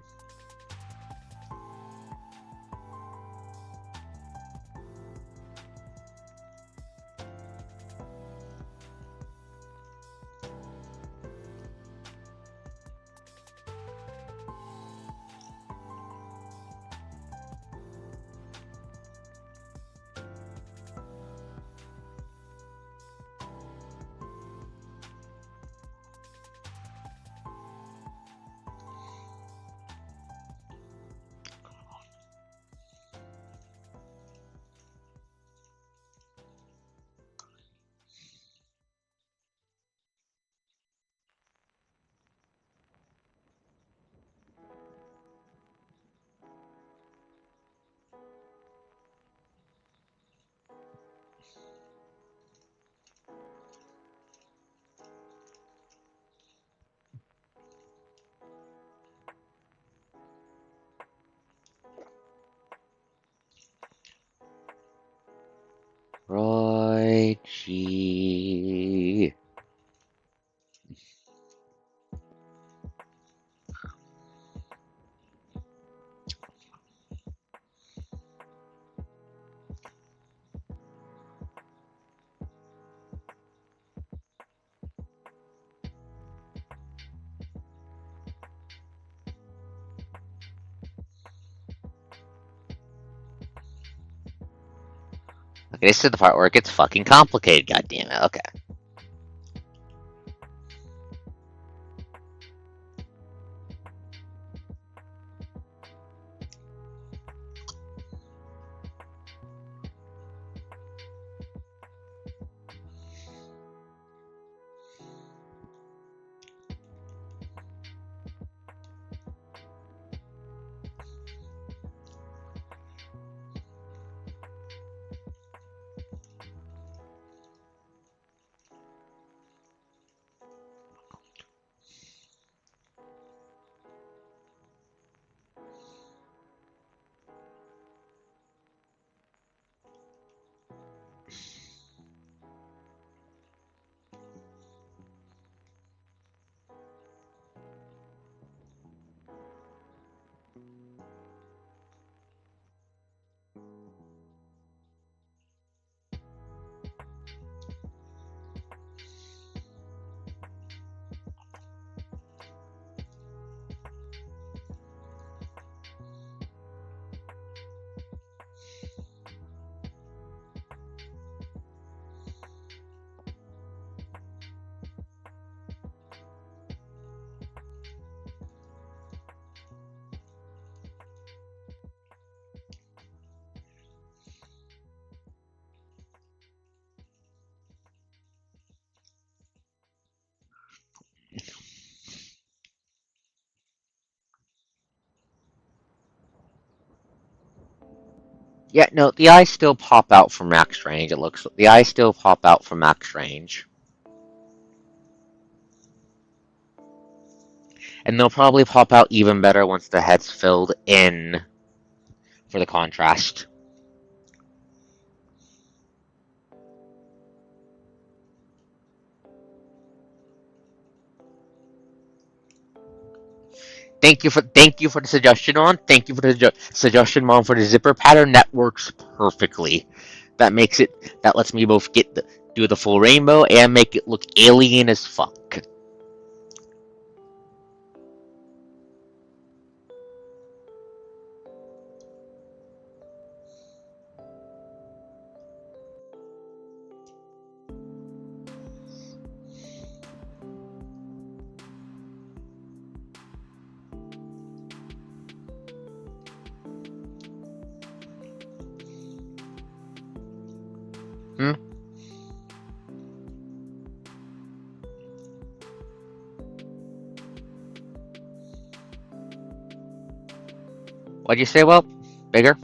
Speaker 1: Roy G. Okay, this is the part where it gets fucking complicated, goddammit. Okay. Yeah, no, the eyes still pop out from max range. It looks the eyes still pop out from max range, and they'll probably pop out even better once the head's filled in for the contrast. Thank you for the suggestion on. Thank you for the suggestion, Mom, for the zipper pattern. That works perfectly. That lets me both do the full rainbow and make it look alien as fuck. Hmm? What'd you say, Well? Bigger?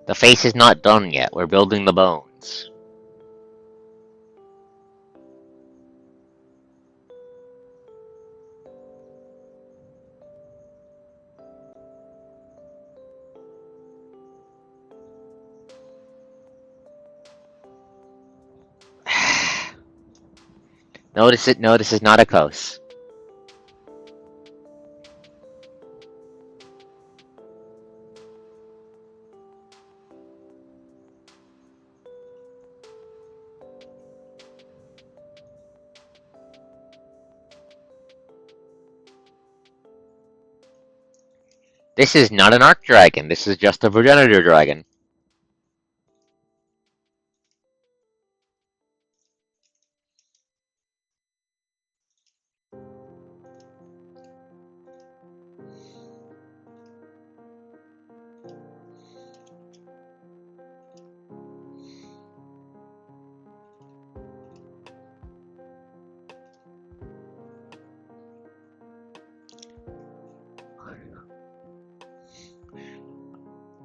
Speaker 1: The face is not done yet. We're building the bones. Notice it. No, this is not a coast. This is not an arc dragon. This is just a progenitor dragon.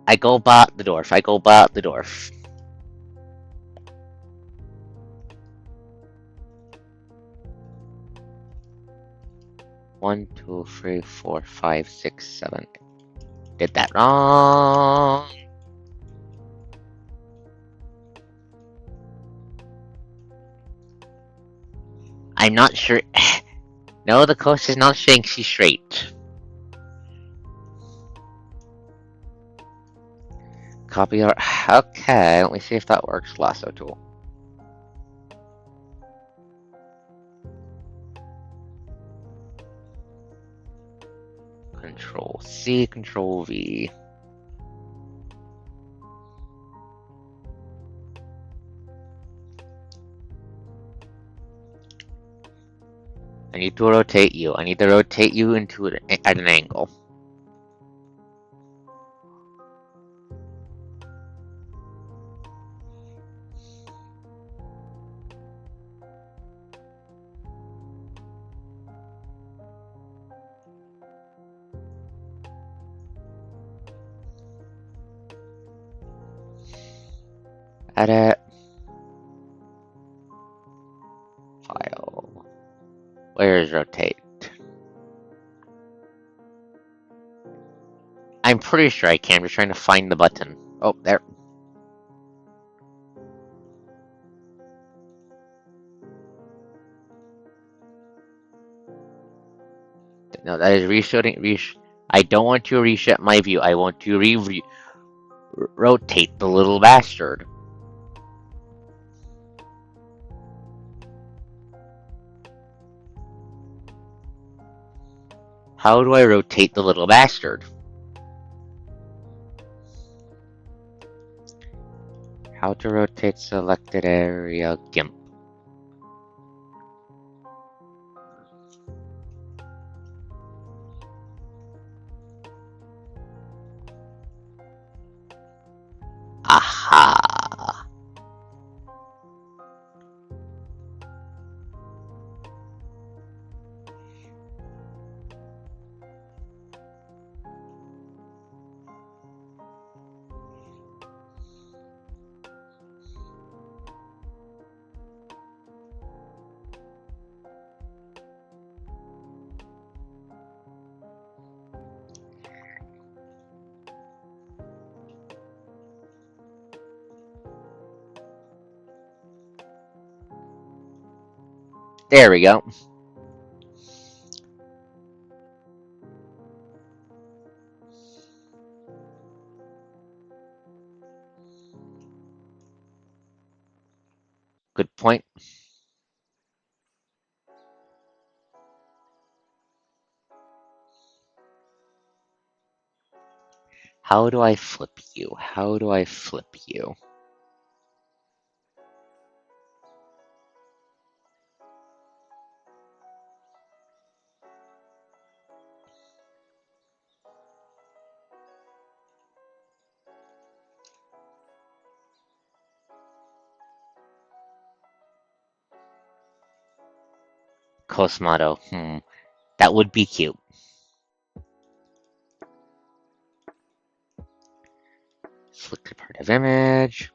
Speaker 1: I go bot the dwarf. I go bot the dwarf. 1, 2, 3, 4, 5, 6, 7. Did that wrong. I'm not sure. No, the coast is not Shanksy straight. Copy art. Okay, let me see if that works. Lasso tool. Control C, Control V. I need to rotate you. I need to rotate you into it at an angle. Edit. File. Where is rotate? I'm pretty sure I can. I'm just trying to find the button. Oh, there. No, that is reshooting. I don't want to reshoot my view. I want to rotate the little bastard. How do I rotate the little bastard? How to rotate selected area GIMP. Aha! There we go. Good point. How do I flip you? How do I flip you? Cosmato. That would be cute. Select a part of image.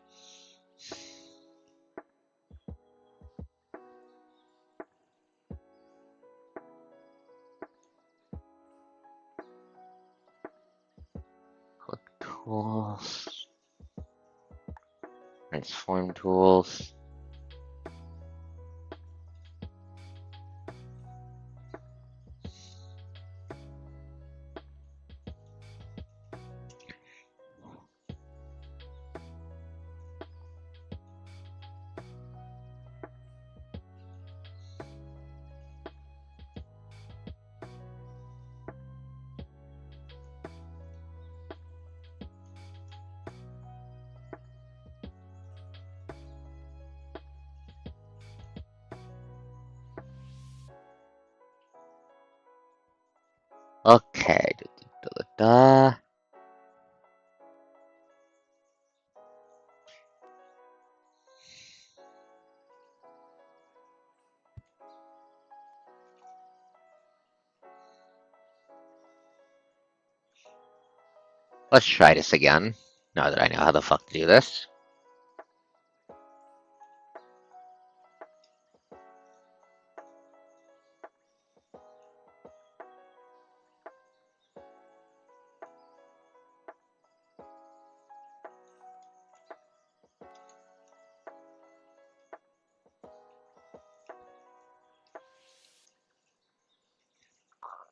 Speaker 1: Click tools. Transform tools. Okay. Let's try this again, now that I know how the fuck to do this.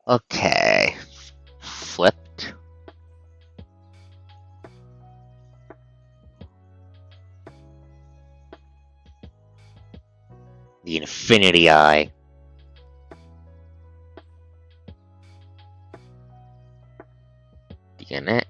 Speaker 1: Okay. Flipped. The infinity eye. Begin it.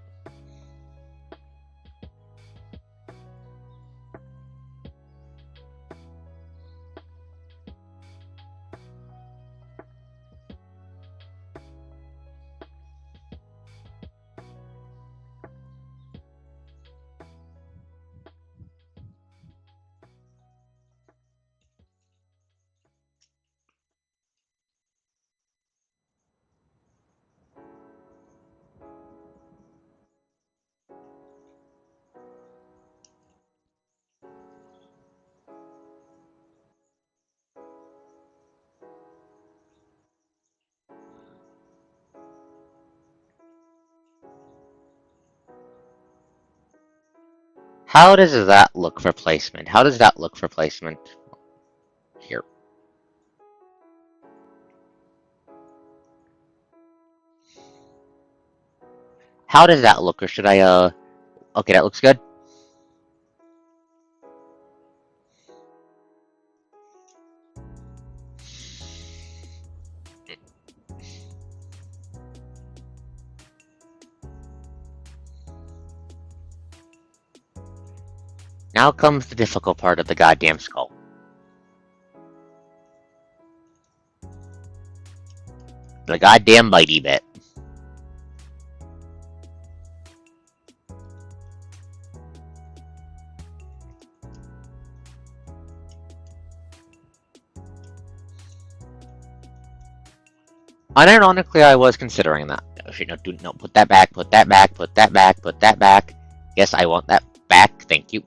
Speaker 1: How does that look for placement? How does that look for placement? Here. How does that look? Or should I, okay, that looks good. Now comes the difficult part of the goddamn skull. The goddamn bitey bit. Unironically, I was considering that. No, put that back, put that back, put that back, put that back. Yes, I want that back, thank you.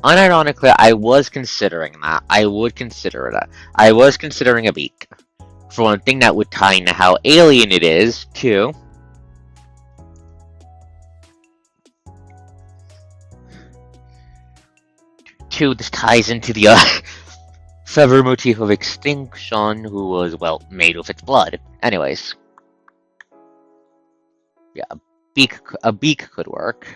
Speaker 1: Unironically, I was considering that. I would consider that. I was considering a beak. For one thing, that would tie into how alien it is, too. too, this ties into the feather motif of extinction, who was, well, made with its blood. Anyways, yeah, a beak could work.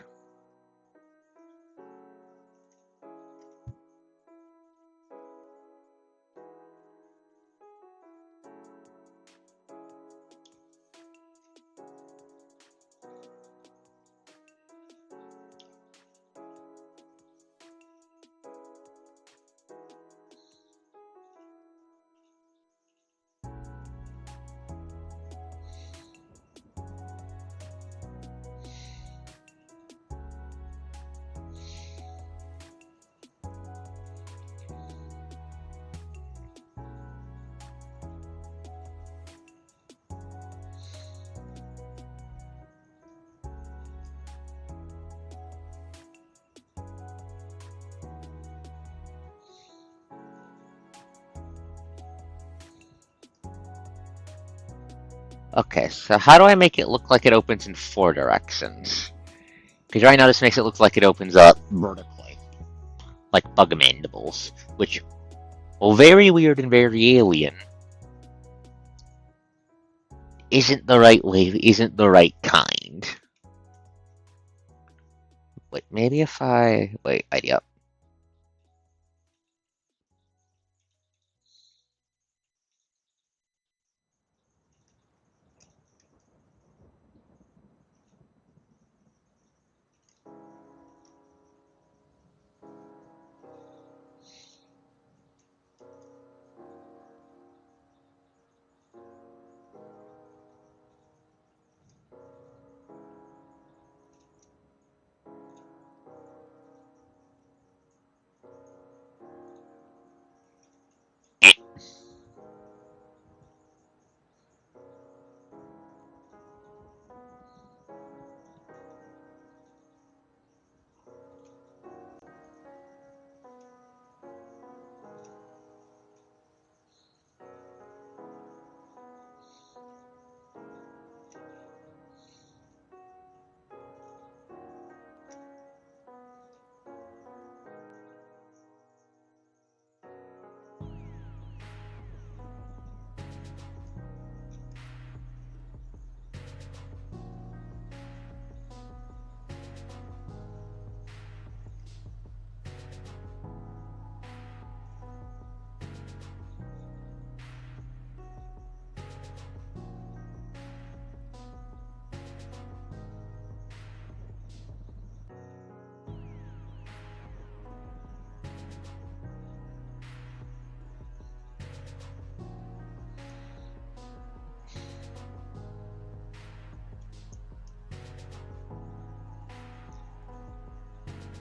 Speaker 1: Okay, so how do I make it look like it opens in 4 directions? Because right now this makes it look like it opens up vertically, like bug mandibles, which, well, very weird and very alien, isn't the right way, isn't the right kind. Wait, maybe if I... Wait, idea.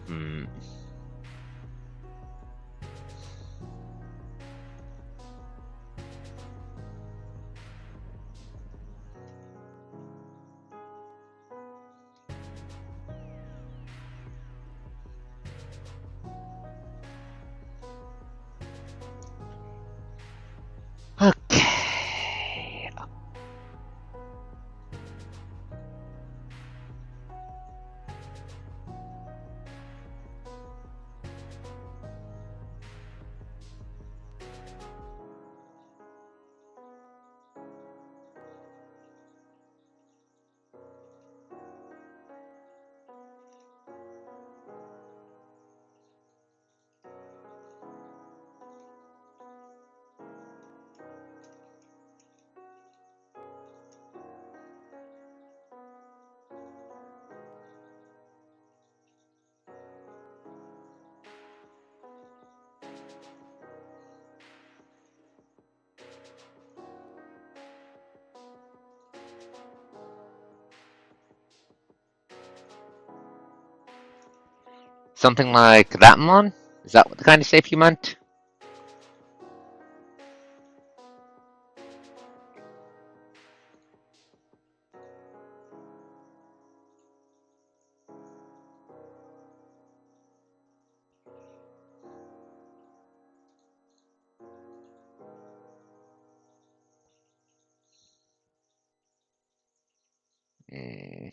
Speaker 1: Hmm. Okay. Something like that one? Is that what the kind of shape you meant? Mm.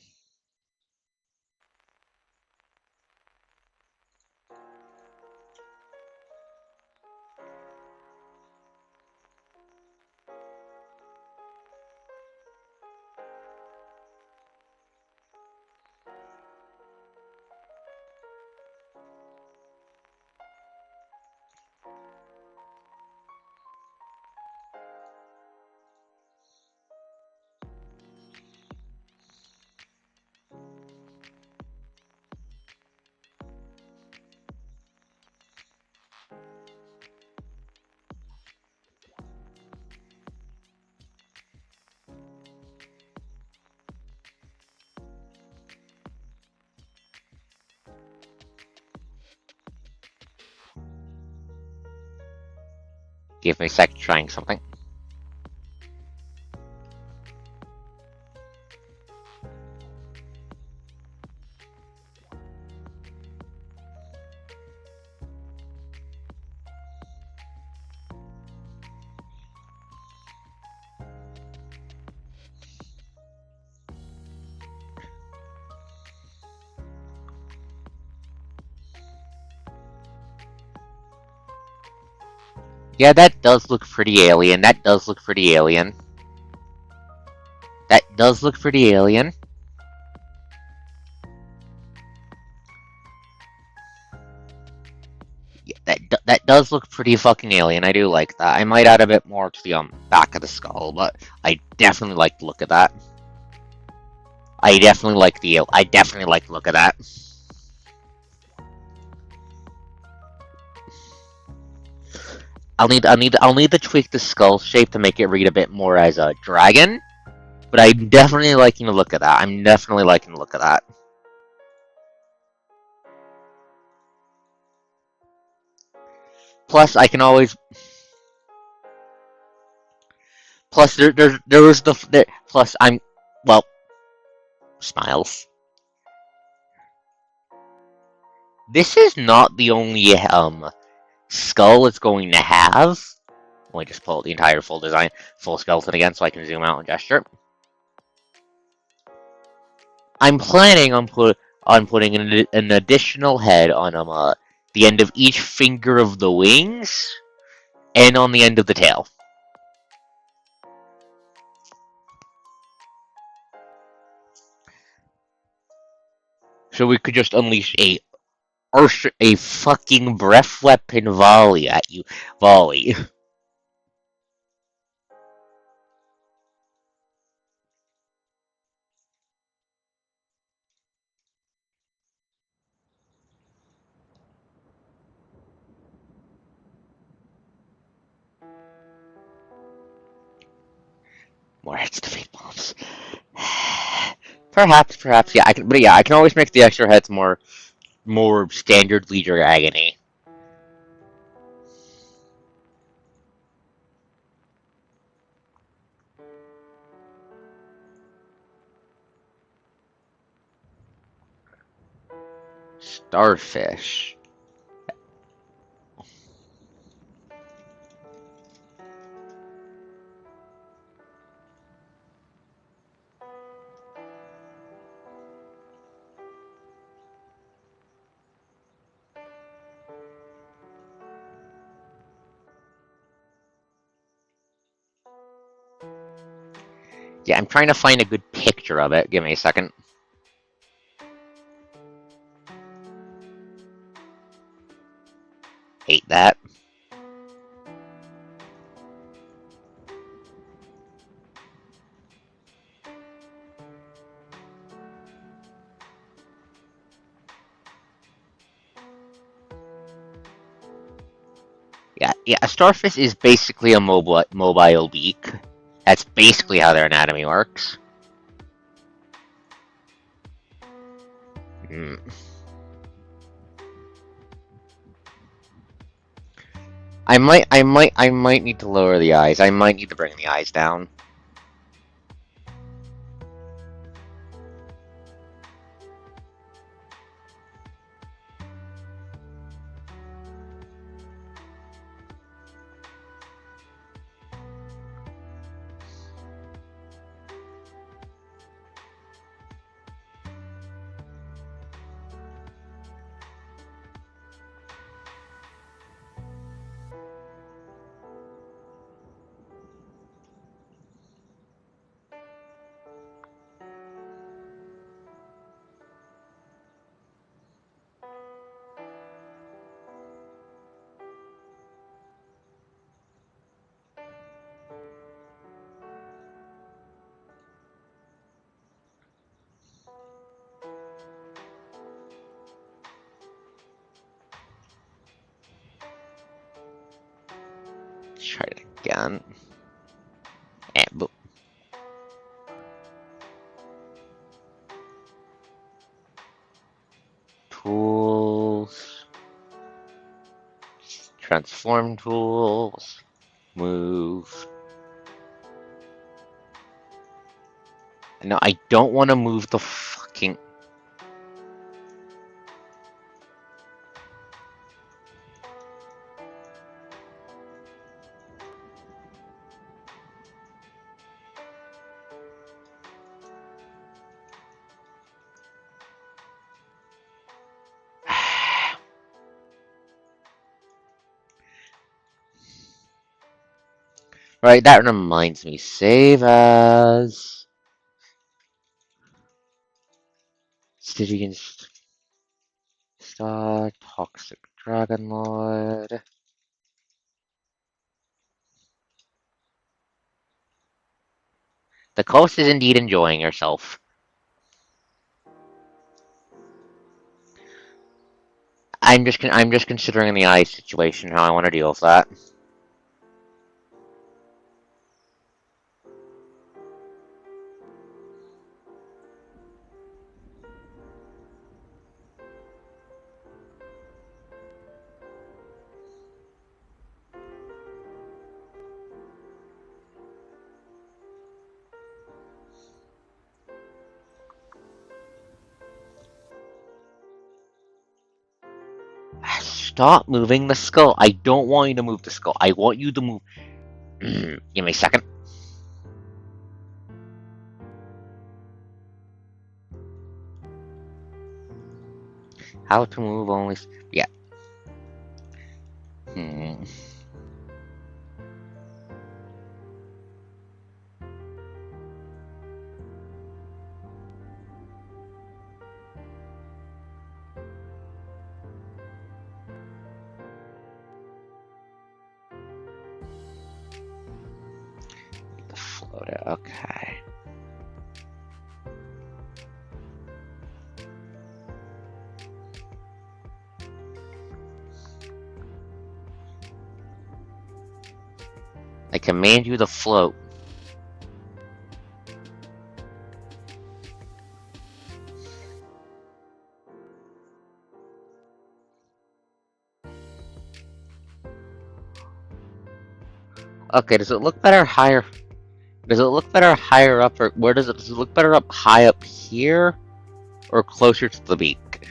Speaker 1: Give me a sec trying something. Yeah, that does look pretty alien. That does look pretty alien. That does look pretty alien. Yeah, that does look pretty fucking alien. I do like that. I might add a bit more to the back of the skull, but I definitely like the look of that. I definitely like the look of that. I'll need to tweak the skull shape to make it read a bit more as a dragon. But I'm definitely liking the look of that. I'm definitely liking the look of that. Plus, I can always. Plus, there was the. There, plus, I'm. Well, smiles. This is not the only skull it's going to have. Let me just pull the entire full design, full skeleton again, so I can zoom out and gesture. I'm planning on putting an additional head on the end of each finger of the wings, and on the end of the tail. So we could just unleash a fucking breath weapon volley at you. Volley. More heads to fate bombs. Perhaps, yeah. But yeah, I can always make the extra heads more standard leader agony. Starfish. Yeah, I'm trying to find a good picture of it. Give me a second. Hate that. Yeah. A starfish is basically a mobile beak. That's basically how their anatomy works. Mm. I might need to lower the eyes. I might need to bring the eyes down. Let's try it again. And boop. Tools. Transform tools. Move. No, I don't want to move the fucking... Right, that reminds me. Save as... Stygian Star, Toxic Dragon Lord. The coast is indeed enjoying herself. I'm just considering the ice situation, how I want to deal with that. Stop moving the skull. I don't want you to move the skull. I want you to move... Give me a second. How to move only... Yeah. Float it, okay. I command you to float. Okay, does it look better higher? Does it look better higher up, or where does it look better up? High up here, or closer to the beak?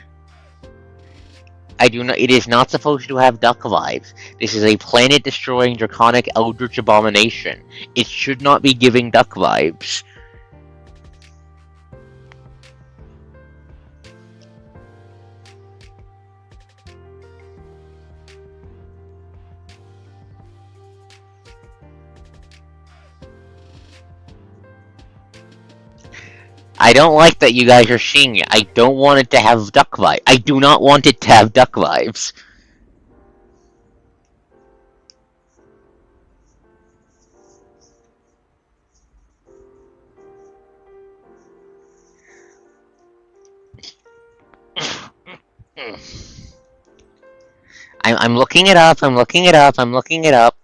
Speaker 1: I do not. It is not supposed to have duck vibes. This is a planet-destroying draconic eldritch abomination. It should not be giving duck vibes. I don't like that you guys are seeing it. I don't want it to have duck vibes. I do not want it to have duck vibes. I'm looking it up. I'm looking it up. I'm looking it up.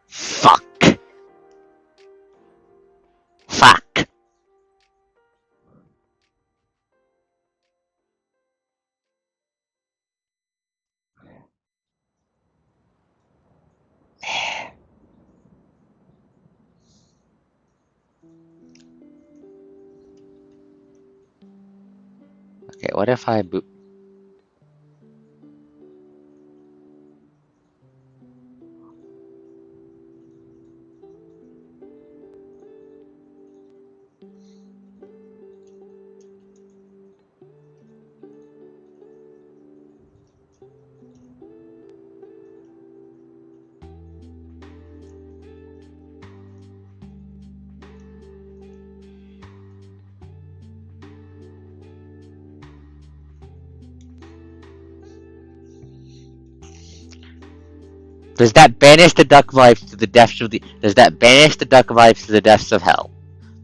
Speaker 1: Fuck. Fuck. Okay, what if I boot? Does that banish the duck vibes to the depths of the... Does that banish the duck vibes to the depths of hell?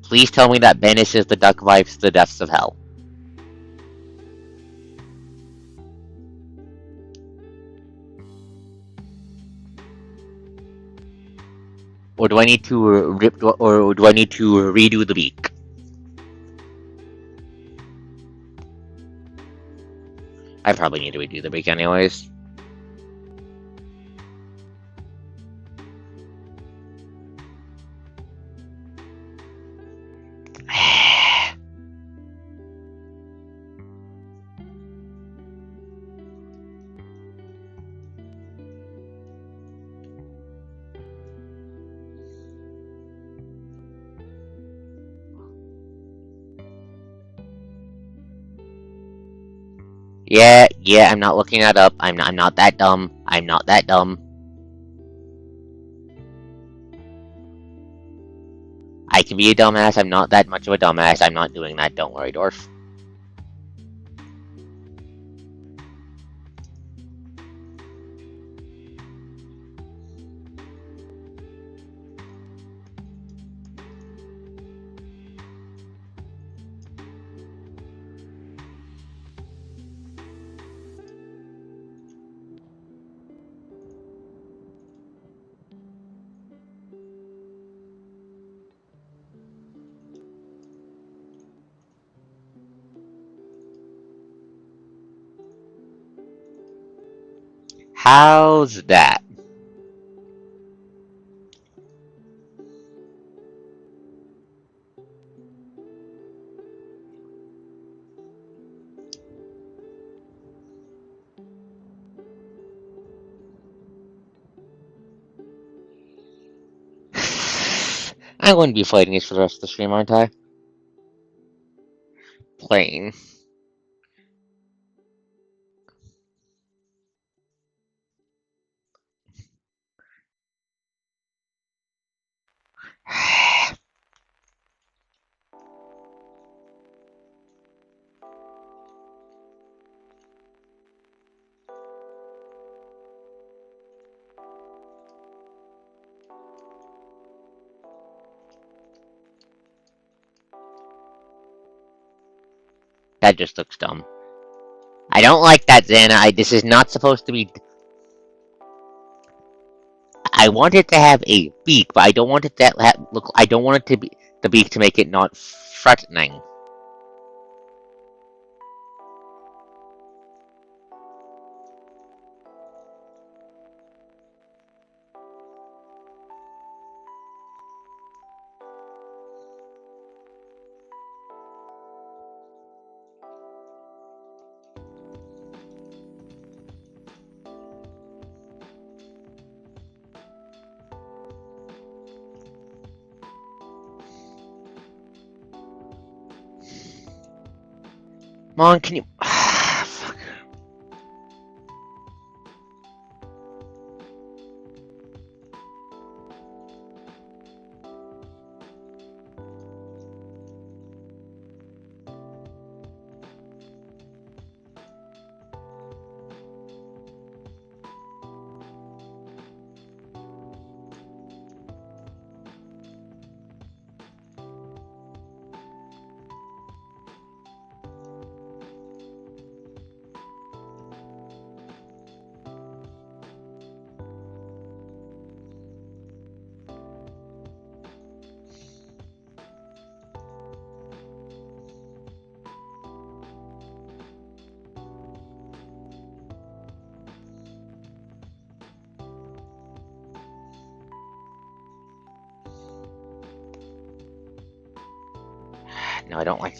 Speaker 1: Please tell me that banishes the duck vibes to the depths of hell. Or do I need to or do I need to redo the beak? I probably need to redo the beak anyways. Yeah, I'm not looking that up. I'm not that dumb. I'm not that dumb. I can be a dumbass. I'm not that much of a dumbass. I'm not doing that. Don't worry, Dwarf. How's that? I'm going to be fighting these for the rest of the stream, aren't I? Playing. That just looks dumb. I don't like that, Xana. This is not supposed to be. I want it to have a beak, but I don't want it to look. I don't want it to be the beak to make it not threatening. Mon, can you? Fuck. No, I don't like.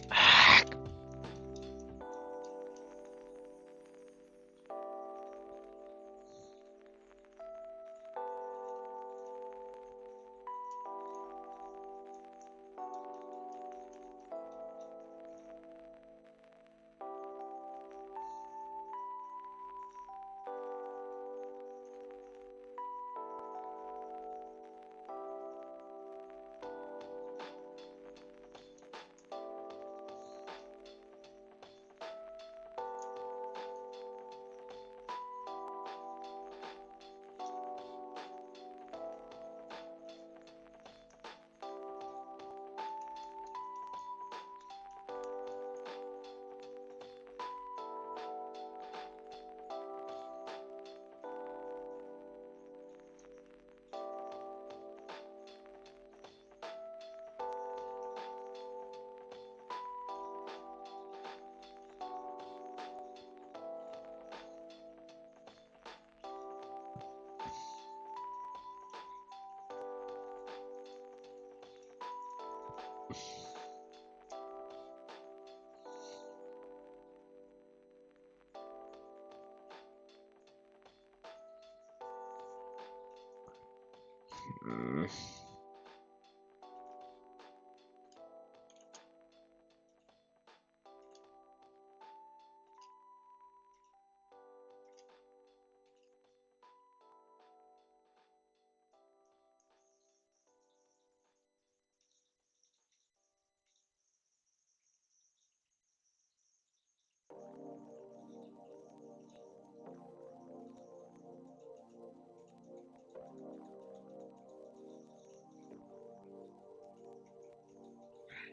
Speaker 1: Hmm.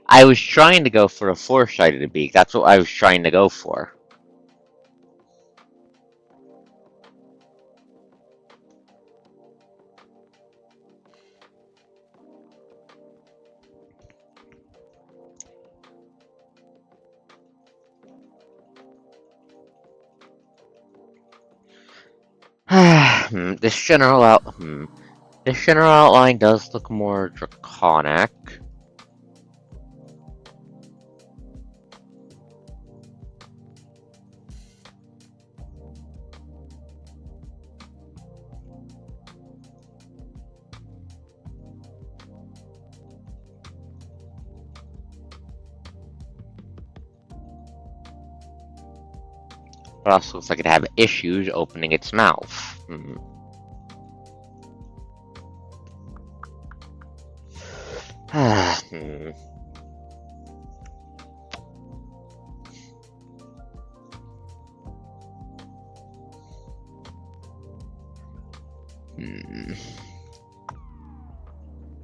Speaker 1: I was trying to go for a four-sided beak. That's what I was trying to go for. This this general outline does look more draconic. But also looks like it have issues opening its mouth. Hmm. Hmm.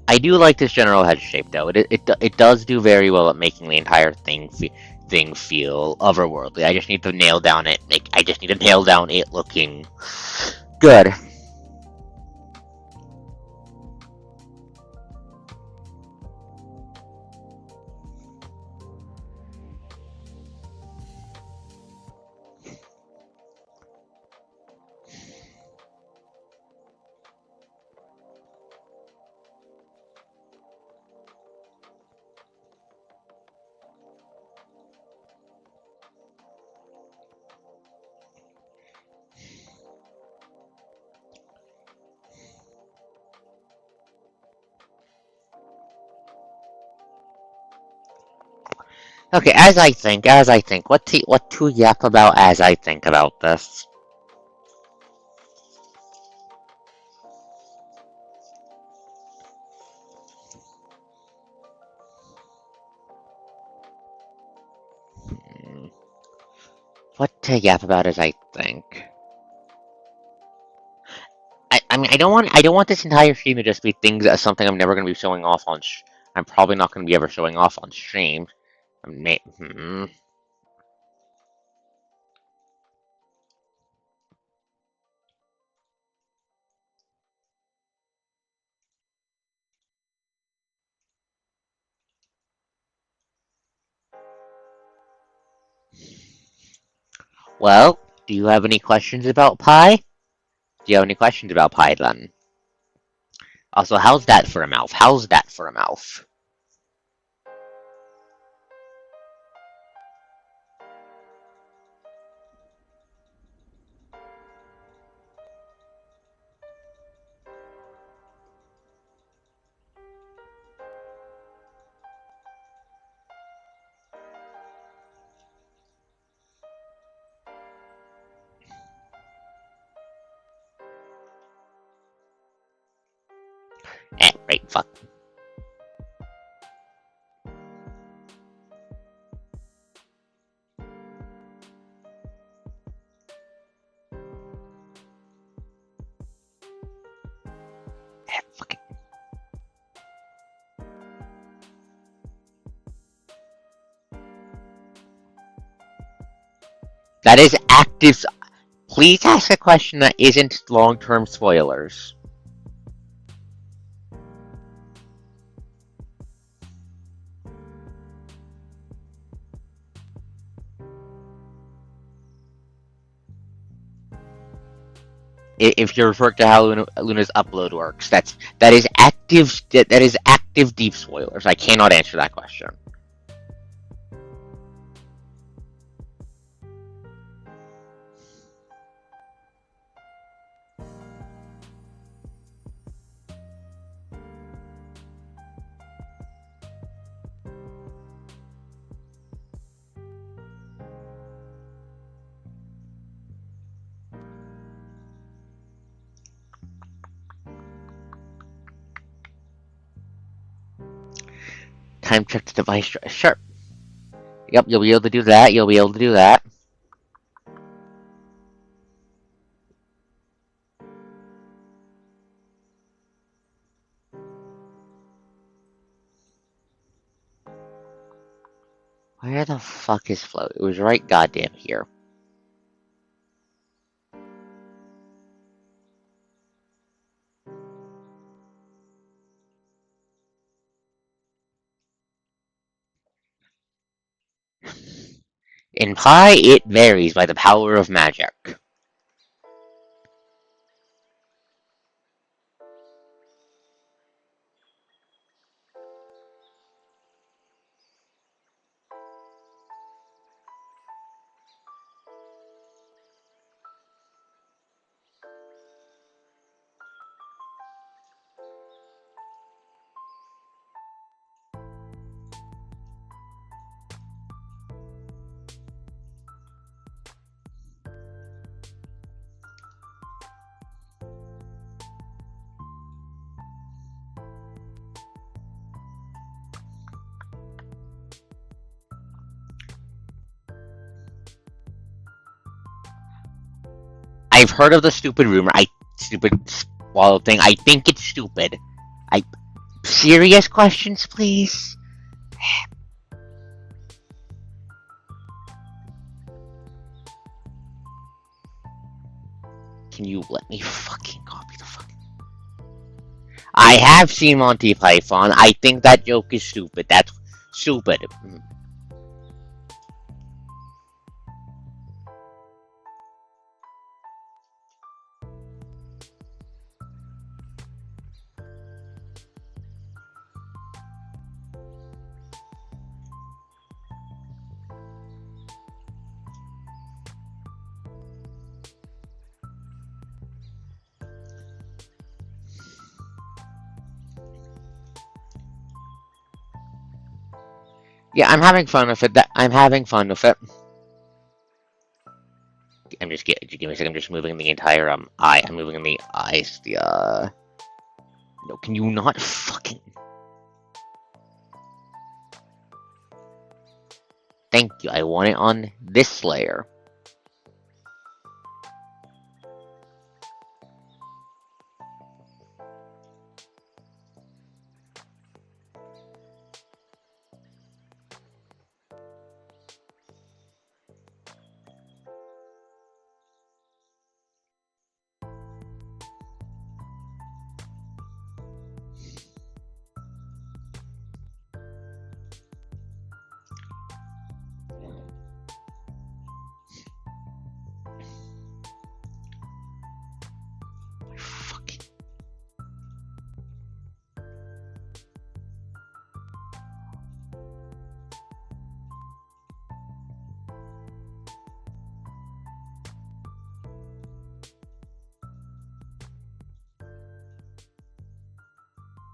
Speaker 1: I do like this general head shape, though. It does do very well at making the entire thing feel otherworldly. I just need to nail down it. I just need to nail down it looking good. Okay, as I think, what to yap about as I think about this? Hmm, What to yap about as I think? I mean, I don't want this entire stream to just be things as something I'm never going to be showing off on. I'm probably not going to be ever showing off on stream. Well, do you have any questions about pie? Do you have any questions about pie then? Also, how's that for a mouth? How's that for a mouth? Right, fuck. Fuck it. That is active. Please ask a question that isn't long-term spoilers. If you're referring to how Luna's upload works, that is active. That is active deep spoilers. I cannot answer that question. time check the device. Sure. Yep, you'll be able to do that. You'll be able to do that. Where the fuck is Flo? It was right goddamn here. In Pi, it varies by the power of magic. I've heard of the stupid rumor. Stupid swallow thing. I think it's stupid. Serious questions, please? Can you let me fucking copy the fucking... I have seen Monty Python. I think that joke is stupid. That's stupid. Yeah, I'm having fun with it. I'm having fun with it. I'm just give me a second. I'm just moving the entire eye. I'm moving the eyes. No, can you not fucking... Thank you. I want it on this layer.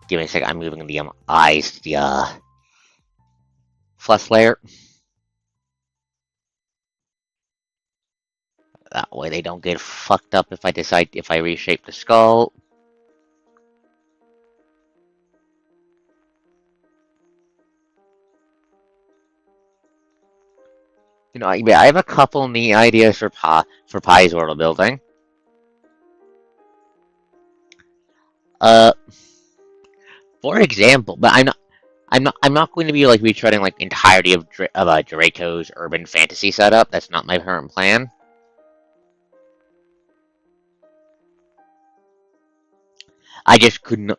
Speaker 1: Give me a second. I'm moving the eyes. Flesh layer. That way they don't get fucked up if I reshape the skull. You know, I have a couple neat ideas for Pi's world building. For example, but I'm not going to be like retreading like entirety of Draco's urban fantasy setup. That's not my current plan. I just couldn't.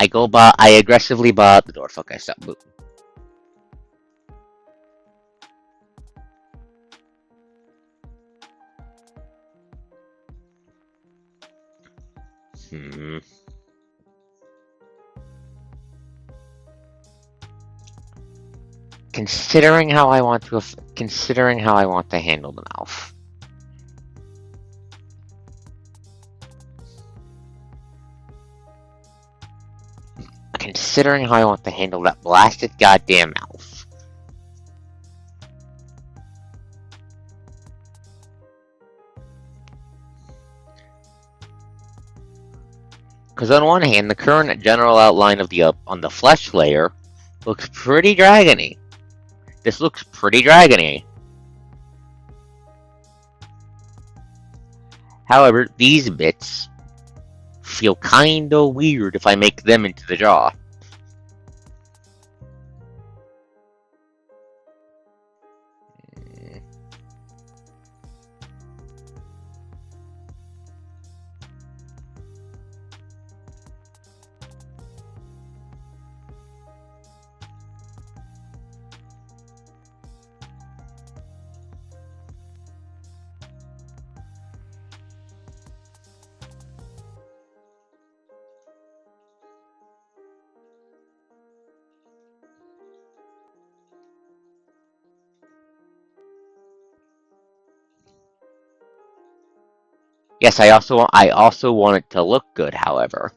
Speaker 1: I aggressively bought the door. Fuck, I stopped. Considering how I want to handle the mouth. Considering how I want to handle that blasted goddamn mouth. Because on one hand, the current general outline of the on the flesh layer looks pretty dragony. This looks pretty dragony. However, these bits feel kinda weird if I make them into the jaw. Yes, I also want it to look good, however.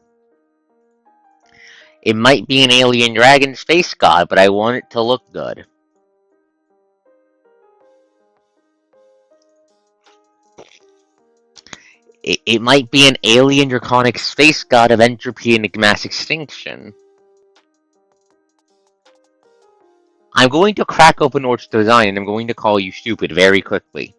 Speaker 1: It might be an alien dragon space god, but I want it to look good. It might be an alien draconic space god of entropy and mass extinction. I'm going to crack open Ort's design and I'm going to call you stupid very quickly.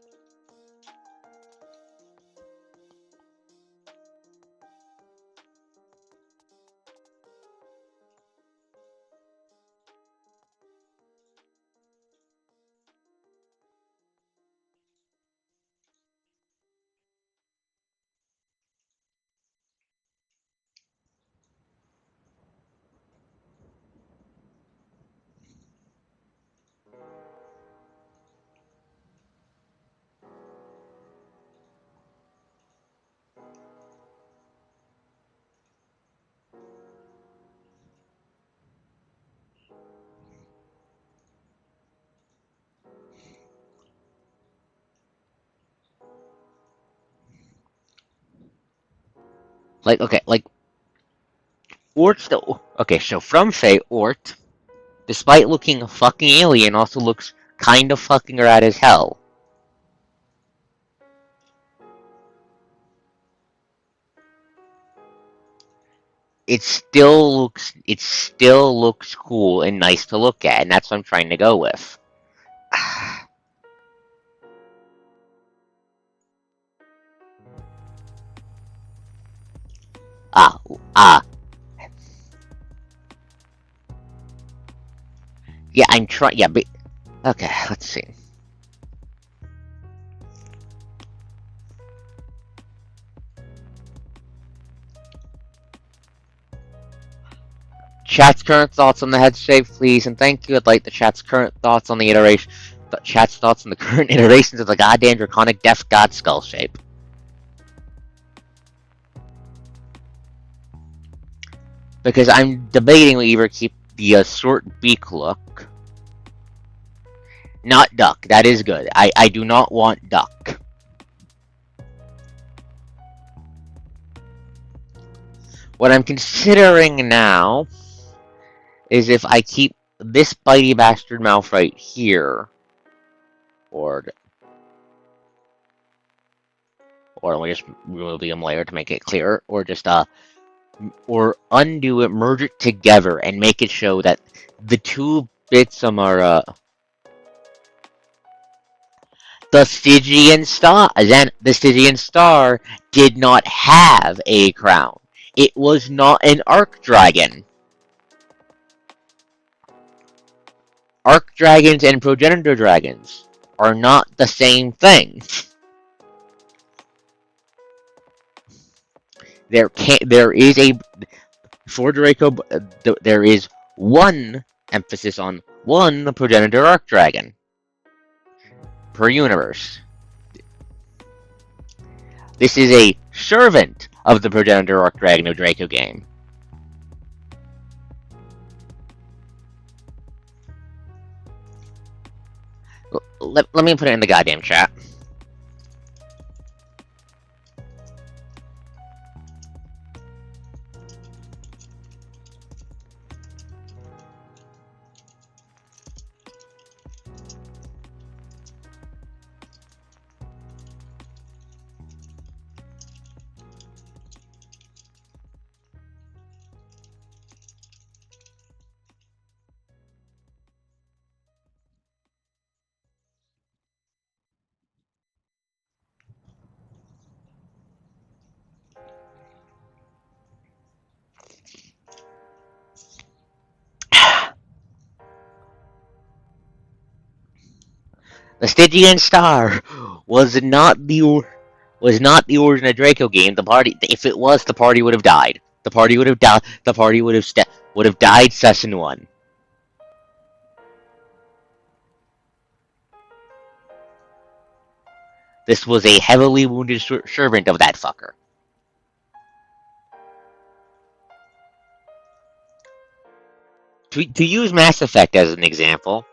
Speaker 1: Like Ort's the okay. So from Faye, Ort, despite looking fucking alien, also looks kind of fucking rad as hell. It still looks cool and nice to look at, and that's what I'm trying to go with. Ah, ah. Yeah, I'm trying. Yeah, but okay. Let's see. Chat's current thoughts on the head shape, please, and thank you. I'd like the chat's current thoughts on the iteration. The chat's thoughts on the current iterations of the goddamn draconic death god skull shape. Because I'm debating we either keep the short beak look. Not duck. That is good. I do not want duck. What I'm considering now is if I keep this bitey bastard mouth right here, or let me just remove the layer to make it clearer, or just or undo it, merge it together, and make it show that the two bits are the Stygian star. Then the Stygian star did not have a crown. It was not an arc dragon. Arc dragons and progenitor dragons are not the same thing. There is a for Draco. There is one emphasis on one progenitor arc dragon per universe. This is a servant of the progenitor arc dragon of Draco game. Let me put it in the goddamn chat. The Stygian Star was not the origin of Draco game. The party, if it was, the party would have died. The party would have died. The party would have died session 1. This was a heavily wounded servant of that fucker. To use Mass Effect as an example,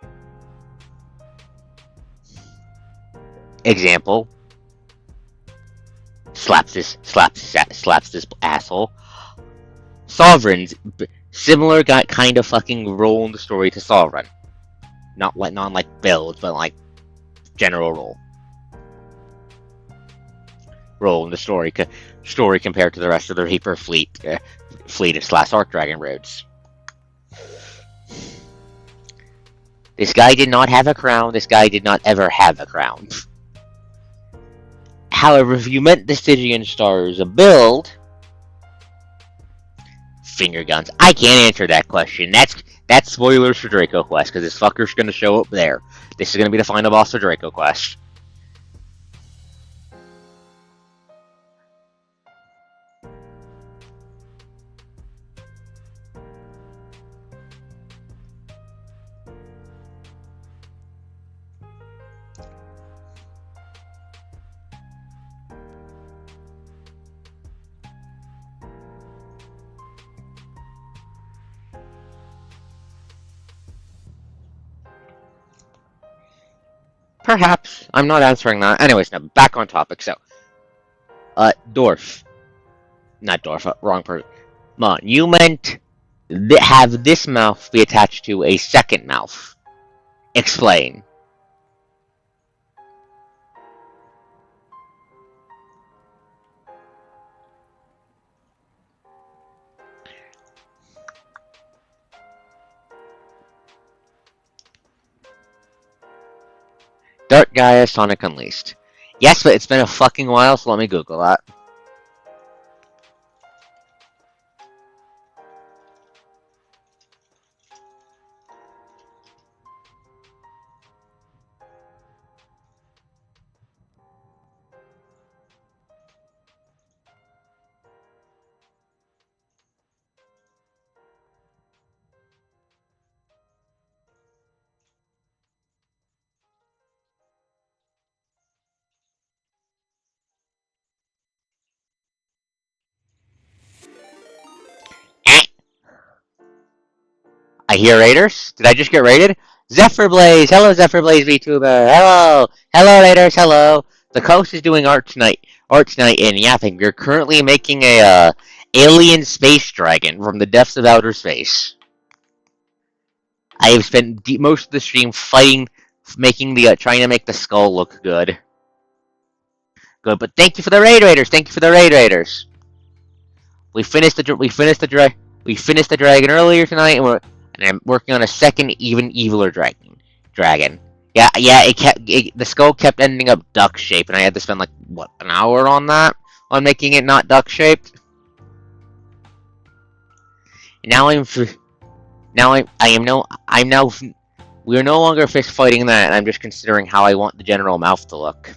Speaker 1: slaps this asshole. Sovereigns, similar kind of fucking role in the story to Sovereign. Not like builds, but like general role in the story compared to the rest of the Reaper fleet of /ArkDragon roads. This guy did not have a crown. This guy did not ever have a crown. However, if you meant the Stygian Star as a build, finger guns. I can't answer that question. That's spoilers for Draco Quest, because this fucker's gonna show up there. This is gonna be the final boss of Draco Quest. Perhaps. I'm not answering that. Anyways, now back on topic. So, Dwarf. Not Dwarf, wrong person. Mon, you meant have this mouth be attached to a second mouth. Explain. Dark Gaia Sonic Unleashed. Yes, but it's been a fucking while, so let me Google that. I hear raiders. Did I just get raided? Zephyr Blaze! Hello, Zephyr Blaze Vtuber! Hello! Hello, raiders! Hello! The coast is doing art tonight in Yapping. We're currently making a alien space dragon from the depths of outer space. I have spent most of the stream fighting, trying to make the skull look good. Good, but thank you for the raid raiders. Thank you for the raid raiders. We finished the dragon earlier tonight, and I'm working on a second, even eviler dragon. Yeah. The skull kept ending up duck shaped, and I had to spend like what, an hour on that, on making it not duck shaped. Now we're no longer fist fighting that, and I'm just considering how I want the general mouth to look.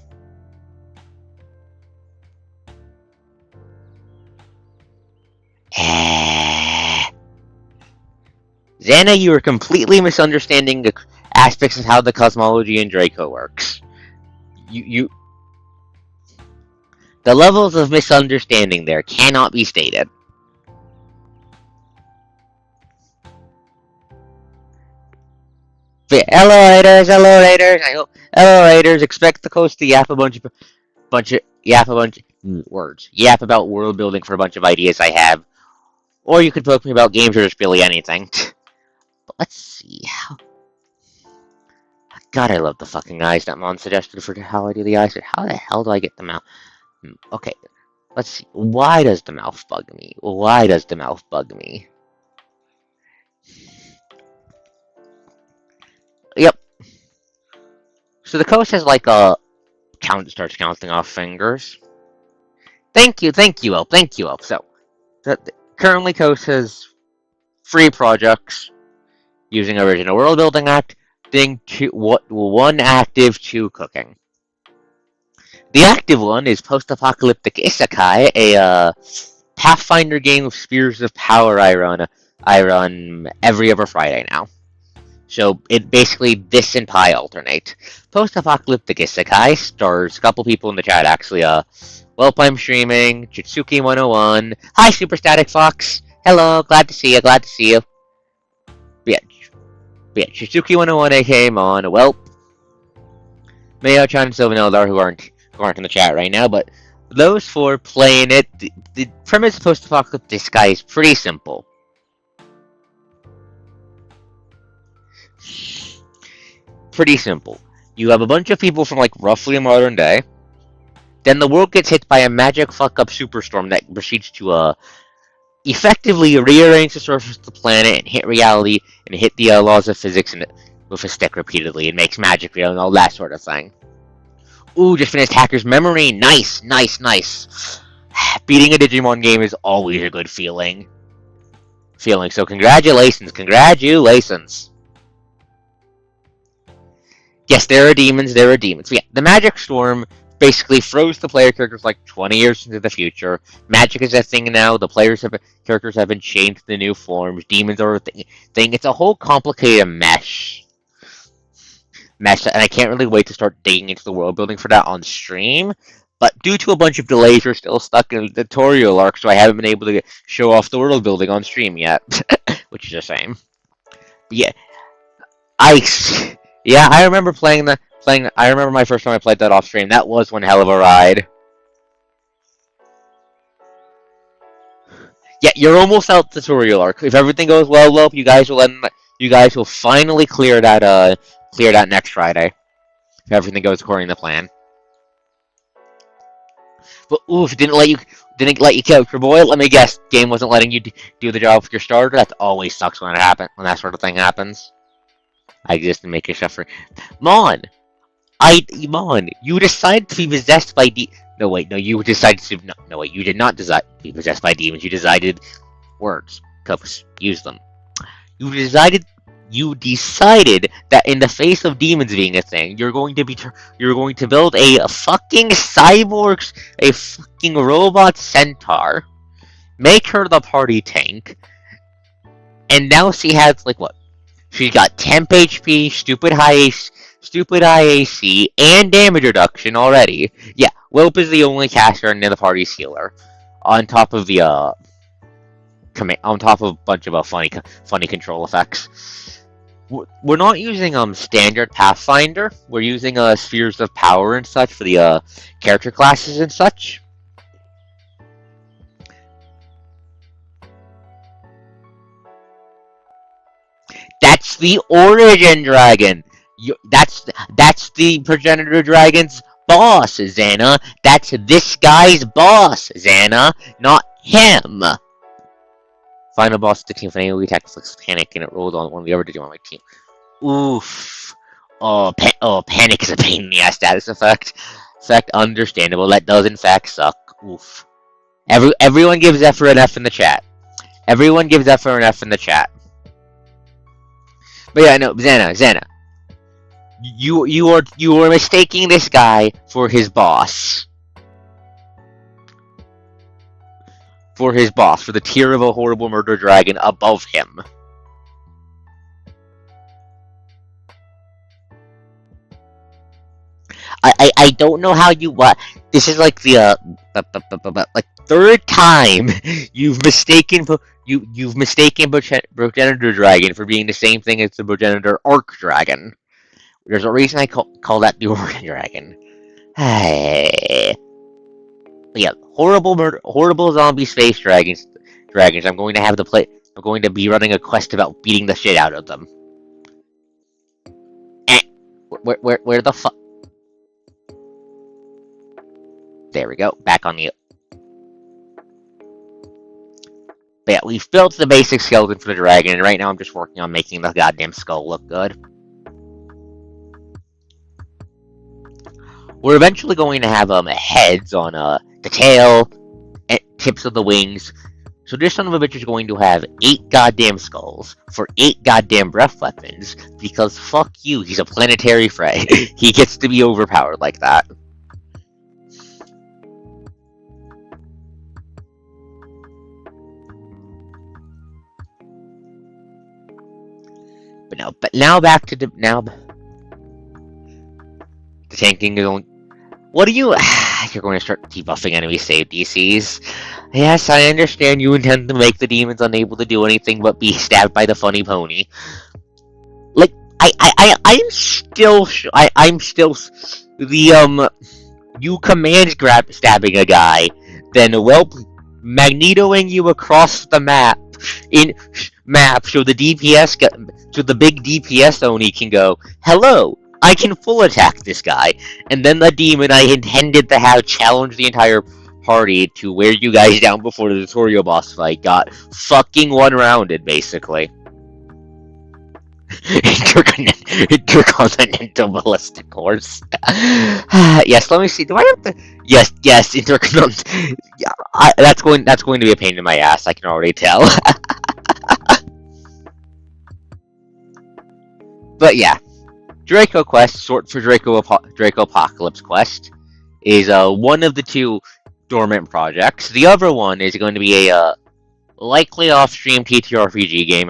Speaker 1: Xana, you are completely misunderstanding the aspects of how the cosmology in Draco works. The levels of misunderstanding there cannot be stated. Hello raiders, expect the coast to yap about world building for a bunch of ideas I have. Or you could poke me about games or just really anything. But let's see how. God, I love the fucking eyes that Mon suggested for how I do the eyes. But how the hell do I get them out? Okay, let's see. Why does the mouth bug me? Yep. So the coast has like a starts counting off fingers. Thank you, Elp. So, currently Coast has 3 projects using Original World Building Act, thing, two, what, one active, two cooking. The active one is post-apocalyptic isekai, a Pathfinder game of Spears of Power I run every other Friday now. So it basically this and Pi alternate. Post-apocalyptic isekai stars a couple people in the chat actually. Welp, I'm streaming. Chitsuki 101. Hi, Super Static Fox. Hello, glad to see you. Glad to see you. But yeah, Chitsuki 101 came on. Welp, Mayo, Chan, and Sylvanildar who aren't in the chat right now, but those four playing it. The premise of post-apocalyptic isekai is pretty simple. Pretty simple. You have a bunch of people from like roughly a modern day. Then the world gets hit by a magic fuck-up superstorm that proceeds to effectively rearrange the surface of the planet and hit reality and hit the laws of physics and with a stick repeatedly and makes magic real and all that sort of thing. Ooh, just finished Hacker's Memory. Nice, nice, nice. Beating a Digimon game is always a good feeling. So congratulations. Yes, there are demons. But yeah, the Magic Storm basically throws the player characters like 20 years into the future. Magic is a thing now. The characters have been changed to the new forms. Demons are a thing. It's a whole complicated mesh, and I can't really wait to start digging into the world building for that on stream. But due to a bunch of delays, we're still stuck in the tutorial arc, so I haven't been able to show off the world building on stream yet, which is a shame. But yeah, I remember I remember my first time I played that off stream. That was one hell of a ride. Yeah, you're almost out the tutorial arc. If everything goes well, you guys will finally clear that next Friday. If everything goes according to plan. But oof, didn't let you kill your boy. Let me guess, game wasn't letting you do the job with your starter. That always sucks when that sort of thing happens. I exist to make you suffer. Mon, you decided to be possessed by No wait, no, you decided to no wait, you did not decide to be possessed by demons. You decided words, Copus, use them. You decided that in the face of demons being a thing, you're going to build a fucking cyborg, a fucking robot centaur, make her the party tank, and now she has like what? She's got temp HP, stupid high AC, and damage reduction already. Yeah, Wilp is the only caster and the party's healer. On top of a bunch of funny control effects. We're not using standard Pathfinder. We're using spheres of power and such for the character classes and such. That's the origin dragon. That's the progenitor dragon's boss, Xana. That's this guy's boss, Xana, not him. Final boss 16 finally attacked Flicks Panic and it rolled on one of the other Digimon on my team. Oof. Panic is a pain in the ass status effect. Understandable. That does in fact suck. Oof. Everyone gives Zephyr an F in the chat. But yeah, no, Xana. You are mistaking this guy for his boss. For the tier of a horrible murder dragon above him. I don't know how you what. This is like the like third time you've mistaken progenitor dragon for being the same thing as the progenitor arc dragon. There's a reason I call that the origin dragon. Hey. But yeah, horrible zombie space dragons. I'm going to be running a quest about beating the shit out of them. Where the fuck? There we go. Back on the. But yeah, we've built the basic skeleton for the dragon, and right now I'm just working on making the goddamn skull look good. We're eventually going to have heads on the tail, and tips of the wings, So this son of a bitch is going to have 8 goddamn skulls for 8 goddamn breath weapons because fuck you, he's a planetary threat. He gets to be overpowered like that. But now back to the tanking is only. What do you? You're going to start debuffing enemy save DCs. Yes, I understand you intend to make the demons unable to do anything but be stabbed by the funny pony. Like, I'm still the you command grab stabbing a guy, then magnetoing you across the map so the big DPS Oni can go, hello, I can full attack this guy, and then the demon I intended to have challenge the entire party to wear you guys down before the tutorial boss fight got fucking one-rounded, basically. Intercontinental ballistic horse. Yes, let me see. Do I have to? Yes, intercontinental. Yeah, that's going to be a pain in my ass. I can already tell. But yeah, Draco Quest, short for Draco Apocalypse Quest, is one of the 2 dormant projects. The other one is going to be a likely off-stream TTRPG game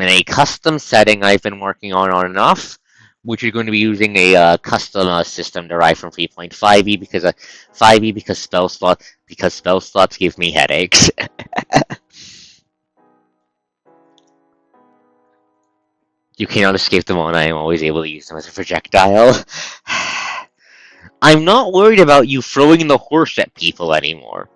Speaker 1: in a custom setting I've been working on and off, which is going to be using a custom system derived from 3.5e because spell slots give me headaches. You cannot escape them all, and I am always able to use them as a projectile. I'm not worried about you throwing the horse at people anymore.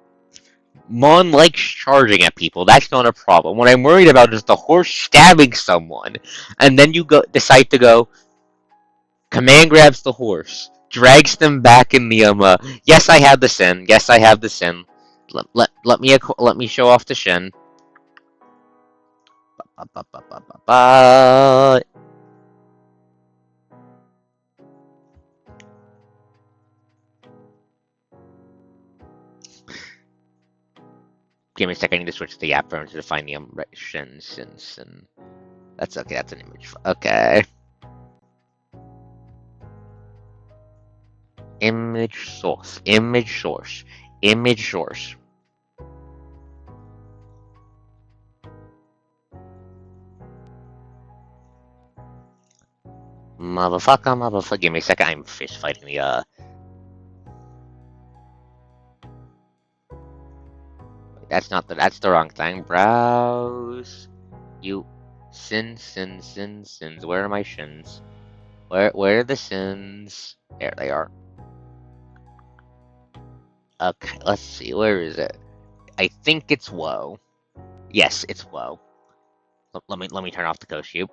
Speaker 1: Mon likes charging at people, that's not a problem. What I'm worried about is the horse stabbing someone, and then you decide to go, command grabs the horse, drags them back in the, yes I have the sin, let me show off the shin. Give me a second, I need to switch to the app to find the shin. That's okay, that's an image. Okay. Image source. Motherfucker. Give me a second, I'm fist fighting the, that's the wrong thing. Browse. Sins. Where are my shins? Where are the sins? There they are. Okay, let's see. Where is it? I think it's Woe. Yes, it's Woe. Let me turn off the ghost cube.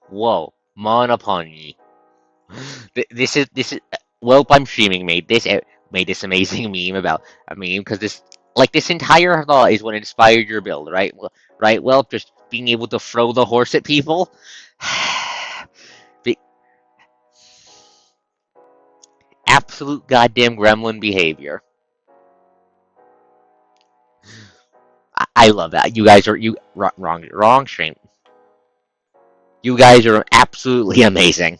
Speaker 1: Whoa, mon upon ye. This is I'm streaming made this amazing meme about a meme because this entire thought is what inspired your build, right? Right, just being able to throw the horse at people. Absolute goddamn gremlin behavior. I love that. You guys are wrong stream. You guys are absolutely amazing.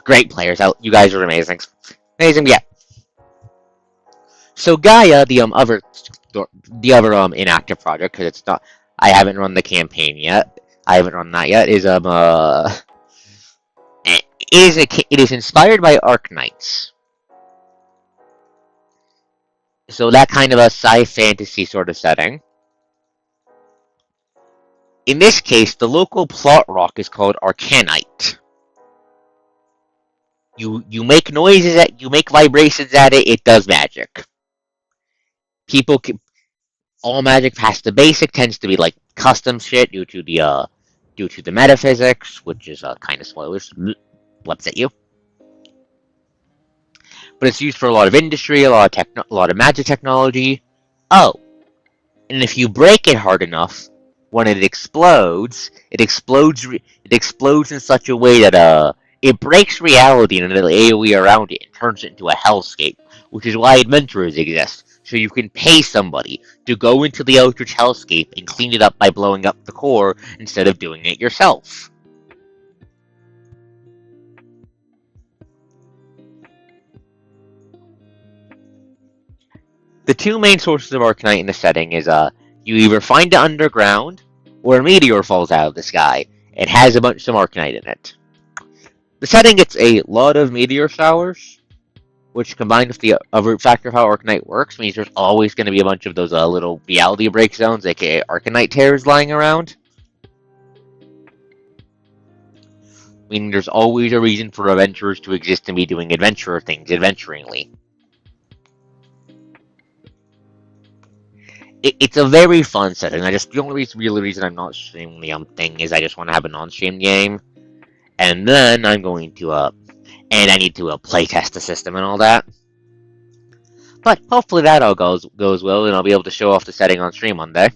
Speaker 1: Great players out. You guys are amazing. Yeah. So Gaia, the other inactive project, because it's not. I haven't run the campaign yet. I haven't run that yet. It is inspired by Arknights. So that kind of a sci-fantasy sort of setting. In this case, the local plot rock is called Arcanite. You make noises you make vibrations at it, it does magic. All magic past the basic tends to be like custom shit due to the metaphysics, which is kind of spoilers. What's at you? But it's used for a lot of industry, a lot of magic technology. Oh, and if you break it hard enough, when it explodes in such a way that it breaks reality and the AoE around it and turns it into a hellscape, which is why adventurers exist. so you can pay somebody to go into the Eldritch Hellscape and clean it up by blowing up the core instead of doing it yourself. The two main sources of Arcanite in the setting is you either find it underground or a meteor falls out of the sky. It has a bunch of Arcanite in it. The setting gets a lot of meteor showers, which combined with the root factor of how Arcanite works means there's always going to be a bunch of those little reality break zones, aka Arcanite tears, lying around. Meaning there's always a reason for adventurers to exist and be doing adventurer things adventuringly. It's a very fun setting. The only real reason I'm not streaming the thing is I just want to have a non-stream game, and then I'm going to and I need to playtest the system and all that. But hopefully that all goes well, and I'll be able to show off the setting on stream one day.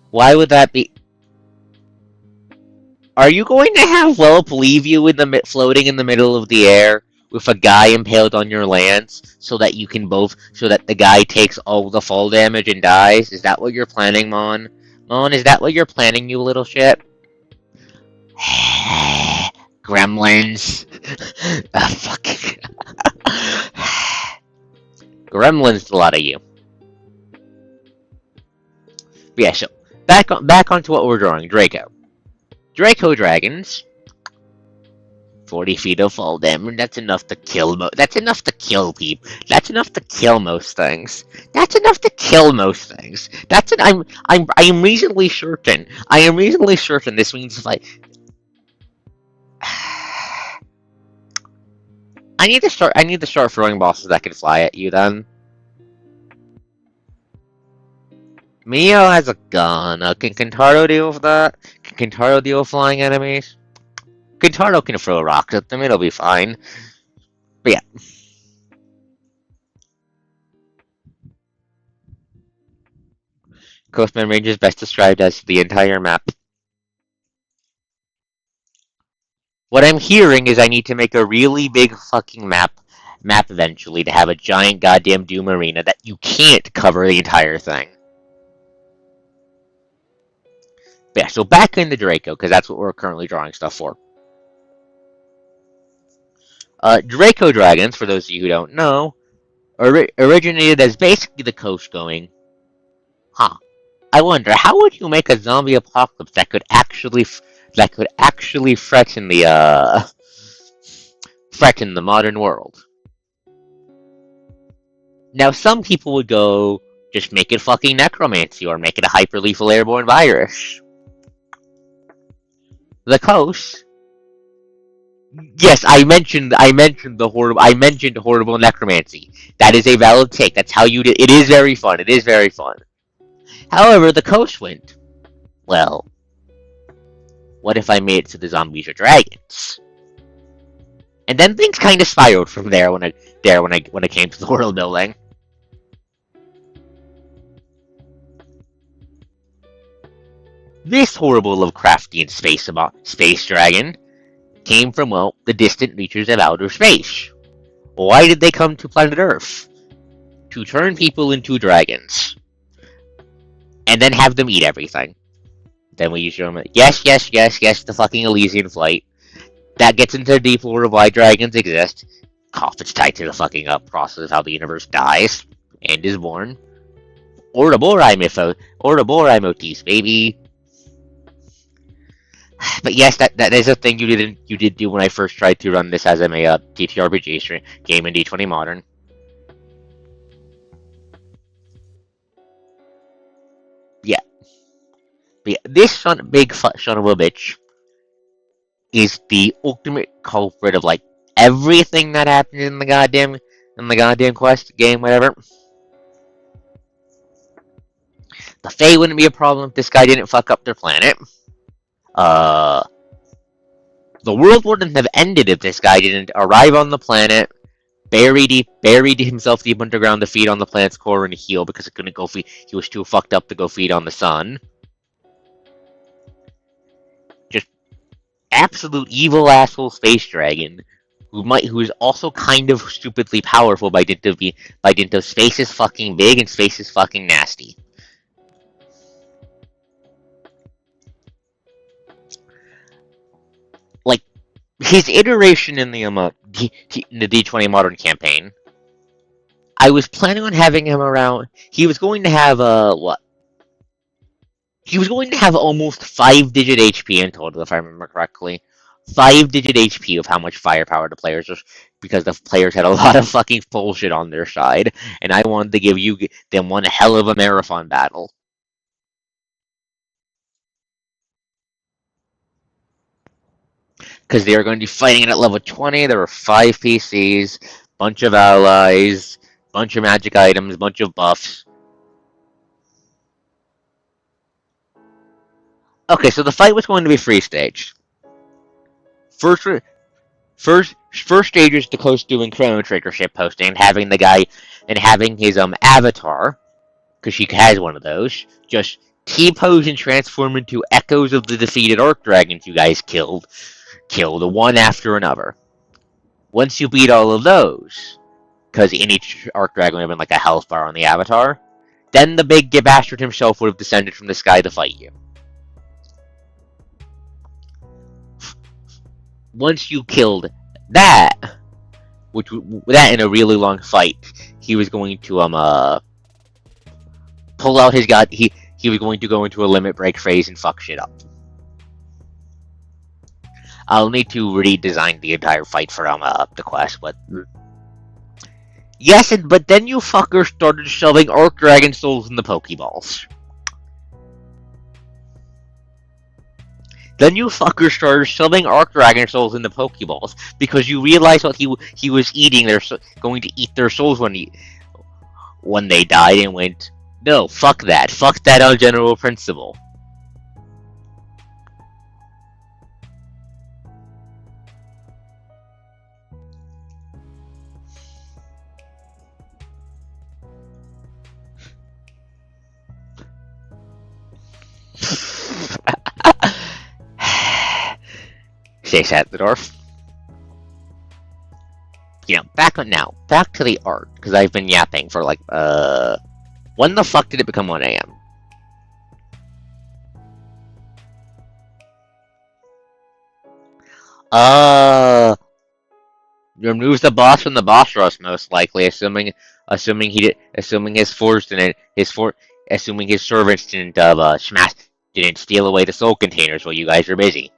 Speaker 1: Why would that be? Are you going to have Welp leave you floating in the middle of the air with a guy impaled on your lance, so that the guy takes all the fall damage and dies? Is that what you're planning, Mon? Mon, is that what you're planning, you little shit? Gremlins. Fucking. Gremlins, a lot of you. But yeah, so back onto what we're drawing. Draco dragons. 40 feet of fall damage. That's enough to kill. That's enough to kill people. That's enough to kill most things. That's enough to kill most things. I am reasonably certain. I am reasonably certain this means if I need to start throwing bosses that can fly at you then. Mio has a gun. Can Kentaro deal with that? Can Kentaro deal with flying enemies? Kentaro can throw rocks at them, it'll be fine. But yeah. Coastman Range is best described as the entire map. What I'm hearing is I need to make a really big fucking map eventually to have a giant goddamn Doom arena that you can't cover the entire thing. But yeah, so back into Draco, because that's what we're currently drawing stuff for. Draco dragons, for those of you who don't know, originated as basically the coast going, I wonder, how would you make a zombie apocalypse that could actually threaten the modern world? Now, some people would go, just make it fucking necromancy, or make it a hyperlethal airborne virus. The coast. Yes, I mentioned horrible necromancy. That is a valid take. That's how you did. It is very fun. It is very fun. However, the coast went, well, what if I made it so the zombies are dragons? And then things kind of spiraled from there when it came to the world building. This horrible Lovecraftian space dragon came from, well, the distant reaches of outer space. Why did they come to planet Earth? To turn people into dragons. And then have them eat everything. Then we show them, yes, the fucking Elysian flight. That gets into the deep lore of why dragons exist. It's tied to the fucking process of how the universe dies and is born. Ouroboros motifs, baby. But yes, that is a thing you did do when I first tried to run this as a TTRPG game in D20 Modern. Yeah. But yeah, this big son of a bitch is the ultimate culprit of everything that happens in the goddamn quest game, whatever. The Fae wouldn't be a problem if this guy didn't fuck up their planet. The world wouldn't have ended if this guy didn't arrive on the planet, buried himself deep underground to feed on the planet's core and heal because it couldn't go feed. He was too fucked up to go feed on the sun. Just absolute evil asshole space dragon who is also kind of stupidly powerful by dint of space is fucking big and space is fucking nasty. Like his iteration in the D20 Modern campaign, I was planning on having him around. He was going to have what? He was going to have almost 5-digit HP in total, if I remember correctly. 5-digit HP of how much firepower the players are, because the players had a lot of fucking bullshit on their side, and I wanted to give them one hell of a marathon battle. Because they were going to be fighting it at level 20, there were 5 PCs, bunch of allies, bunch of magic items, bunch of buffs. Okay, so the fight was going to be free staged. First, first stage is the close doing Chrono Trigger ship posting and having the guy and having his avatar, because she has one of those, just T-pose and transform into echoes of the defeated Arc Dragons you guys killed one after another. Once you beat all of those, because in each Arc Dragon would have been like a health bar on the avatar, then the big bastard himself would have descended from the sky to fight you. Once you killed that, that in a really long fight, he was going to pull out his god. He was going to go into a limit break phase and fuck shit up. I'll need to redesign the entire fight for the quest, but yes, but then you fuckers started shoving Arc Dragon souls in the Pokeballs. Then you fuckers started shoving Arc Dragon souls in the Pokeballs because you realized what he was eating. They're going to eat their souls when they died, and went, no, fuck that on general principle. Chase at the door. Back to the art, because I've been yapping for like, when the fuck did it become 1 a.m.? Removes the boss from the boss rush, most likely, assuming his servants didn't steal away the soul containers while you guys are busy.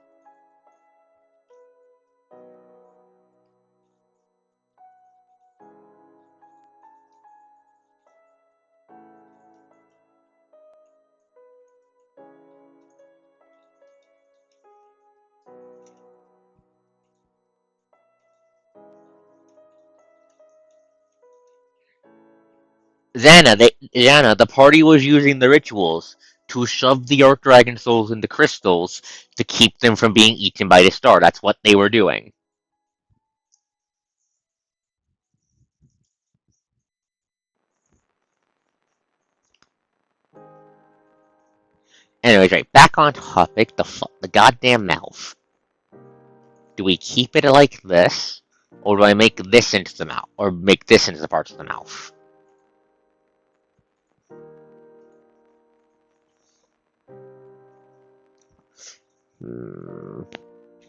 Speaker 1: Xana, the party was using the rituals to shove the Arc Dragon souls into crystals to keep them from being eaten by the star. That's what they were doing. Anyways, right, back on topic, the goddamn mouth. Do we keep it like this, or do I make this into the mouth, or make this into the parts of the mouth?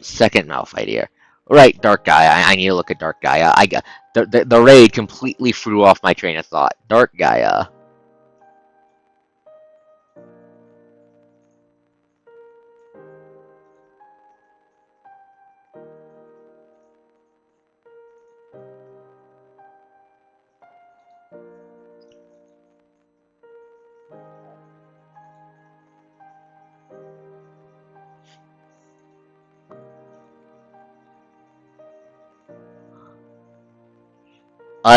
Speaker 1: Second mouth idea. Right, Dark Gaia. I need to look at Dark Gaia. I got the raid completely threw off my train of thought. Dark Gaia.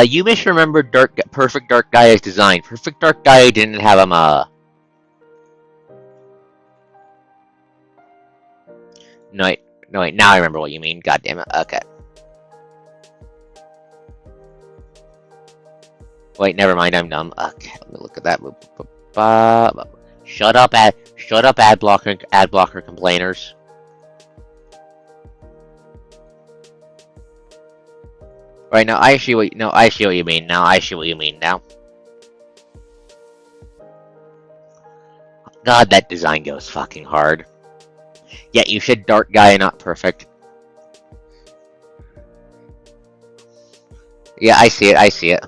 Speaker 1: You misremembered Perfect Dark Gaia's design. Perfect Dark Gaia didn't have No, wait, now I remember what you mean. God damn it. Okay. Wait, never mind, I'm dumb. Okay, let me look at that. Shut up, ad blocker complainers. Right now, I see what no, I see what you mean now. I see what you mean now. God, that design goes fucking hard. Yeah, you said dark guy, not perfect. Yeah, I see it. I see it.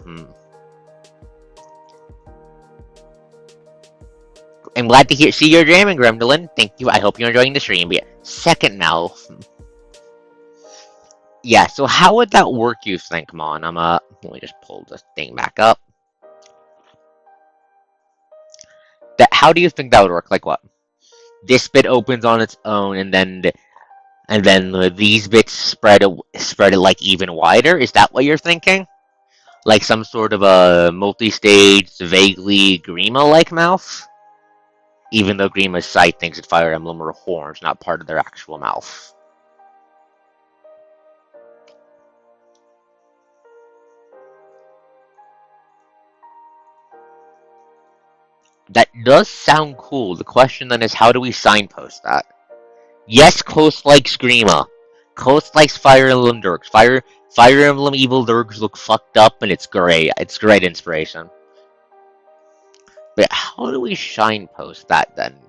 Speaker 1: I'm glad to see you're jamming, Gremlin. Thank you. I hope you're enjoying the stream. But yeah, second now. Yeah. So how would that work? You think, Mon? Let me just pull this thing back up. That. How do you think that would work? Like what? This bit opens on its own, and then these bits spread it like even wider. Is that what you're thinking? Like some sort of a multi-stage, vaguely Grima-like mouth? Even though Grima's sight thinks that Fire Emblem are horns, not part of their actual mouth. That does sound cool. The question then is, how do we signpost that? Yes, Coast likes Grima. Coast likes Fire Emblem Dirks. Fire Emblem Evil Dirks look fucked up, and it's great. It's great inspiration. But how do we signpost that then?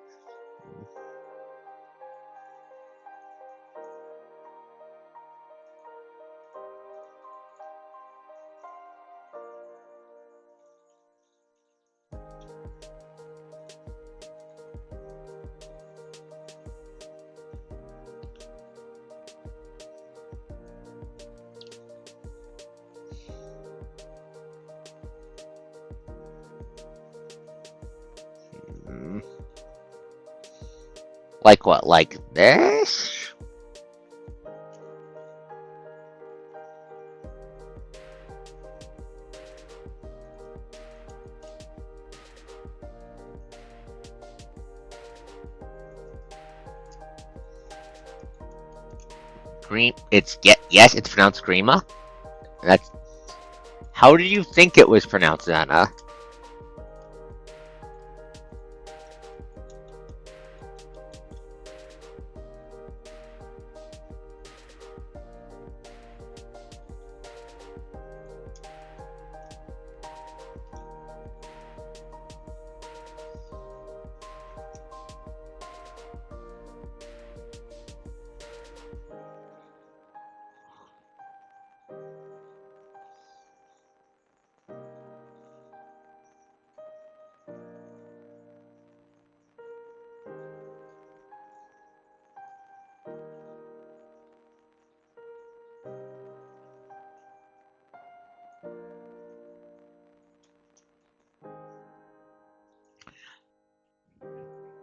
Speaker 1: Like what? Like this? Yes, it's pronounced Grima. That's how did you think it was pronounced, Anna?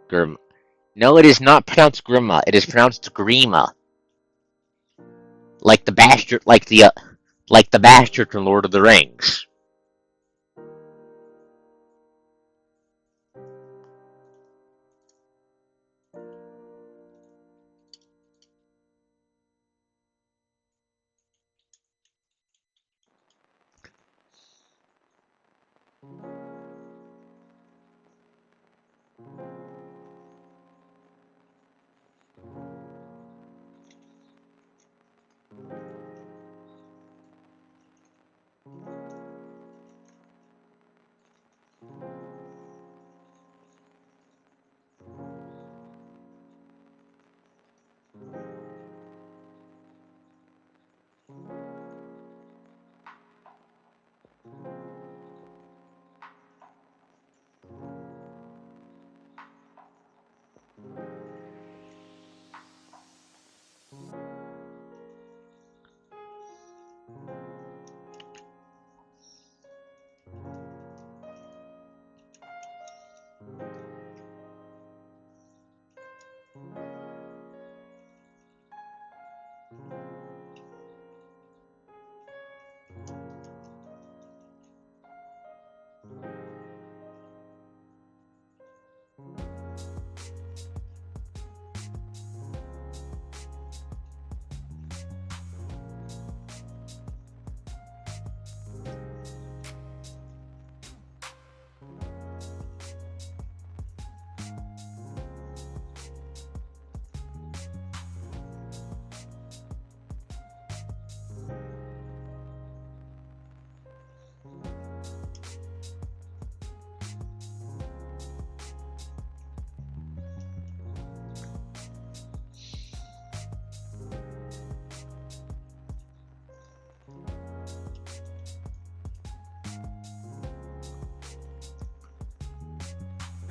Speaker 1: Grim. No, it is not pronounced Grima. It is pronounced Grima. Like the bastard, like the bastard from Lord of the Rings.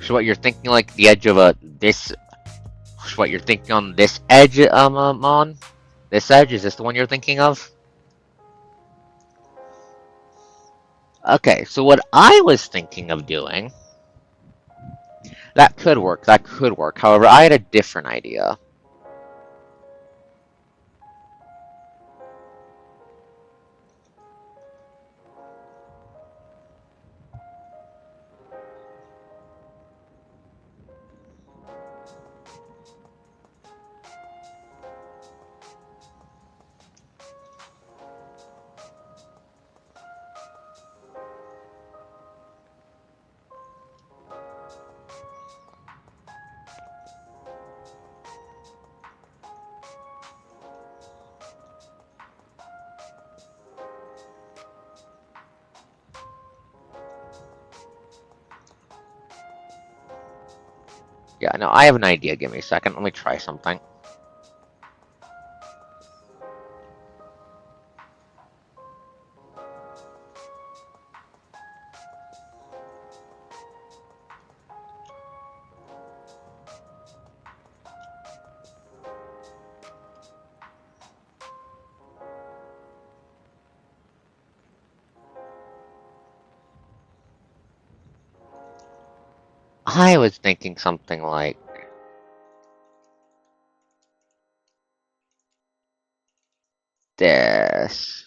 Speaker 1: So what you're thinking, like the edge of a this. So what you're thinking on this edge, on this edge, is this the one you're thinking of? Okay, so what I was thinking of doing, that could work. That could work. However, I had a different idea. Yeah, no, I have an idea. Give me a second. Let me try something. I was thinking something like this.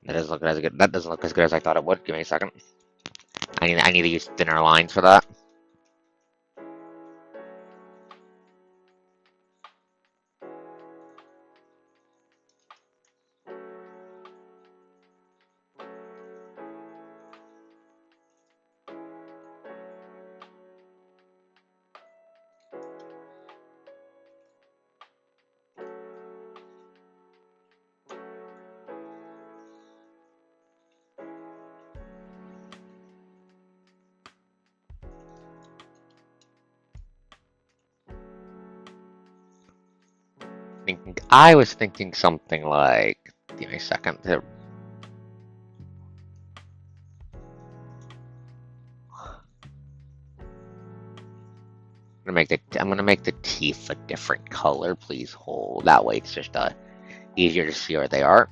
Speaker 1: That doesn't look as good. That doesn't look as good as I thought it would. Give me a second. I need to use thinner lines for that. I was thinking something like. Give me a second. I'm gonna make the teeth a different color. Please hold. That way, it's just easier to see where they are.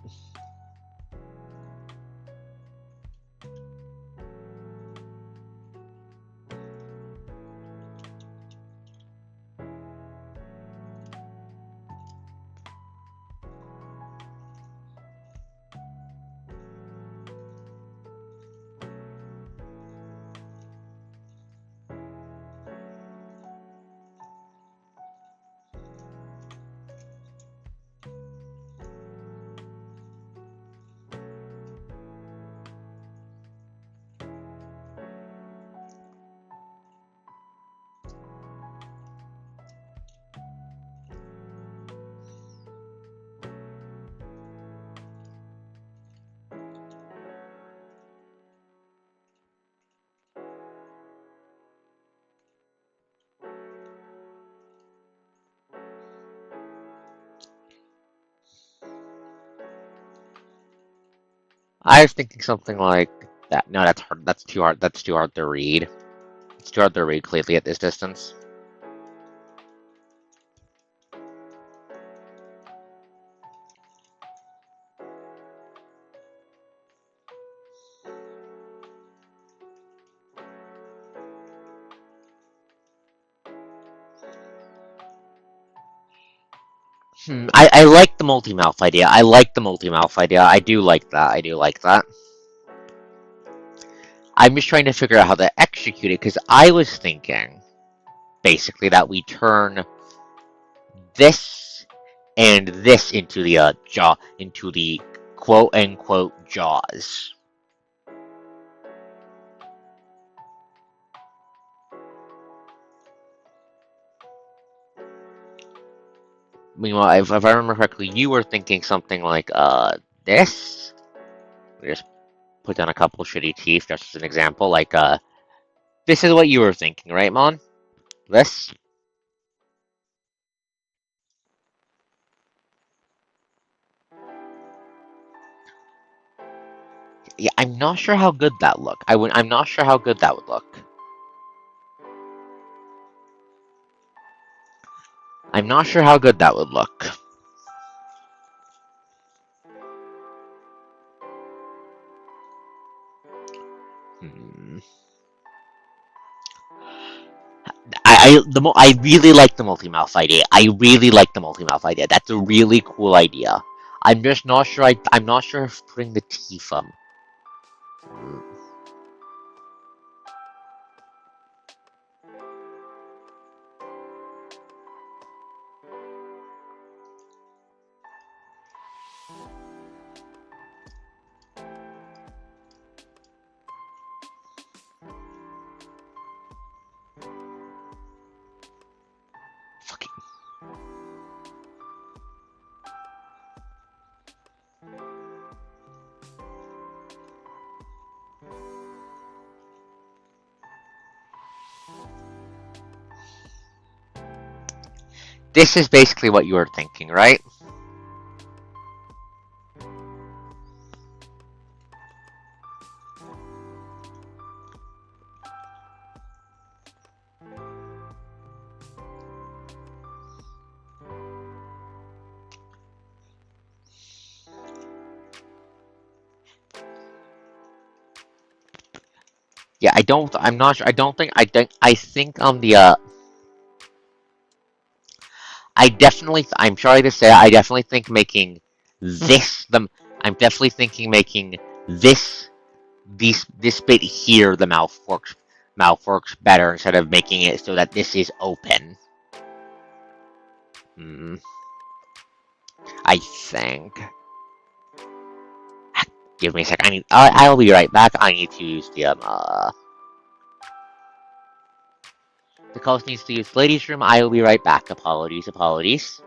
Speaker 1: I was thinking something like that. No, that's hard. That's too hard. That's too hard to read. It's too hard to read clearly at this distance. I like the multi-mouth idea. I like the multi-mouth idea. I do like that. I do like that. I'm just trying to figure out how to execute it because I was thinking basically that we turn this and this into the jaw, into the quote unquote jaws. Meanwhile, if I remember correctly, you were thinking something like this. We just put down a couple shitty teeth just as an example. Like this is what you were thinking, right, Mon? This. Yeah, I'm not sure how good that look. I'm not sure how good that would look. I'm not sure how good that would look. Hmm. I really like the multi-mouth idea. I really like the multi-mouth idea. That's a really cool idea. I'm just not sure. I'm not sure if putting the teeth on. Hmm. Fucking. This is basically what you were thinking, right? Yeah, I don't. I'm not sure. I don't think. I think. I think on the. I definitely. I'm sorry to say. I definitely think making this the. I'm definitely thinking making this this bit here the mouth works better instead of making it so that this is open. Hmm. I think. Give me a sec. I need. I'll be right back. I need to use the host needs to use ladies' room. I will be right back. Apologies. Apologies.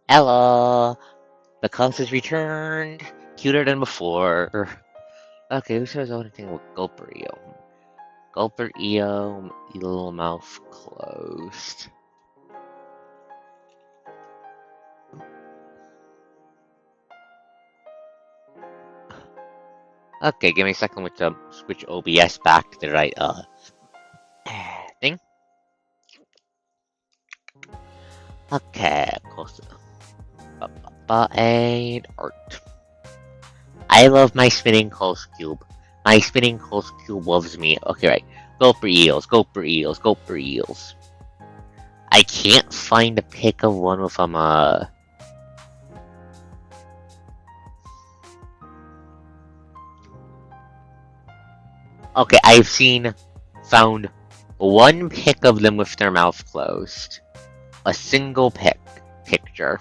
Speaker 1: Ella! The cause has returned! Cuter than before. Okay, who says anything with Gulper EO? Gulper EO, little mouth closed. Okay, give me a second with the switch OBS back to the right thing. Okay, close. And art. I love my spinning close cube. My spinning close cube loves me. Okay, right. Go for eels, go for eels, go for eels. I can't find a pic of one with Okay, found one pic of them with their mouth closed. A single picture.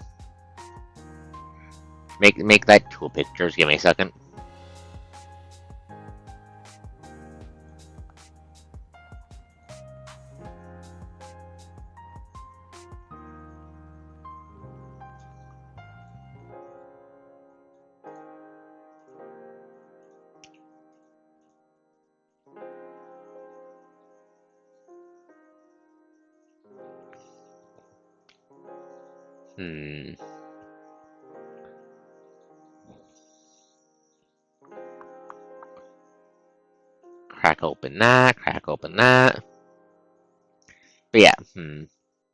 Speaker 1: Make that two pictures. Give me a second. Crack open that. Crack open that. But yeah,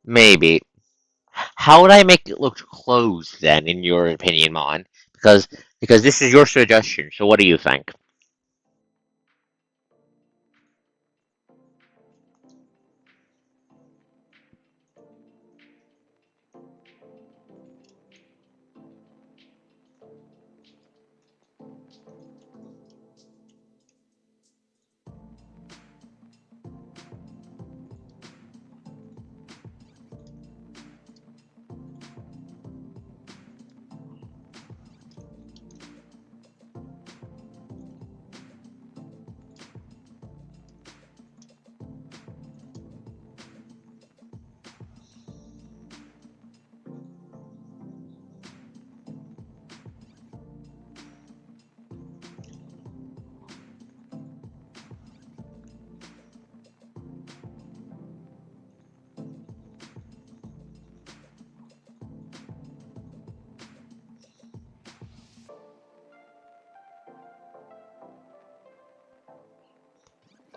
Speaker 1: maybe. How would I make it look closed then, in your opinion, Mon? Because this is your suggestion. So what do you think?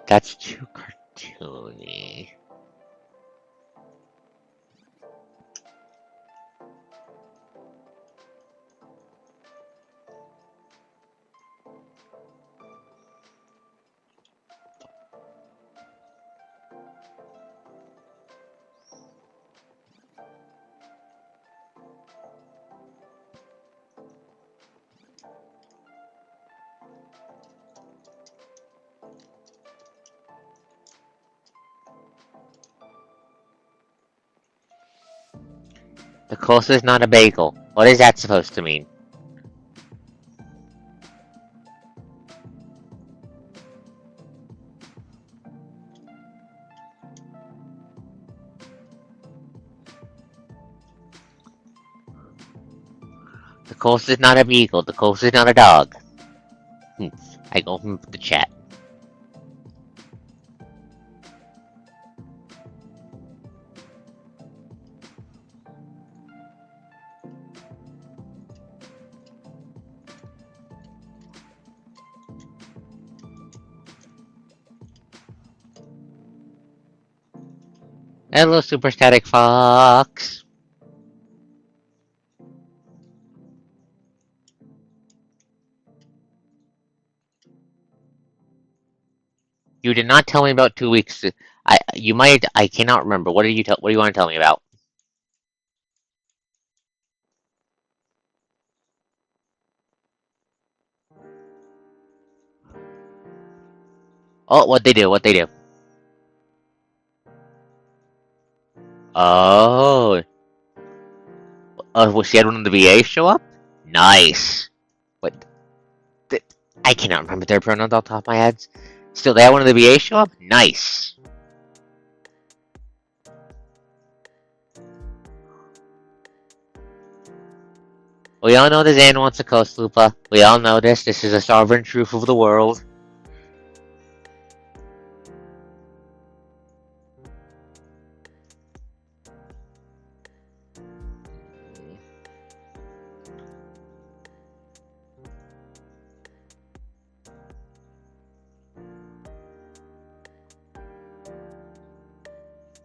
Speaker 1: That's too cartoony. The course is not a bagel. What is that supposed to mean? The course is not a beagle. The course is not a dog. I go from the chat. Hello, Super Static Fox. You did not tell me about 2 weeks. You might. I cannot remember. What did you tell? What do you want to tell me about? Oh, what they do? What they do? Oh, well, she had one of the VAs show up. Nice. What? th- I cannot remember their pronouns off the top of my head. Still, they had one of the VAs show up. Nice. We all know the Zan wants a coast, Lupa. We all know this. This is a sovereign truth of the world.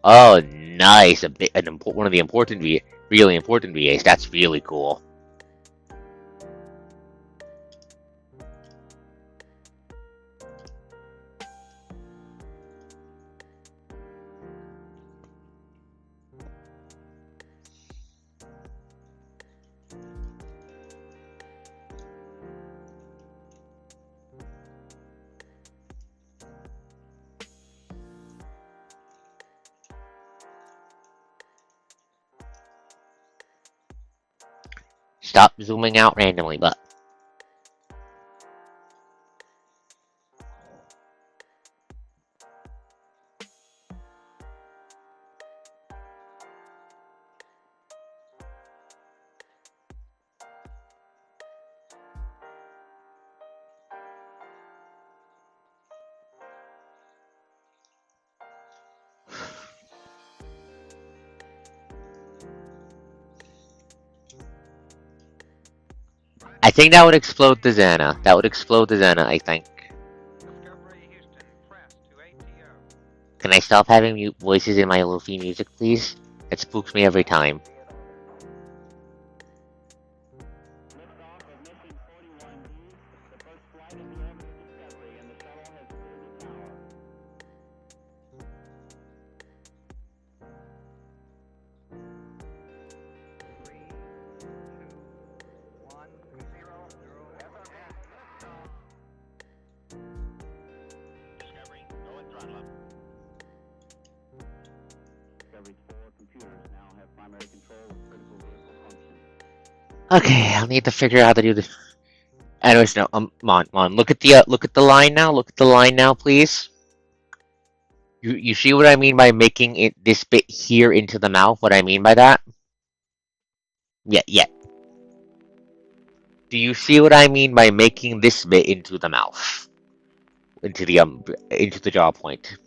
Speaker 1: Oh, nice! One of the really important VAs. That's really cool. Stop zooming out randomly, but I think that would explode the Xana. That would explode the Xana, I think. Can I stop having mute voices in my Luffy music, please? It spooks me every time. Okay, I'll need to figure out how to do this. Anyways, no, come on. Look at the line now. Look at the line now, please. You see what I mean by making it this bit here into the mouth? What I mean by that? Yeah. Do you see what I mean by making this bit into the mouth? Into the jaw point.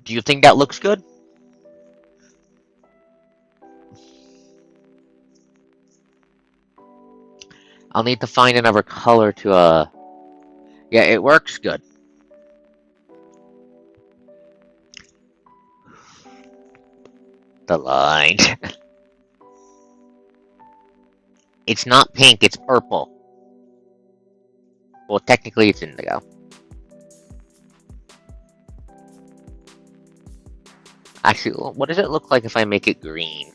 Speaker 1: Do you think that looks good? I'll need to find another color to yeah, it works good. The line. It's not pink, it's purple. Well, technically it's indigo. Actually, what does it look like if I make it green?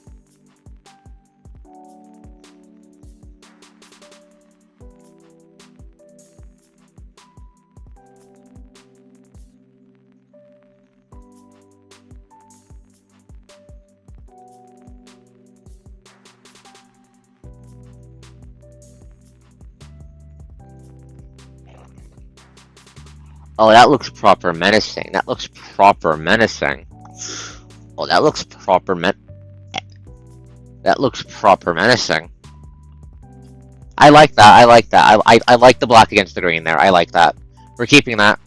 Speaker 1: Oh, that looks proper menacing. That looks proper menacing. Oh, that looks proper That looks proper menacing. I like that. I like that. I like the black against the green there. I like that. We're keeping that.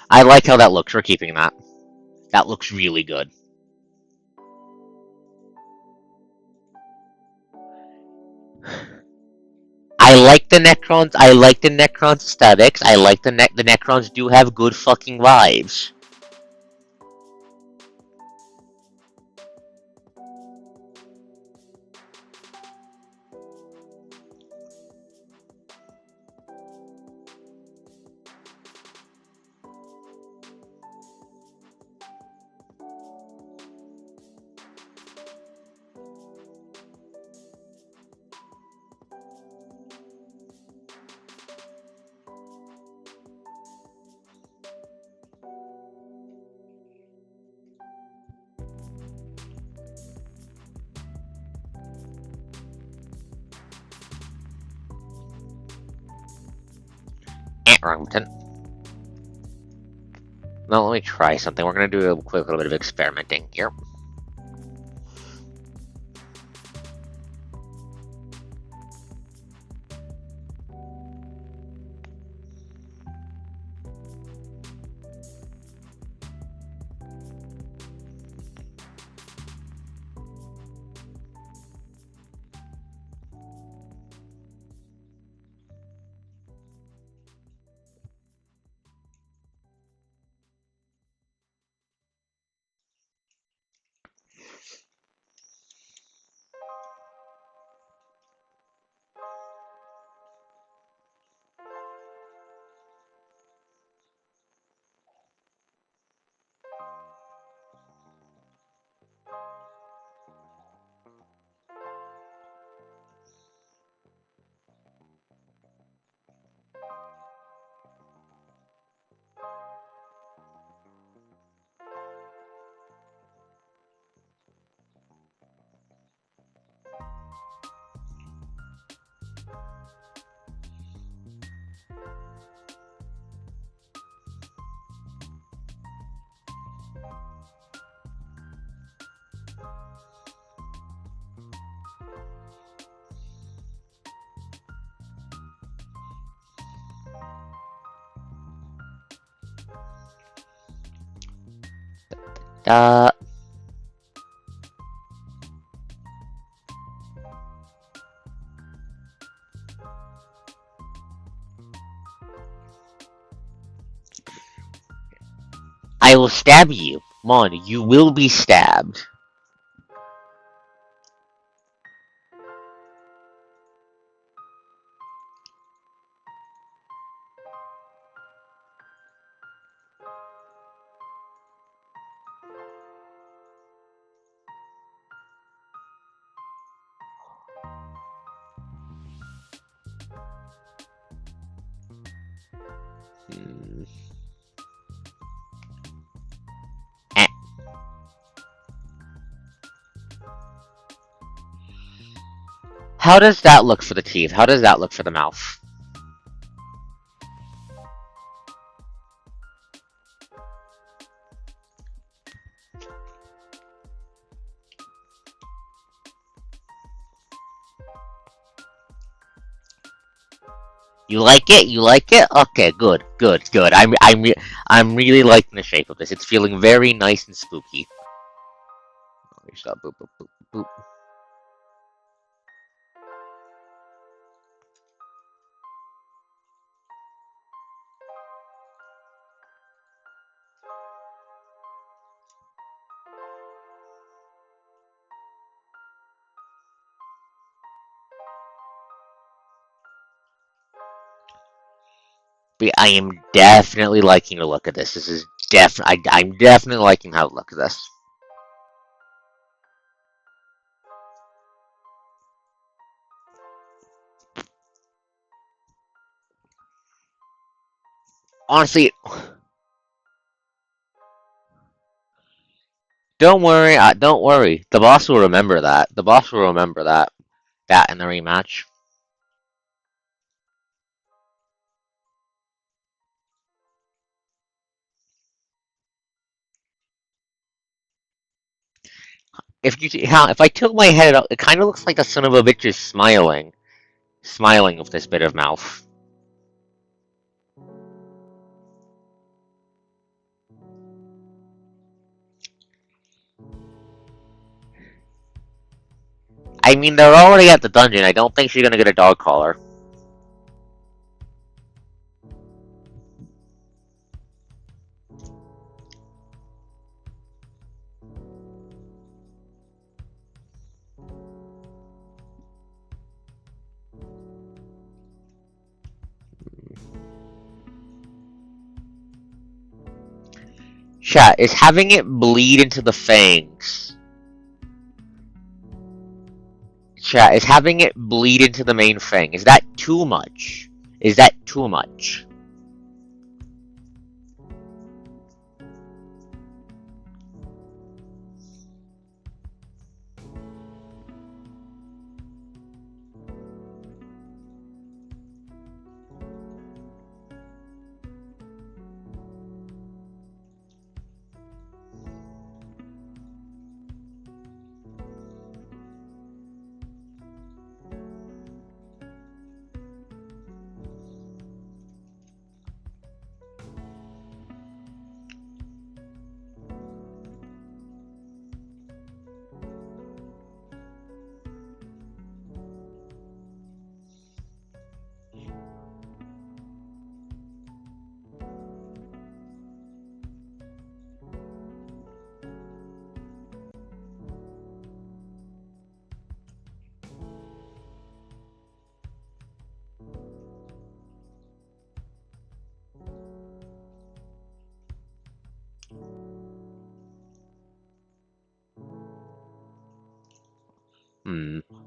Speaker 1: I like how that looks. We're keeping that. That looks really good. I like the Necrons. I like the Necrons aesthetics. I like the Necrons do have good fucking vibes. wrong button. Now let me try something. We're gonna do a quick little bit of experimenting here. Uh, I will stab you. Mon, you will be stabbed. Hmm. Eh. How does that look for the teeth? How does that look for the mouth? You like it? You like it? Okay, good, good, good. I'm really liking the shape of this. It's feeling very nice and spooky. Stop. Boop, boop, boop, boop. But I am definitely liking the look of this. This is I'm definitely liking how to look at this. Honestly, don't worry. Don't worry. The boss will remember that. The boss will remember that. That in the rematch. If I tilt my head up, it kind of looks like the son of a bitch is smiling with this bit of mouth. I mean, they're already at the dungeon. I don't think she's gonna get a dog collar. Chat, is having it bleed into the fangs. Chat, is having it bleed into the main fang. Is that too much? Is that too much?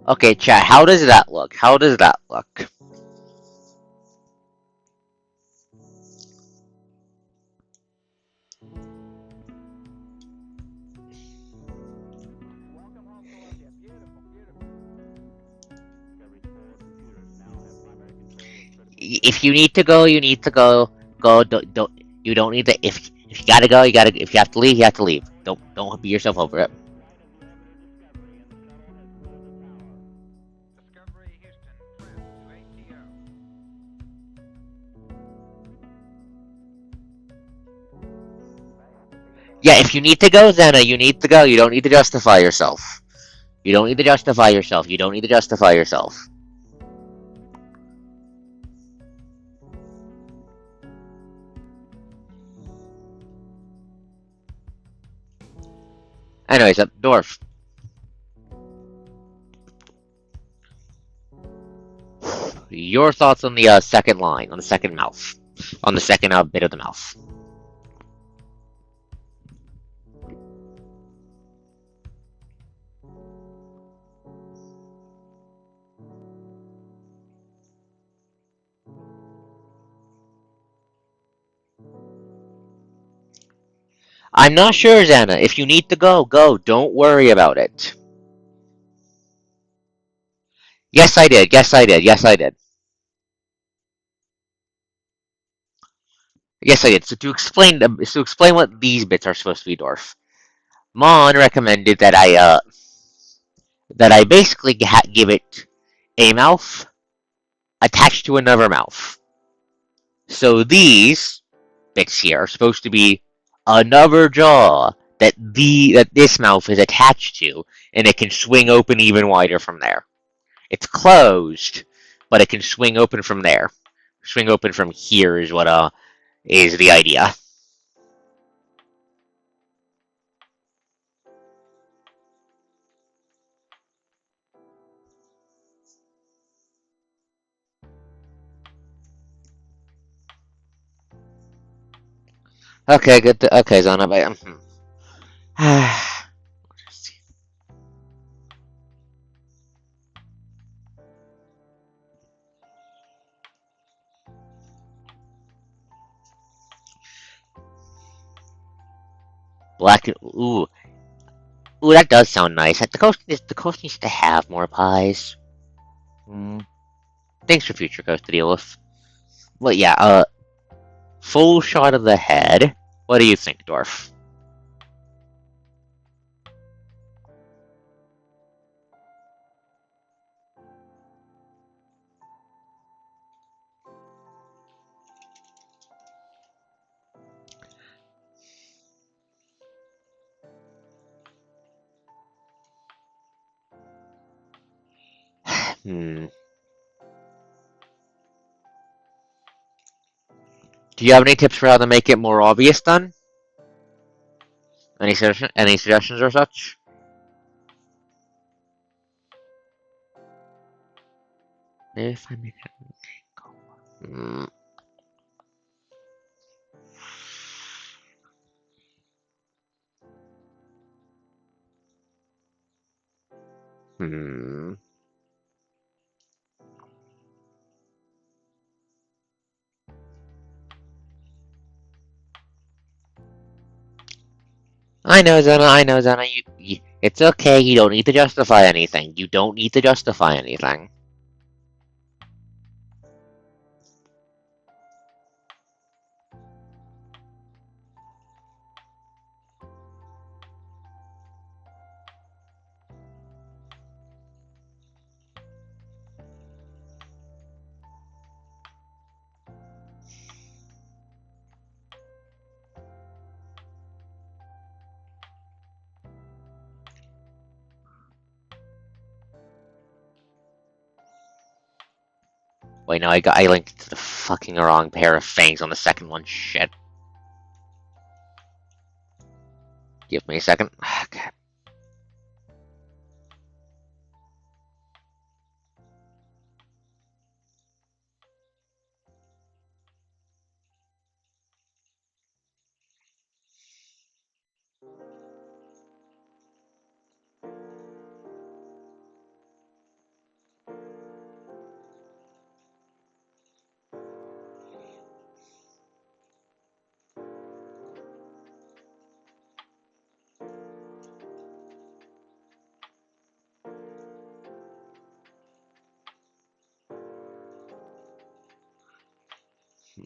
Speaker 1: Okay, chat. How does that look? How does that look? If you need to go, you need to go. Go. Don't. You don't need to. If you gotta go, you gotta. If you have to leave, you have to leave. Don't beat yourself over it. Yeah, if you need to go, Zena, you need to go. You don't need to justify yourself. You don't need to justify yourself. You don't need to justify yourself. Anyways, Dwarf. Your thoughts on the second line, on the second mouth, on the second bit of the mouth. I'm not sure, Xana. If you need to go, go. Don't worry about it. Yes, I did. Yes, I did. Yes, I did. Yes, I did. So to explain what these bits are supposed to be, Dwarf. Mon recommended that I basically give it a mouth attached to another mouth. So these bits here are supposed to be another jaw that this mouth is attached to, and it can swing open even wider from there. It's closed, but it can swing open from there. Swing open from here is what is the idea. Okay, good. Okay, Zana. Black. Ooh, that does sound nice. The coast needs to have more pies. Mm, things for future coast to deal with. But yeah, full shot of the head. What do you think, Dwarf? Hmm. Do you have any tips for how to make it more obvious then? Any suggestions or such? If I make it. Hmm. I know, Zana. I know, Zana. It's okay. You don't need to justify anything. You don't need to justify anything. Wait, no, I linked to the fucking wrong pair of fangs on the second one. Shit. Give me a second. Okay.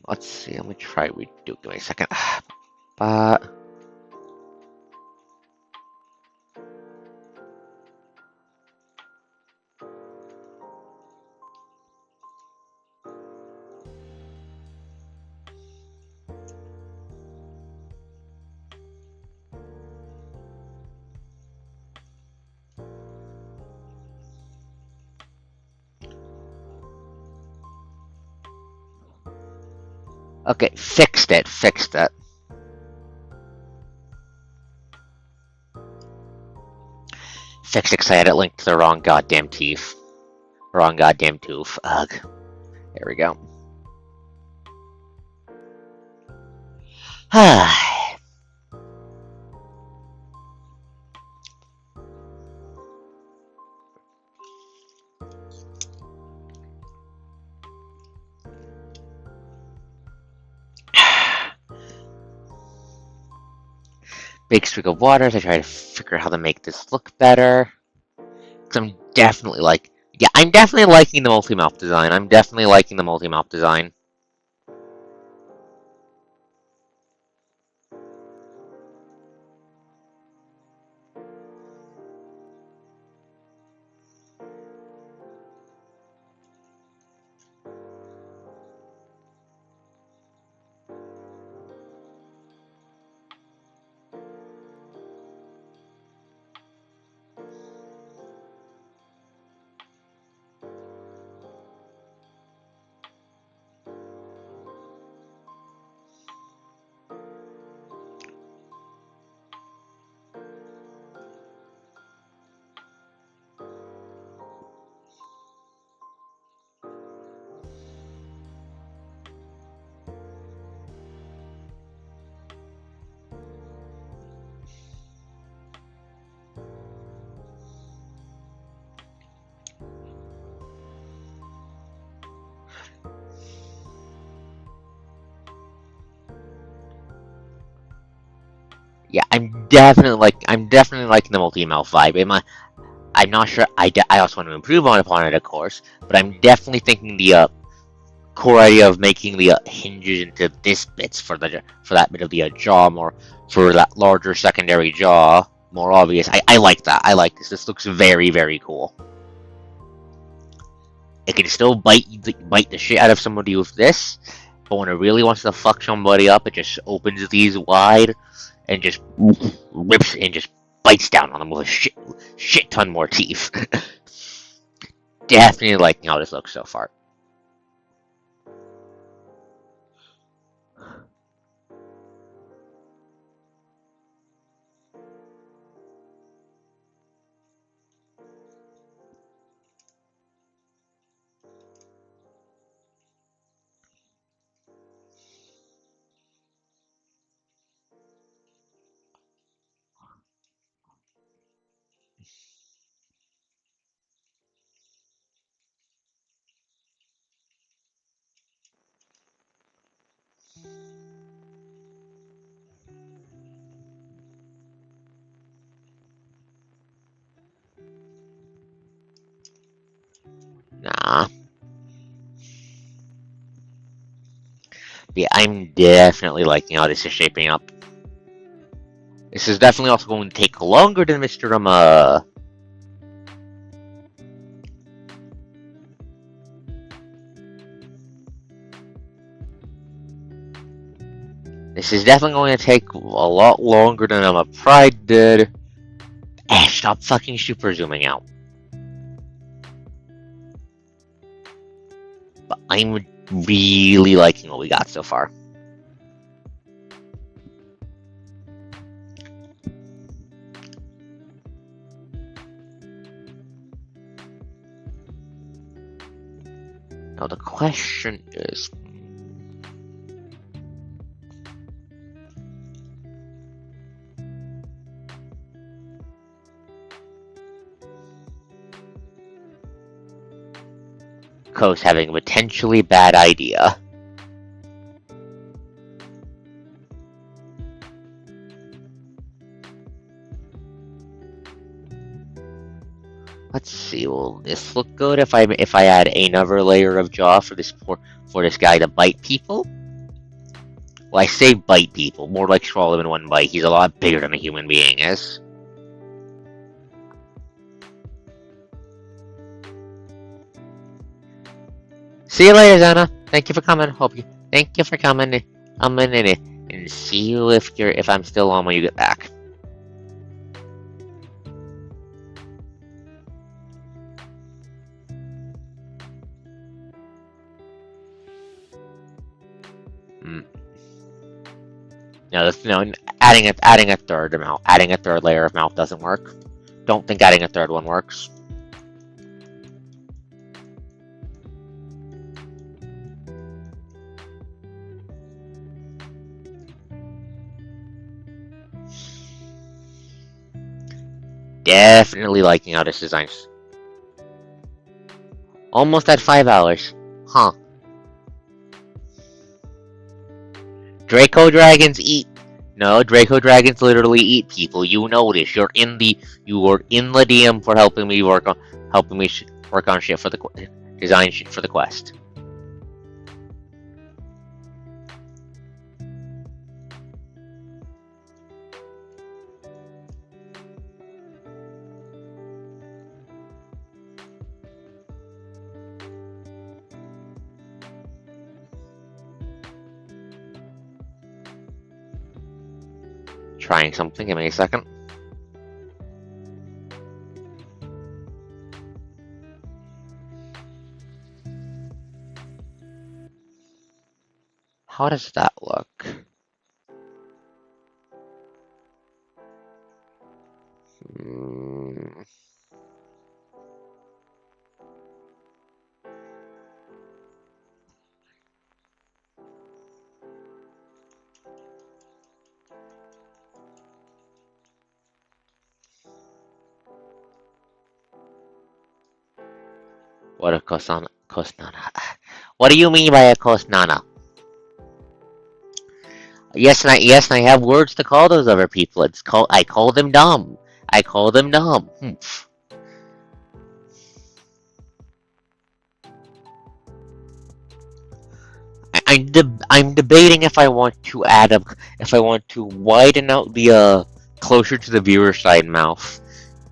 Speaker 1: Let's see, let me try redo. Give me a second. But okay, fixed it. Fixed it. Fixed it 'cause I had it linked to the wrong goddamn teeth. Wrong goddamn tooth. Ugh. There we go. Big streak of water as I try to figure out how to make this look better. Because I'm definitely like, yeah, I'm definitely liking the multi-mouth design. I'm definitely liking the multi-mouth design. Yeah, I'm definitely liking the multi-mouth vibe. I'm not sure. I also want to improve upon it, of course, but I'm definitely thinking the core idea of making the hinges into this bits for that bit of the jaw more, for that larger secondary jaw more obvious. I like that. I like this. This looks very, very cool. It can still bite the shit out of somebody with this, but when it really wants to fuck somebody up, it just opens these wide and just rips and just bites down on them with a shit ton more teeth. Definitely liking how this looks so far. Nah. But yeah, I'm definitely liking how this is shaping up. This is definitely also going to take longer than Mr. This is definitely going to take a lot longer than Pride did. Stop fucking super zooming out. But I'm really liking what we got so far. Now the question is... Coast having a potentially bad idea. Let's see, will this look good if I add another layer of jaw for this guy to bite people? Well, I say bite people, more like swallow him in one bite. He's a lot bigger than a human being is. See you later, Zana. Thank you for coming. Thank you for coming. I'm in it, and see you if I'm still on when you get back. Hmm. No, adding a third layer of mouth doesn't work. Don't think adding a third one works. Definitely liking how this design's almost at 5 hours. Huh. Draco dragons eat. No, Draco dragons literally eat people. You know this. You were in the DM for helping me work on shit for the design shit for the quest. Trying something. Give me a second. How does that look? Hmm. What a Kosnana? What do you mean by a Kosnana? Yes, and I have words to call those other people. I call them dumb. I call them dumb. I'm debating if I want to widen out the closer to the viewer side mouth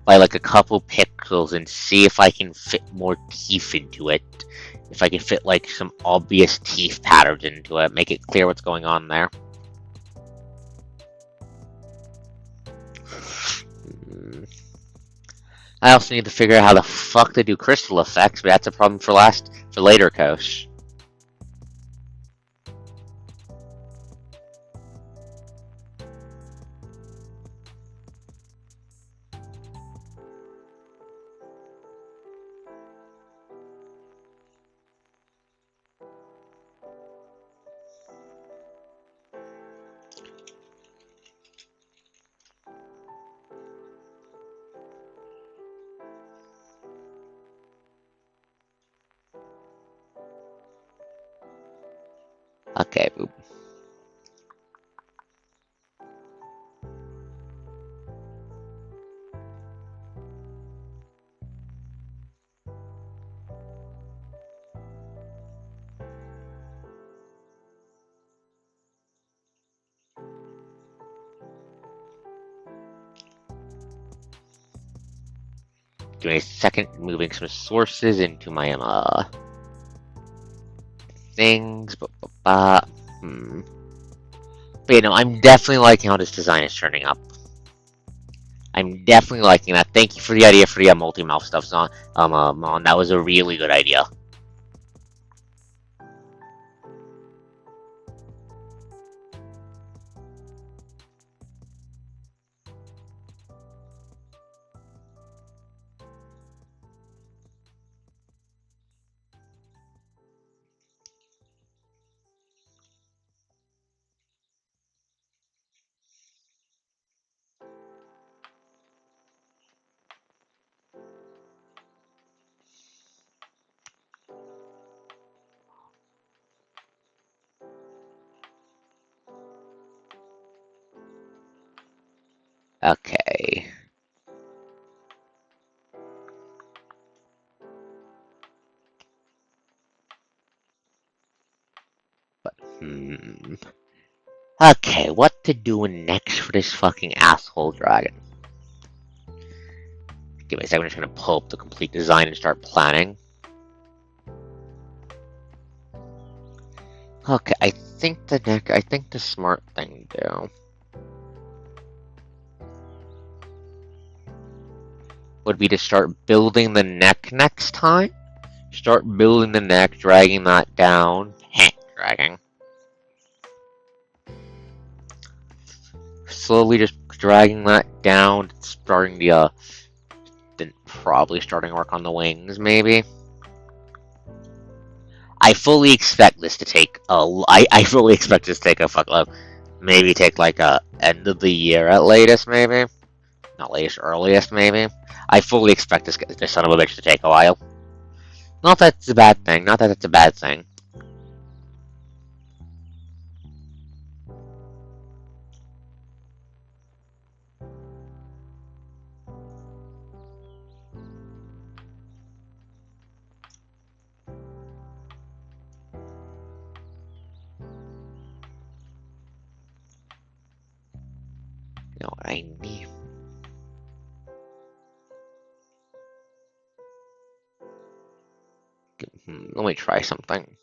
Speaker 1: by like a couple pixels and see if I can fit more teeth into it. If I can fit like some obvious teeth patterns into it, make it clear what's going on there. I also need to figure out how the fuck to do crystal effects, but that's a problem for later, Coach. Okay, boop. Give me a second, moving some sources into my things. Hmm. But I'm definitely liking how this design is turning up. I'm definitely liking that. Thank you for the idea for the multi-mouth stuff, Son. Mon. That was a really good idea. Okay. But, Okay, what to do next for this fucking asshole dragon? Give me a second, I'm just gonna pull up the complete design and start planning. Okay, I think the smart thing to do would be to start building the neck next time. Start building the neck, dragging that down. Dragging. Slowly just dragging that down, starting then probably starting work on the wings, maybe. I fully expect this to take I fully expect this to take a fuckload. Maybe take like a end of the year at latest, maybe. Not latest, earliest, maybe. I fully expect this son of a bitch to take a while. Not that it's a bad thing. Not that it's a bad thing. You know what I need? Let me try something.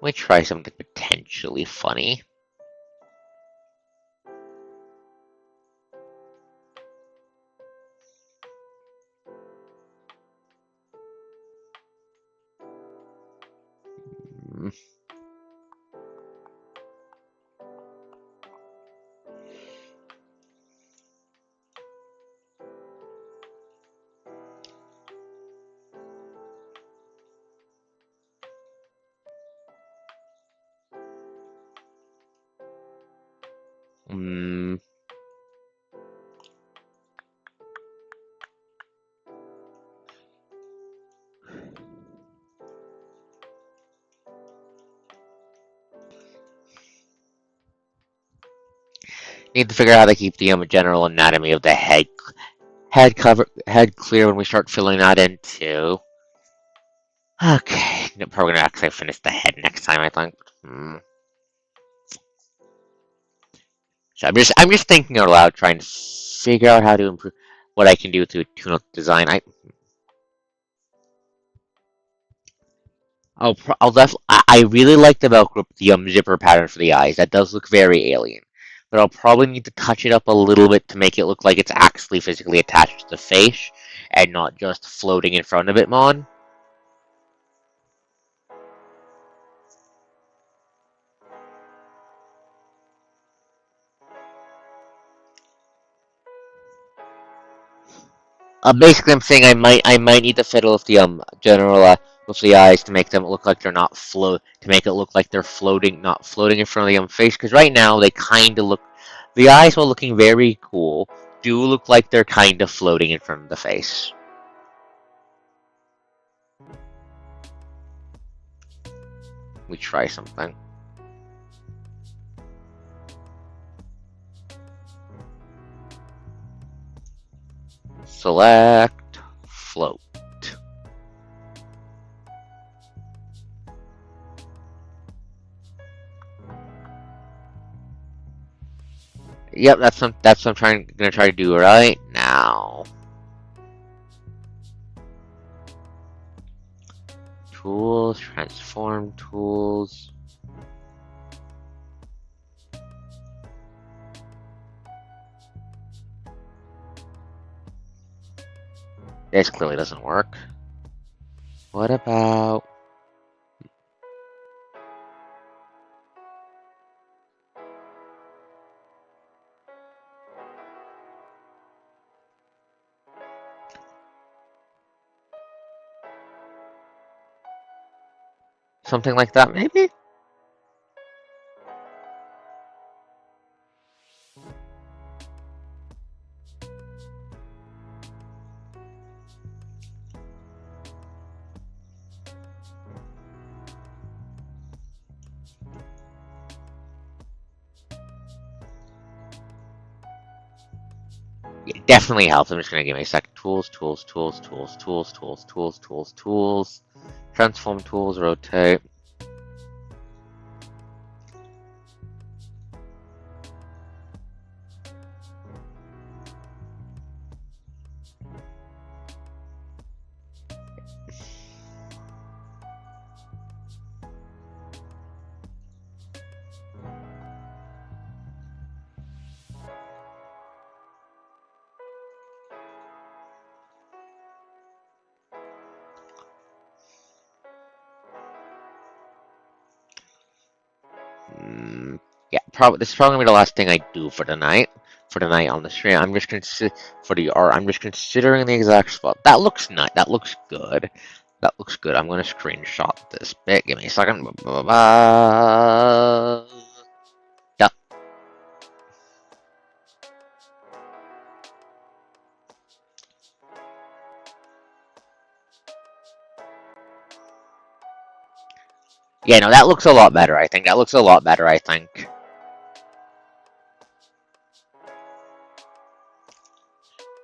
Speaker 1: Let me try something potentially funny. Mm, Need to figure out how to keep the general anatomy of the head clear when we start filling that in too. Okay, no, probably gonna actually finish the head next time, I think. So I'm just thinking out loud, trying to figure out how to improve what I can do to tune up design. I really like the Velcro, the zipper pattern for the eyes. That does look very alien. But I'll probably need to touch it up a little bit to make it look like it's actually physically attached to the face and not just floating in front of it, Mon. Basically, I'm saying I might need to fiddle with the general with the eyes to make them look like they're not to make it look like they're floating, not floating in front of the face. Because right now they kind of look, the eyes, while looking very cool, do look like they're kind of floating in front of the face. We try something. Select float. Yep, that's what I'm gonna try to do right now. Tools, transform tools. This clearly doesn't work. What about something like that, maybe? It definitely helps. I'm just gonna give me a second. Tools, tools, tools, tools, tools, tools, tools, tools, tools. Transform tools, rotate. Yeah, probably this is probably gonna be the last thing I do for the night. For the night on the stream, I'm just for the art. I'm just considering the exact spot. That looks nice. That looks good. That looks good. I'm gonna screenshot this bit. Give me a second. Yeah, yeah, no, that looks a lot better. I think that looks a lot better. I think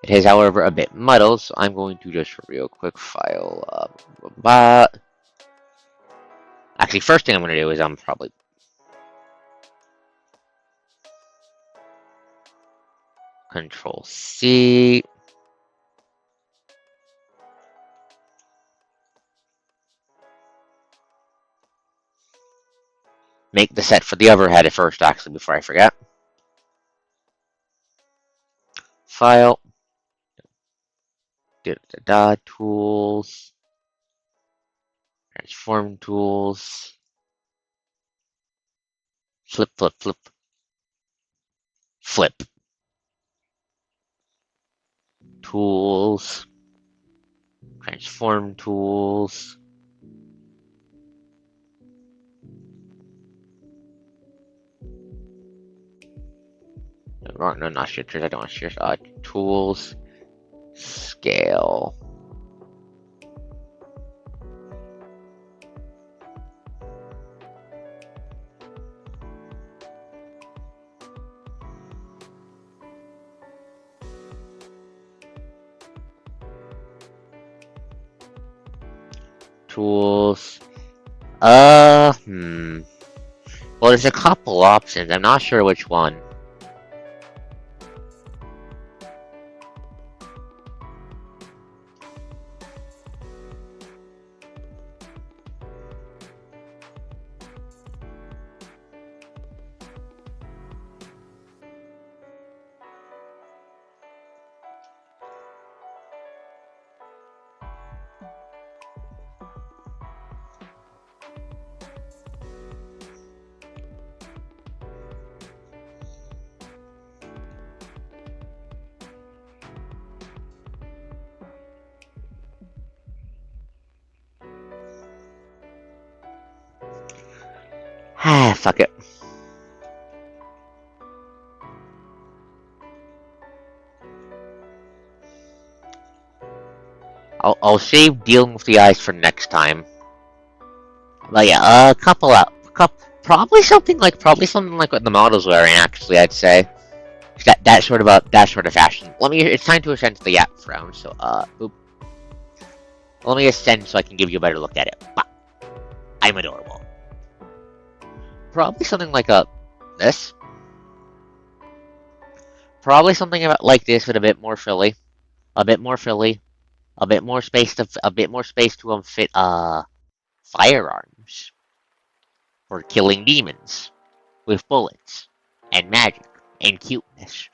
Speaker 1: it is, however, a bit muddled. So I'm going to just real quick file. Actually, first thing I'm gonna do is I'm probably Control C. Make the set for the other head first, actually, before I forget. File. Tools. Transform tools. Flip, flip, flip. Flip. Tools. Transform tools. No, not shifters. I don't want shifters. Tools. Scale. Tools. Well, there's a couple options. I'm not sure which one. Fuck it. I'll save dealing with the eyes for next time. But yeah, probably something like what the model's wearing. Actually, I'd say that sort of fashion. It's time to ascend to the app throne. So oop. Let me ascend so I can give you a better look at it. Bah, I'm adorable. Probably something like this. Probably something about like this with a bit more frilly, a bit more frilly, a bit more space to fit firearms for killing demons with bullets and magic and cuteness.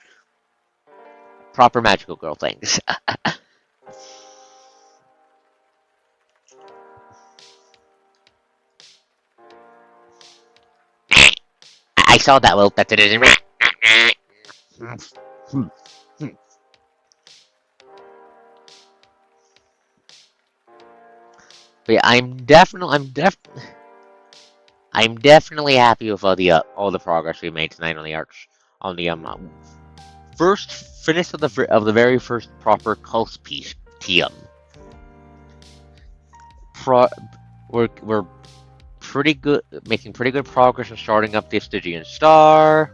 Speaker 1: Proper magical girl things. I saw that little that did it. But yeah, I'm definitely happy with all the progress we made tonight on the arch on the first finish of the very first proper cult piece. We're pretty good, making pretty good progress in starting up the Stygian Star.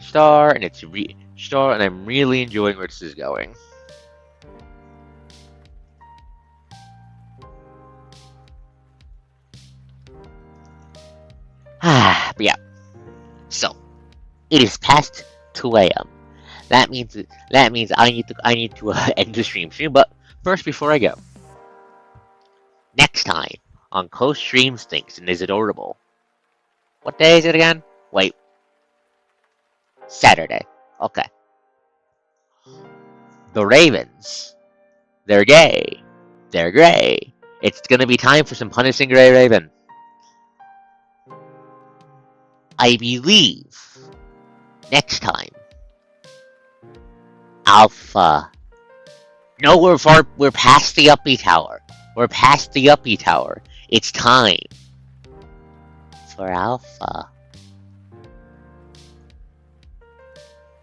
Speaker 1: star, and it's star, and I'm really enjoying where this is going. But yeah, so it is past 2 a.m. That means I need to end the stream soon. But first, before I go, next time on Coast Streams Things and Is Adorable. What day is it again? Wait, Saturday. Okay. The Ravens. They're gay. They're gray. It's gonna be time for some punishing Gray Raven. I believe next time Alpha. No, we're past the uppy tower. We're past the uppy tower. It's time for Alpha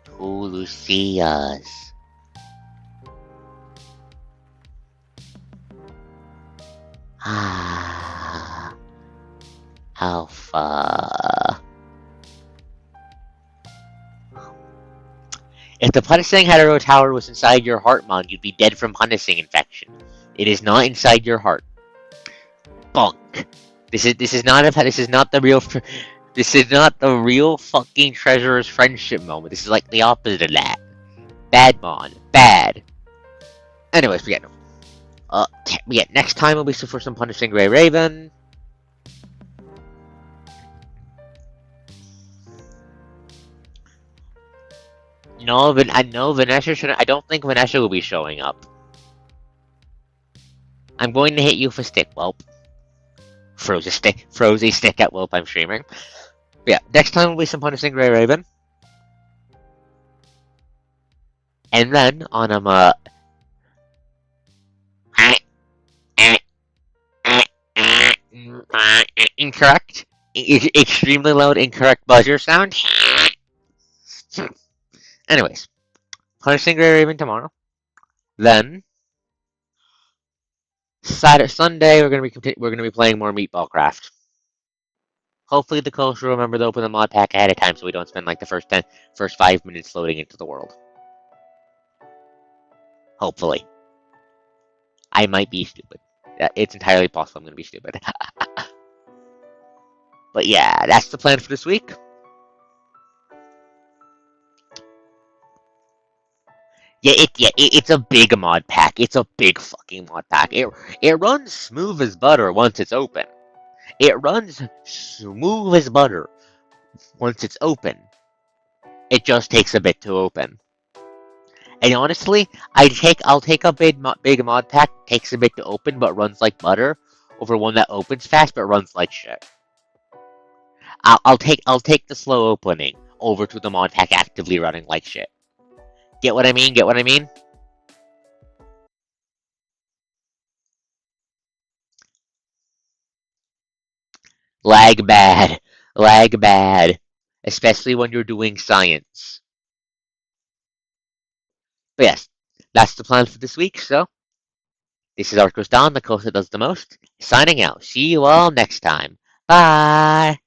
Speaker 1: to Lucia's. Alpha. If the punishing hetero tower was inside your heart, Mon, you'd be dead from punishing infection. It is not inside your heart. Bunk. This is not the real. This is not the real fucking treasurer's friendship moment. This is like the opposite of that. Bad, Mon. Bad. Anyways, forget no. Yeah, next time will be for some punishing Grey Raven. No, Vanessa shouldn't. I don't think Vanessa will be showing up. I'm going to hit you for stick whelp. Froze a stick at whelp I'm streaming. But yeah, next time will be some punishing Grey Raven. And then on incorrect. Extremely loud incorrect buzzer sound. Anyways, punishing Grey Raven tomorrow. Then Sunday we're gonna be playing more Meatball Craft. Hopefully the coach will remember to open the mod pack ahead of time so we don't spend like the first 5 minutes loading into the world. Hopefully. I might be stupid. It's entirely possible I'm gonna be stupid. But yeah, that's the plan for this week. It's a big mod pack. It's a big fucking mod pack. It runs smooth as butter once it's open. It runs smooth as butter once it's open. It just takes a bit to open. And honestly, I'll take a big mod pack, takes a bit to open but runs like butter, over one that opens fast but runs like shit. I'll take the slow opening over to the mod pack actively running like shit. Get what I mean? Get what I mean? Lag bad. Lag bad. Especially when you're doing science. But yes, that's the plan for this week, so this is ArkosDawn, the coach that does the most, signing out. See you all next time. Bye!